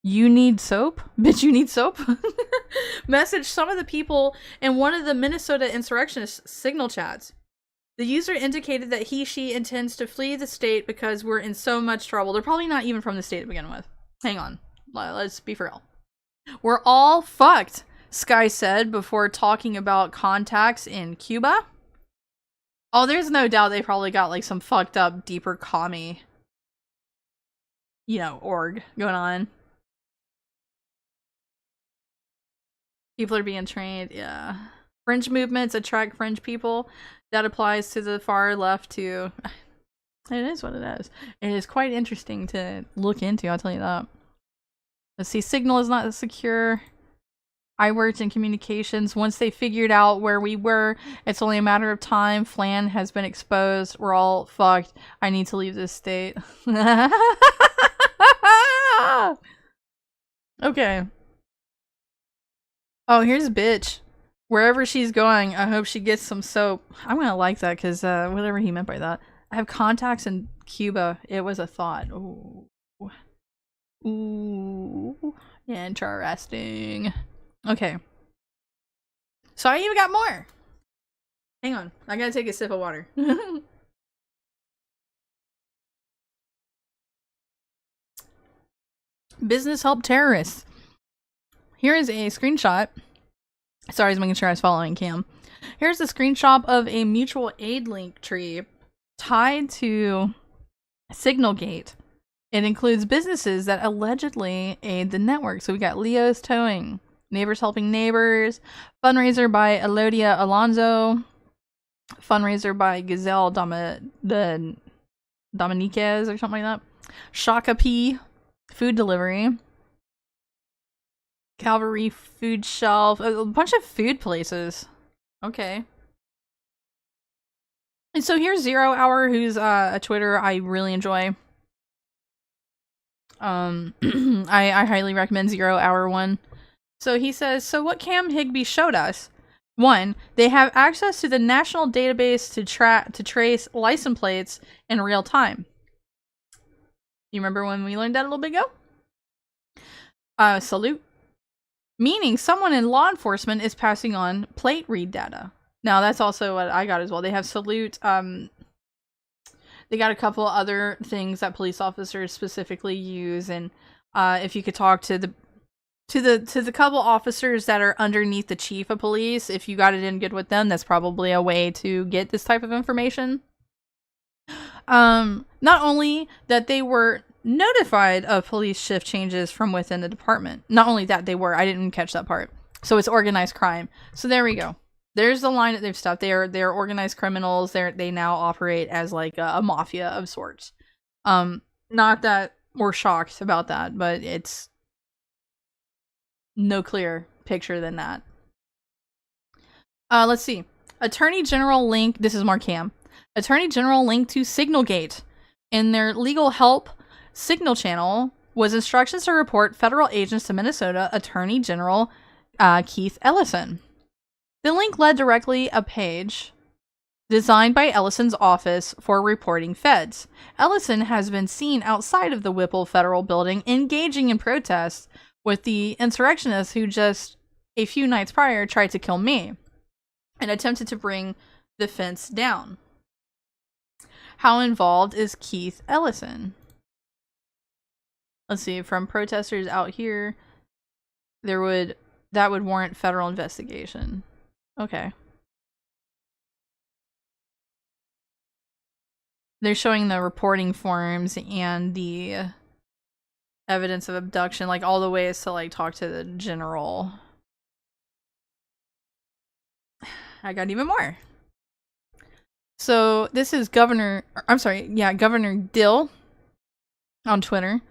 You Need Soap? Bitch You Need Soap? Messaged some of the people in one of the Minnesota insurrectionist signal chats. The user indicated that she intends to flee the state because we're in so much trouble. They're probably not even from the state to begin with. Hang on. Let's be for real. We're all fucked, Sky said before talking about contacts in Cuba. Oh, there's no doubt they probably got like some fucked up, deeper commie, org going on. People are being trained, yeah. Fringe movements attract fringe people. That applies to the far left too. It is what it is. It is quite interesting to look into, I'll tell you that. Let's see, Signal is not secure. I worked in communications. Once they figured out where we were, it's only a matter of time. Flan has been exposed. We're all fucked. I need to leave this state. Okay. Oh, here's Bitch. Wherever she's going, I hope she gets some soap. I'm gonna like that because whatever he meant by that. I have contacts in Cuba. It was a thought. Ooh. Ooh, interesting. Okay. So I even got more. Hang on. I gotta take a sip of water. Business help terrorists. Here is a screenshot. Sorry, I was making sure I was following Cam. Here's a screenshot of a mutual aid link tree tied to Signalgate. It includes businesses that allegedly aid the network. So we got Leo's Towing, Neighbors Helping Neighbors, fundraiser by Elodia Alonso, Fundraiser by Gazelle Dominiquez or something like that. Shaka P. Food delivery. Calvary Food Shelf. A bunch of food places. Okay. And so here's 0 Hour, who's a Twitter I really enjoy. I highly recommend 0 Hour one. So he says, so what Cam Higby showed us. 1. They have access to the national database to trace license plates in real time. You remember when we learned that a little bit ago? Salute. Meaning someone in law enforcement is passing on plate read data. Now that's also what I got as well. They have Salute. They got a couple other things that police officers specifically use, and if you could talk to the couple officers that are underneath the chief of police, if you got it in good with them, that's probably a way to get this type of information. Not only that they were notified of police shift changes from within the department. Not only that, I didn't catch that part. So it's organized crime. So there we go. There's the line that they've stopped. They're organized criminals. They now operate as like a mafia of sorts. Not that we're shocked about that, but it's no clearer picture than that. Let's see. Attorney General link. This is Marcam. Attorney General link to Signalgate. In their legal help Signal channel was instructions to report federal agents to Minnesota Attorney General Keith Ellison. The link led directly a page designed by Ellison's office for reporting feds. Ellison has been seen outside of the Whipple Federal Building engaging in protests with the insurrectionists who just a few nights prior tried to kill me and attempted to bring the fence down. How involved is Keith Ellison? Let's see, from protesters out here, that would warrant federal investigation. Okay. They're showing the reporting forms and the evidence of abduction, like all the ways to like talk to the general. I got even more. So this is Governor Dill on Twitter.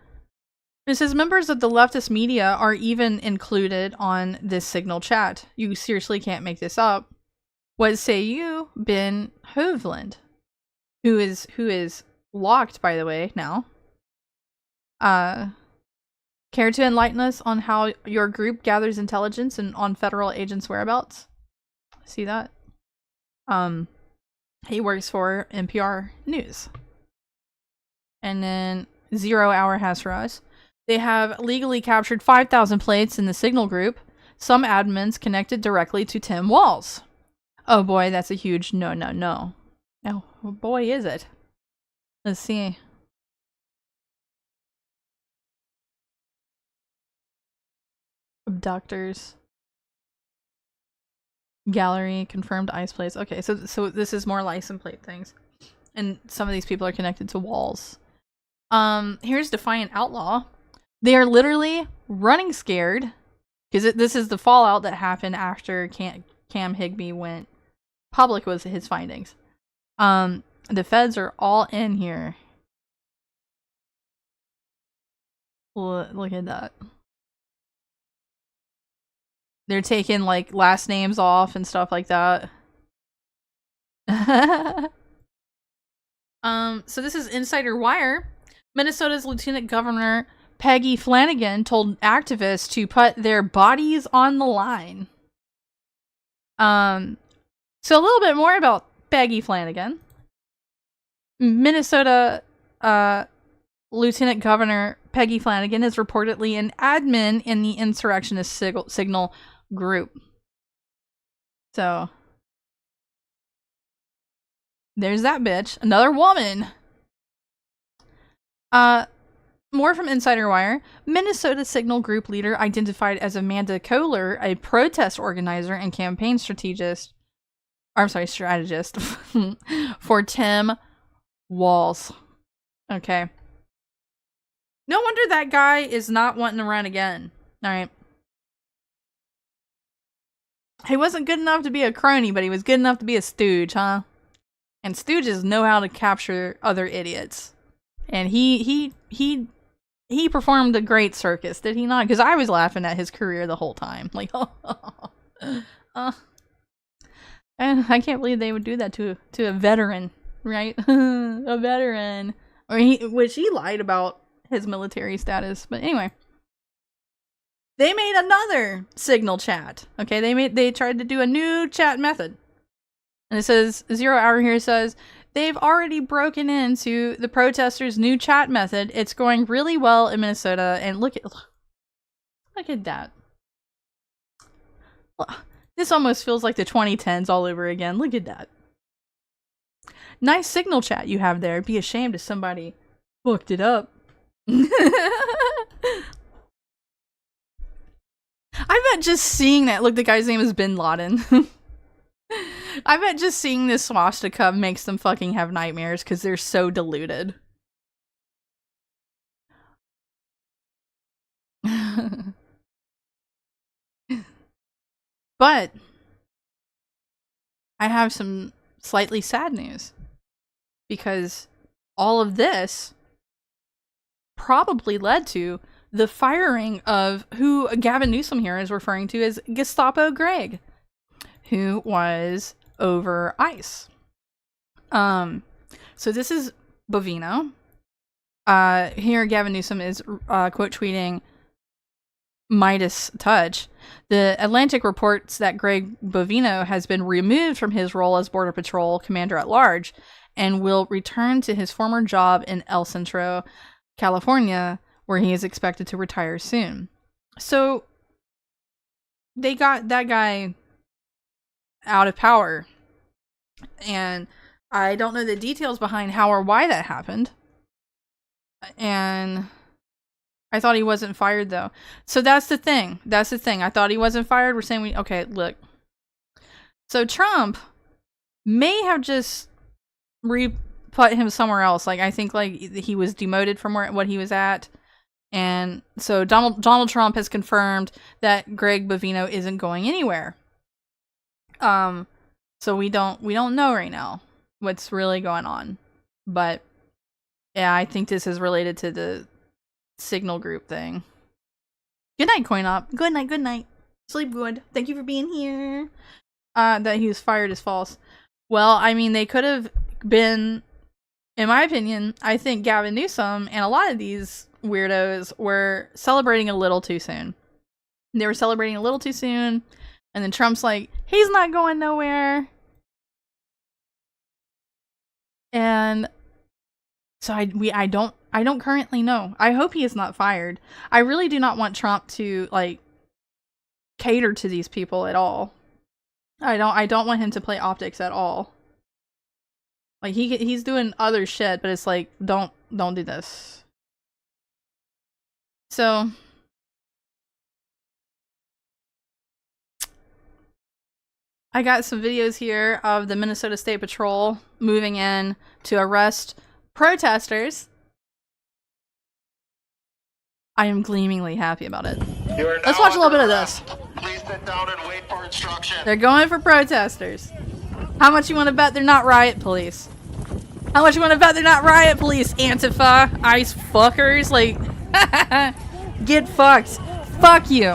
It says members of the leftist media are even included on this Signal chat. You seriously can't make this up. What say you, Ben Hovland, who is locked, by the way, now? Care to enlighten us on how your group gathers intelligence and on federal agents' whereabouts? See that? He works for NPR News. And then 0 Hour has for us. They have legally captured 5,000 plates in the Signal group. Some admins connected directly to Tim Walz. Oh boy, that's a huge no. Oh boy, is it. Let's see. Abductors. Gallery, confirmed ice plates. Okay, so this is more license plate things. And some of these people are connected to Walz. Here's Defiant Outlaw. They are literally running scared because this is the fallout that happened after Cam Higby went public with his findings. The feds are all in here. Look at that. They're taking like last names off and stuff like that. So this is Insider Wire. Minnesota's Lieutenant Governor Peggy Flanagan told activists to put their bodies on the line. So a little bit more about Peggy Flanagan. Minnesota Lieutenant Governor Peggy Flanagan is reportedly an admin in the insurrectionist Signal group. So there's that bitch. Another woman. More from Insider Wire. Minnesota Signal Group leader identified as Amanda Kohler, a protest organizer and campaign strategist for Tim Walz. Okay. No wonder that guy is not wanting to run again. Alright. He wasn't good enough to be a crony, but he was good enough to be a stooge, huh? And stooges know how to capture other idiots. And he performed a great circus, did he not? Because I was laughing at his career the whole time. Like, and I can't believe they would do that to a veteran, right? A veteran. Or which he lied about his military status. But anyway. They made another signal chat. Okay, they tried to do a new chat method. And it says, 0 Hour here says, they've already broken into the protesters' new chat method. It's going really well in Minnesota. And look at that. This almost feels like the 2010s all over again. Look at that. Nice signal chat you have there. Be ashamed if somebody fucked it up. I bet just seeing that, look, the guy's name is Bin Laden. I bet just seeing this swastika makes them fucking have nightmares because they're so deluded. But I have some slightly sad news because all of this probably led to the firing of who Gavin Newsom here is referring to as Gestapo Greg, who was over ICE. So this is Bovino. Here Gavin Newsom is quote tweeting Midas Touch. The Atlantic reports that Greg Bovino has been removed from his role as Border Patrol Commander at Large and will return to his former job in El Centro, California, where he is expected to retire soon. So they got that guy out of power. And I don't know the details behind how or why that happened. And I thought he wasn't fired, though. So that's the thing. That's the thing. I thought he wasn't fired. We're saying okay, look. So Trump may have just put him somewhere else. Like, I think like he was demoted from what he was at. And so Donald Trump has confirmed that Greg Bovino isn't going anywhere. So we don't know right now what's really going on. But yeah, I think this is related to the Signal group thing. Good night, Coin-Op. Good night. Sleep good. Thank you for being here. That he was fired is false. Well, I mean, they could have been, in my opinion, I think Gavin Newsom and a lot of these weirdos were celebrating a little too soon. They were celebrating a little too soon, and then Trump's like, he's not going nowhere. And so I don't currently know. I hope he is not fired. I really do not want Trump to like cater to these people at all. I don't want him to play optics at all. Like he's doing other shit, but it's like don't do this. So I got some videos here of the Minnesota State Patrol moving in to arrest protesters. I am gleamingly happy about it. Let's watch a little bit of this. Please sit down and wait for instruction. They're going for protesters. How much you want to bet they're not riot police? How much you want to bet they're not riot police, Antifa, ICE fuckers? Like, get fucked. Fuck you.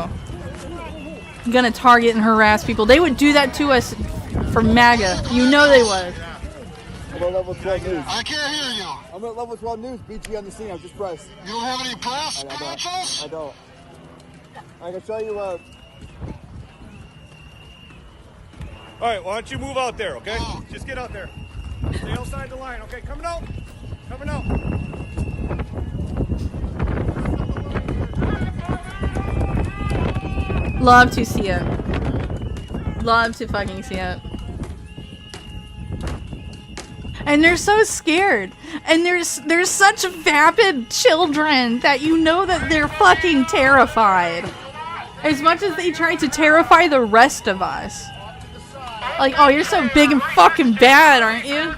I'm gonna target and harass people. They would do that to us for MAGA. You know they would. I'm at level 12 news. I can't hear you. I'm at level 12 news. BG on the scene. I've just pressed. You don't have any press? I don't. I can tell you All right, why don't you move out there, okay? Just get out there. Stay outside the line, okay? Coming out. Coming out. Love to see it. Love to fucking see it. And they're so scared. And there's such vapid children that you know that they're fucking terrified. As much as they try to terrify the rest of us. Like, oh, you're so big and fucking bad, aren't you?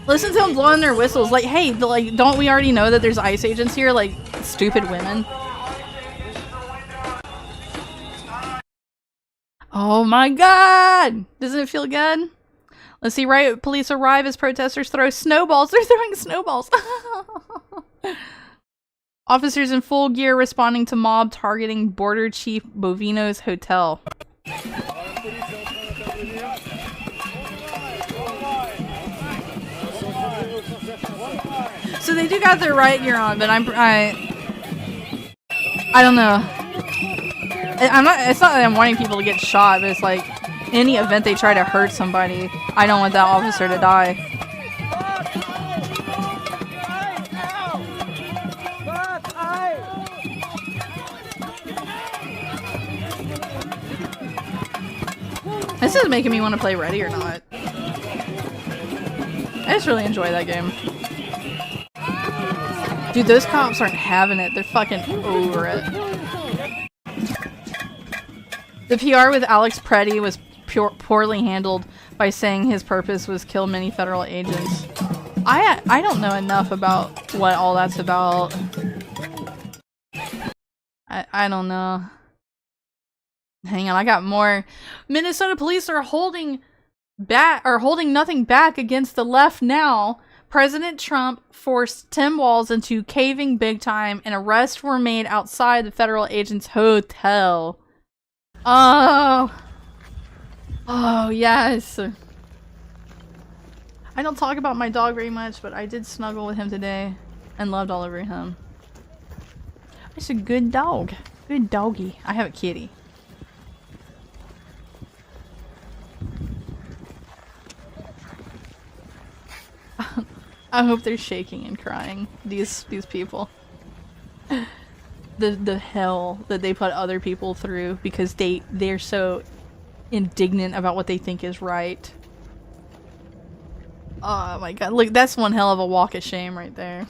Listen to them blowing their whistles. Like, hey, like, don't we already know that there's ICE agents here? Like, stupid women. Oh my god! Doesn't it feel good? Let's see, right? Police arrive as protesters throw snowballs. They're throwing snowballs. Officers in full gear responding to mob targeting Border Chief Bovino's hotel. So they do got their riot gear on, but I don't know. It's not that I'm wanting people to get shot, but it's like any event they try to hurt somebody, I don't want that officer to die. This is making me want to play Ready or Not. I just really enjoy that game. Dude, those cops aren't having it. They're fucking over it. The PR with Alex Preddy was poorly handled by saying his purpose was kill many federal agents. I don't know enough about what all that's about. I don't know. Hang on, I got more. Minnesota police are holding nothing back against the left now. President Trump forced Tim Walz into caving big time, and arrests were made outside the federal agent's hotel. Oh. Oh, yes. I don't talk about my dog very much, but I did snuggle with him today and loved all over him. It's a good dog. Good doggy. I have a kitty. I hope they're shaking and crying. These people. The hell that they put other people through because they're so indignant about what they think is right. Oh my god, look, that's one hell of a walk of shame right there.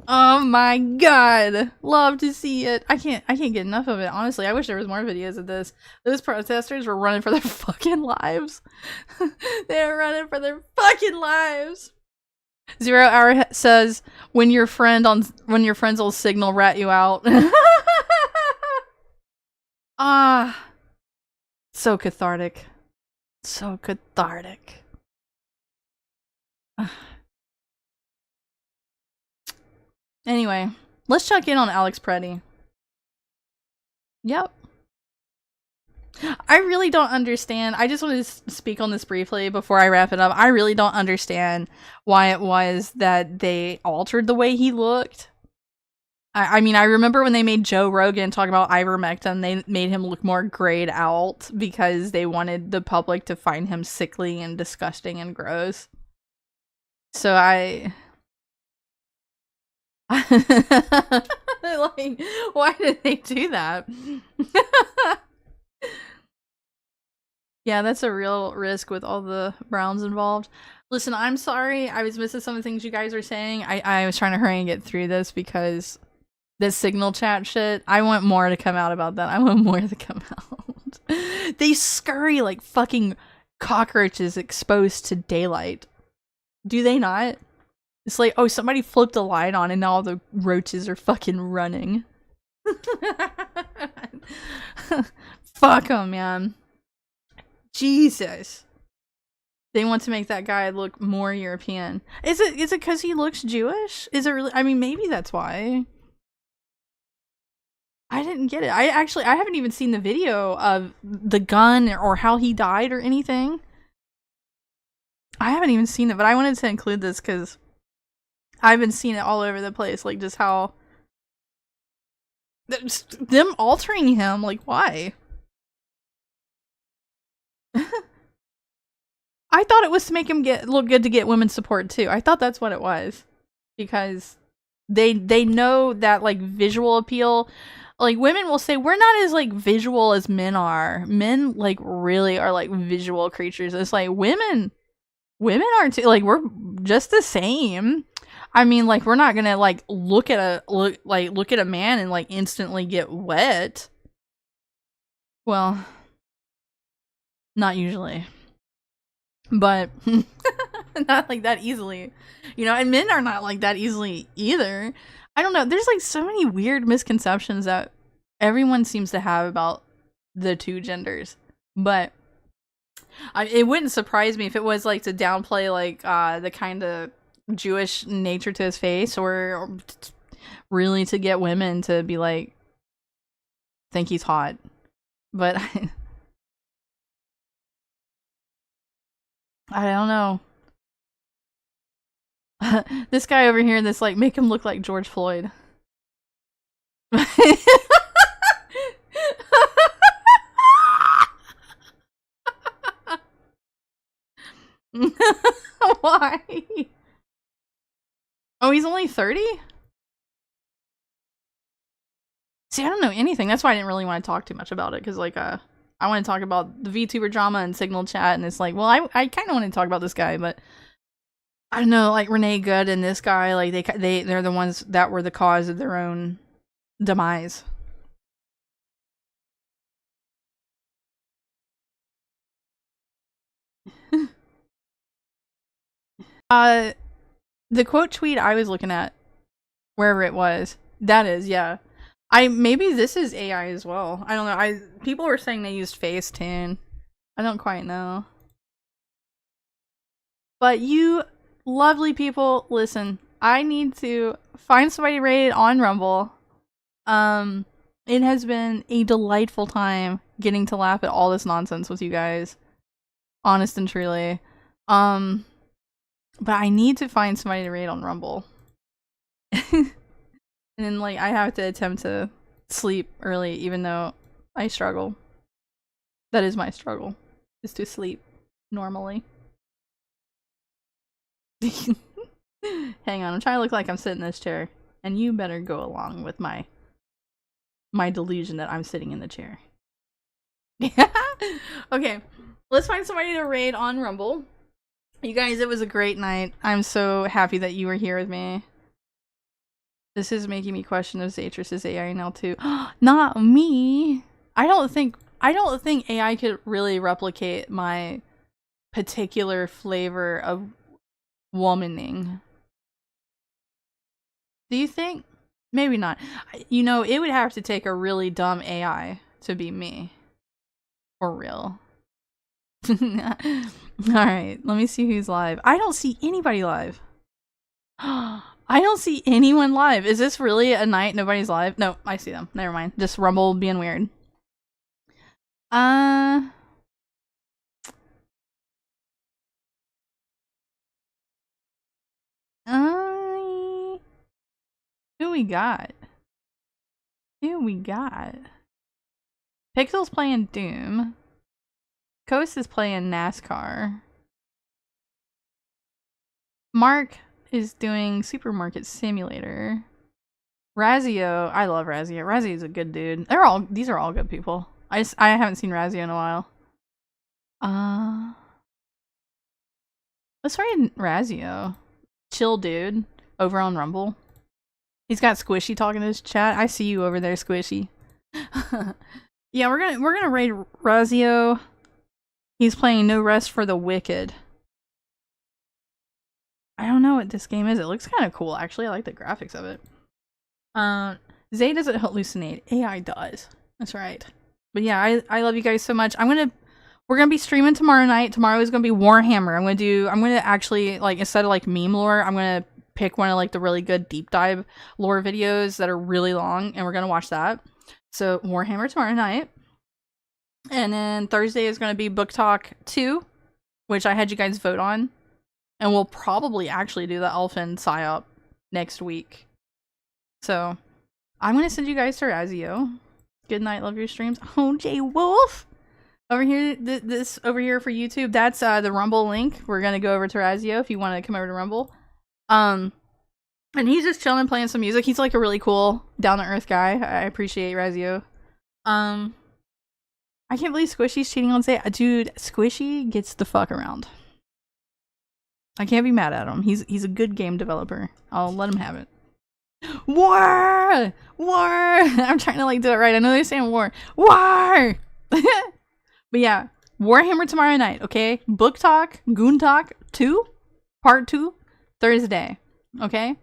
Oh my god, love to see it. I can't get enough of it, honestly. I wish there was more videos of this. Those protesters were running for their fucking lives. They were running for their fucking lives. 0 Hour says when your friends will signal rat you out. Ah, so cathartic. So cathartic. Anyway, let's check in on Alex Preddy. Yep. I really don't understand. I just want to speak on this briefly before I wrap it up. I really don't understand why it was that they altered the way he looked. I mean, I remember when they made Joe Rogan talk about ivermectin, they made him look more grayed out because they wanted the public to find him sickly and disgusting and gross. So like, why did they do that? Yeah, that's a real risk with all the Browns involved. Listen, I'm sorry. I was missing some of the things you guys were saying. I was trying to hurry and get through this because this signal chat shit, I want more to come out about that. I want more to come out. They scurry like fucking cockroaches exposed to daylight. Do they not? It's like, oh, somebody flipped a light on and now all the roaches are fucking running. Fuck them, man. Jesus. They want to make that guy look more European. Is it because he looks Jewish? Is it really? I mean, maybe that's why. I didn't get it. I haven't even seen the video of the gun or how he died or anything. I haven't even seen it, but I wanted to include this because I've been seeing it all over the place. Like, just how them altering him. Like, why? I thought it was to make him look good to get women's support too. I thought that's what it was, because they know that like visual appeal. Like, women will say we're not as like visual as men are. Men like really are like visual creatures. It's like women aren't too, like, we're just the same. I mean, like, we're not gonna like look at a man and like instantly get wet. Well, not usually. But not like that easily, you know, and men are not like that easily either. I don't know. There's like so many weird misconceptions that everyone seems to have about the two genders. But it wouldn't surprise me if it was like to downplay like the kind of Jewish nature to his face, or really to get women to be like, think he's hot. But I don't know. This guy over here that's like, make him look like George Floyd. Why? Oh, he's only 30? See, I don't know anything. That's why I didn't really want to talk too much about it, because like I want to talk about the VTuber drama and Signal chat, and it's like, well, I kind of want to talk about this guy, but I don't know, like Renee Good and this guy, like they're the ones that were the cause of their own demise. The quote tweet I was looking at, wherever it was, that is, yeah. Maybe this is AI as well. I don't know. People were saying they used Facetune. I don't quite know. But you lovely people, listen. I need to find somebody rated on Rumble. It has been a delightful time getting to laugh at all this nonsense with you guys. Honest and truly. But I need to find somebody to raid on Rumble. And then, like, I have to attempt to sleep early, even though I struggle. That is my struggle, is to sleep normally. Hang on, I'm trying to look like I'm sitting in this chair. And you better go along with my delusion that I'm sitting in the chair. Okay, let's find somebody to raid on Rumble. You guys, it was a great night. I'm so happy that you were here with me. This is making me question if Zatris is AI now too. Not me. I don't think AI could really replicate my particular flavor of womaning. Do you think? Maybe not. You know, it would have to take a really dumb AI to be me. For real. Alright, let me see who's live. I don't see anybody live. I don't see anyone live. Is this really a night nobody's live? No, I see them. Never mind. Just Rumble being weird. Who we got? Pixel's playing Doom. Coast is playing NASCAR. Mark is doing Supermarket Simulator. Razio, I love Razio. Razio's a good dude. These are all good people. I haven't seen Razio in a while. Let's try Razio. Chill dude over on Rumble. He's got Squishy talking to his chat. I see you over there, Squishy. Yeah, we're gonna raid Razio. He's playing No Rest for the Wicked. I don't know what this game is. It looks kind of cool, actually. I like the graphics of it. Zay doesn't hallucinate. AI does. That's right. But yeah, I love you guys so much. We're gonna be streaming tomorrow night. Tomorrow is gonna be Warhammer. I'm gonna actually, like, instead of like meme lore, I'm gonna pick one of like the really good deep dive lore videos that are really long, and we're gonna watch that. So Warhammer tomorrow night. And then Thursday is gonna be Book Talk 2, which I had you guys vote on. And we'll probably actually do the Elfin PSYOP next week. So, I'm going to send you guys to Razio. Good night, love your streams. Oh, Jay Wolf! Over here, this over here for YouTube, that's the Rumble link. We're going to go over to Razio if you want to come over to Rumble. And he's just chilling, playing some music. He's like a really cool, down-to-earth guy. I appreciate Razio. I can't believe Squishy's cheating on Zay. Dude, Squishy gets the fuck around. I can't be mad at him. He's a good game developer. I'll let him have it. War! War! I'm trying to like do it right. I know they're saying war. War! But yeah, Warhammer tomorrow night, okay? Book Talk, Goon Talk 2, Part 2, Thursday, okay?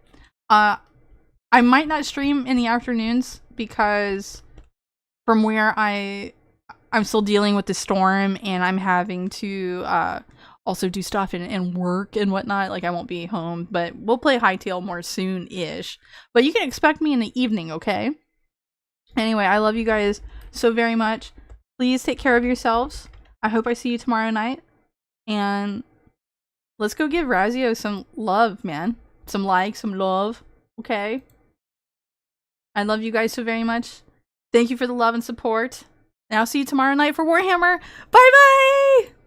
I might not stream in the afternoons because from where I'm still dealing with the storm, and I'm having to also do stuff and work and whatnot. Like, I won't be home, but we'll play Hightail more soon-ish. But you can expect me in the evening, okay? Anyway, I love you guys so very much. Please take care of yourselves. I hope I see you tomorrow night. And let's go give Razio some love, man. Some like, some love. Okay? I love you guys so very much. Thank you for the love and support. And I'll see you tomorrow night for Warhammer. Bye-bye!